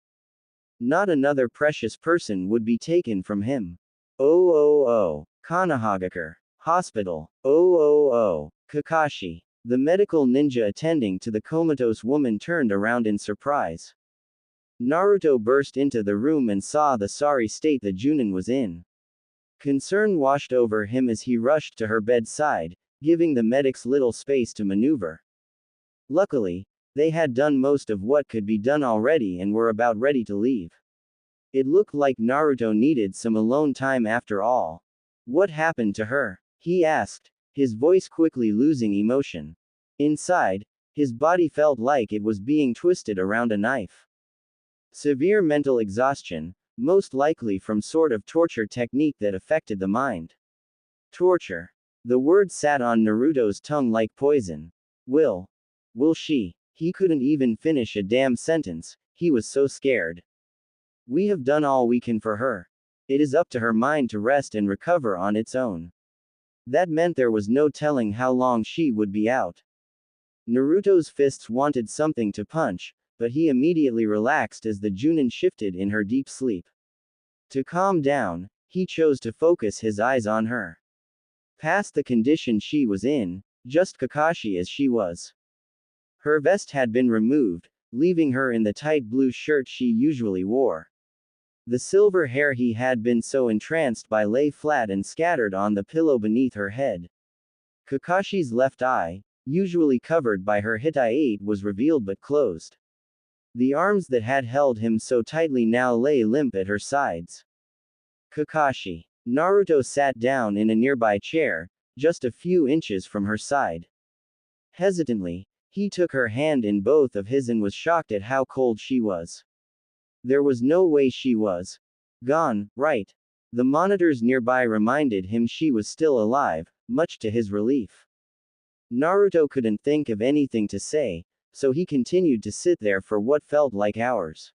Not another precious person would be taken from him. Konohagakure. Hospital. Kakashi. The medical ninja attending to the comatose woman turned around in surprise. Naruto burst into the room and saw the sorry state the Junin was in. Concern washed over him as he rushed to her bedside, giving the medics little space to maneuver. Luckily, they had done most of what could be done already and were about ready to leave. It looked like Naruto needed some alone time after all. What happened to her? He asked, his voice quickly losing emotion. Inside, his body felt like it was being twisted around a knife. Severe mental exhaustion, most likely from sort of torture technique that affected the mind. Torture. The word sat on Naruto's tongue like poison. Will she? He couldn't even finish a damn sentence, he was so scared. We have done all we can for her. It is up to her mind to rest and recover on its own. That meant there was no telling how long she would be out. Naruto's fists wanted something to punch, but he immediately relaxed as the Junin shifted in her deep sleep. To calm down, he chose to focus his eyes on her. Past the condition she was in, just Kakashi as she was. Her vest had been removed, leaving her in the tight blue shirt she usually wore. The silver hair he had been so entranced by lay flat and scattered on the pillow beneath her head. Kakashi's left eye, usually covered by her Hitai-8, was revealed but closed. The arms that had held him so tightly now lay limp at her sides. Kakashi. Naruto sat down in a nearby chair, just a few inches from her side. Hesitantly, he took her hand in both of his and was shocked at how cold she was. There was no way she was gone, right? The monitors nearby reminded him she was still alive, much to his relief. Naruto couldn't think of anything to say, so he continued to sit there for what felt like hours.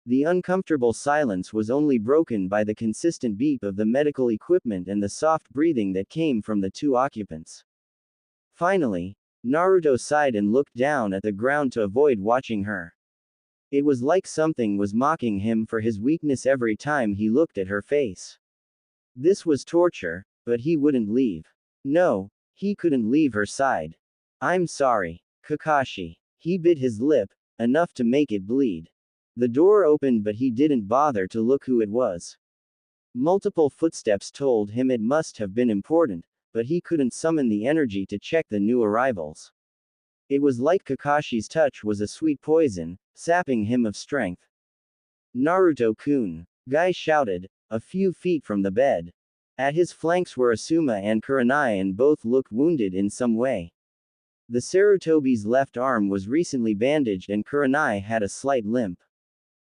The uncomfortable silence was only broken by the consistent beep of the medical equipment and the soft breathing that came from the two occupants. Finally, Naruto sighed and looked down at the ground to avoid watching her. It was like something was mocking him for his weakness every time he looked at her face. This was torture, but he wouldn't leave. No, he couldn't leave her side. I'm sorry, Kakashi. He bit his lip, enough to make it bleed. The door opened, but he didn't bother to look who it was. Multiple footsteps told him it must have been important, but he couldn't summon the energy to check the new arrivals. It was like Kakashi's touch was a sweet poison, sapping him of strength. Naruto-kun, Guy shouted, a few feet from the bed. At his flanks were Asuma and Kurenai, and both looked wounded in some way. The Sarutobi's left arm was recently bandaged and Kurenai had a slight limp.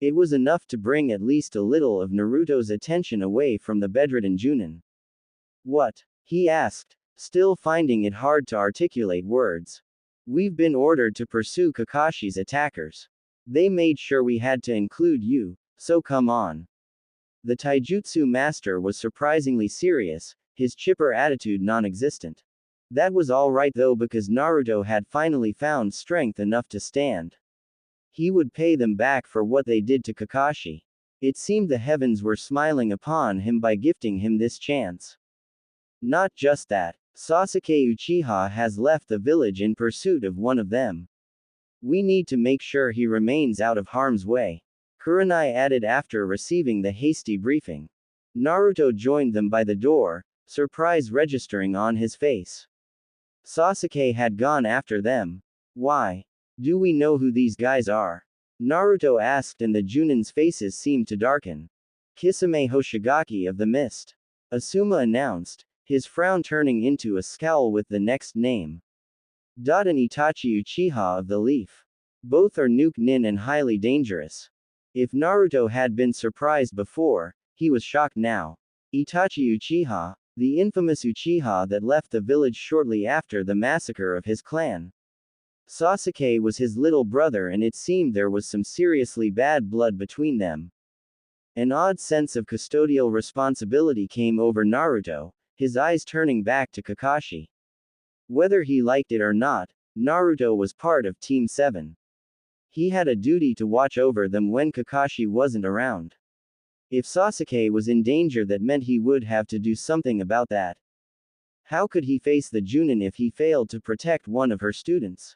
It was enough to bring at least a little of Naruto's attention away from the bedridden Junin. What? He asked, still finding it hard to articulate words. We've been ordered to pursue Kakashi's attackers. They made sure we had to include you, so come on. The taijutsu master was surprisingly serious, his chipper attitude non-existent. That was alright though, because Naruto had finally found strength enough to stand. He would pay them back for what they did to Kakashi. It seemed the heavens were smiling upon him by gifting him this chance. Not just that, Sasuke Uchiha has left the village in pursuit of one of them. We need to make sure he remains out of harm's way. Kurenai added after receiving the hasty briefing. Naruto joined them by the door, surprise registering on his face. Sasuke had gone after them. Why? Do we know who these guys are? Naruto asked, and the Junin's faces seemed to darken. Kisame Hoshigaki of the Mist. Asuma announced, his frown turning into a scowl with the next name. And Itachi Uchiha of the Leaf. Both are nuke nin and highly dangerous. If Naruto had been surprised before, he was shocked now. Itachi Uchiha, the infamous Uchiha that left the village shortly after the massacre of his clan. Sasuke was his little brother, and it seemed there was some seriously bad blood between them. An odd sense of custodial responsibility came over Naruto, his eyes turning back to Kakashi. Whether he liked it or not, Naruto was part of Team 7. He had a duty to watch over them when Kakashi wasn't around. If Sasuke was in danger, that meant he would have to do something about that. How could he face the Junin if he failed to protect one of her students?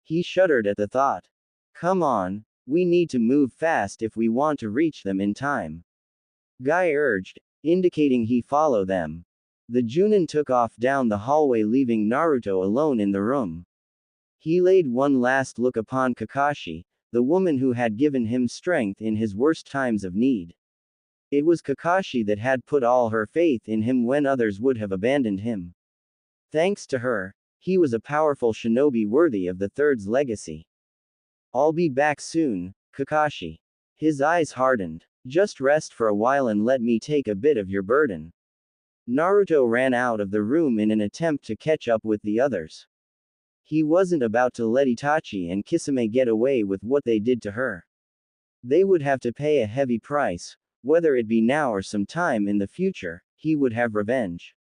He shuddered at the thought. Come on, we need to move fast if we want to reach them in time. Guy urged, indicating he follow them. The Junin took off down the hallway, leaving Naruto alone in the room. He laid one last look upon Kakashi, the woman who had given him strength in his worst times of need. It was Kakashi that had put all her faith in him when others would have abandoned him. Thanks to her, he was a powerful shinobi worthy of the Third's legacy. I'll be back soon, Kakashi. His eyes hardened. Just rest for a while and let me take a bit of your burden. Naruto ran out of the room in an attempt to catch up with the others. He wasn't about to let Itachi and Kisame get away with what they did to her. They would have to pay a heavy price, whether it be now or some time in the future. He would have revenge.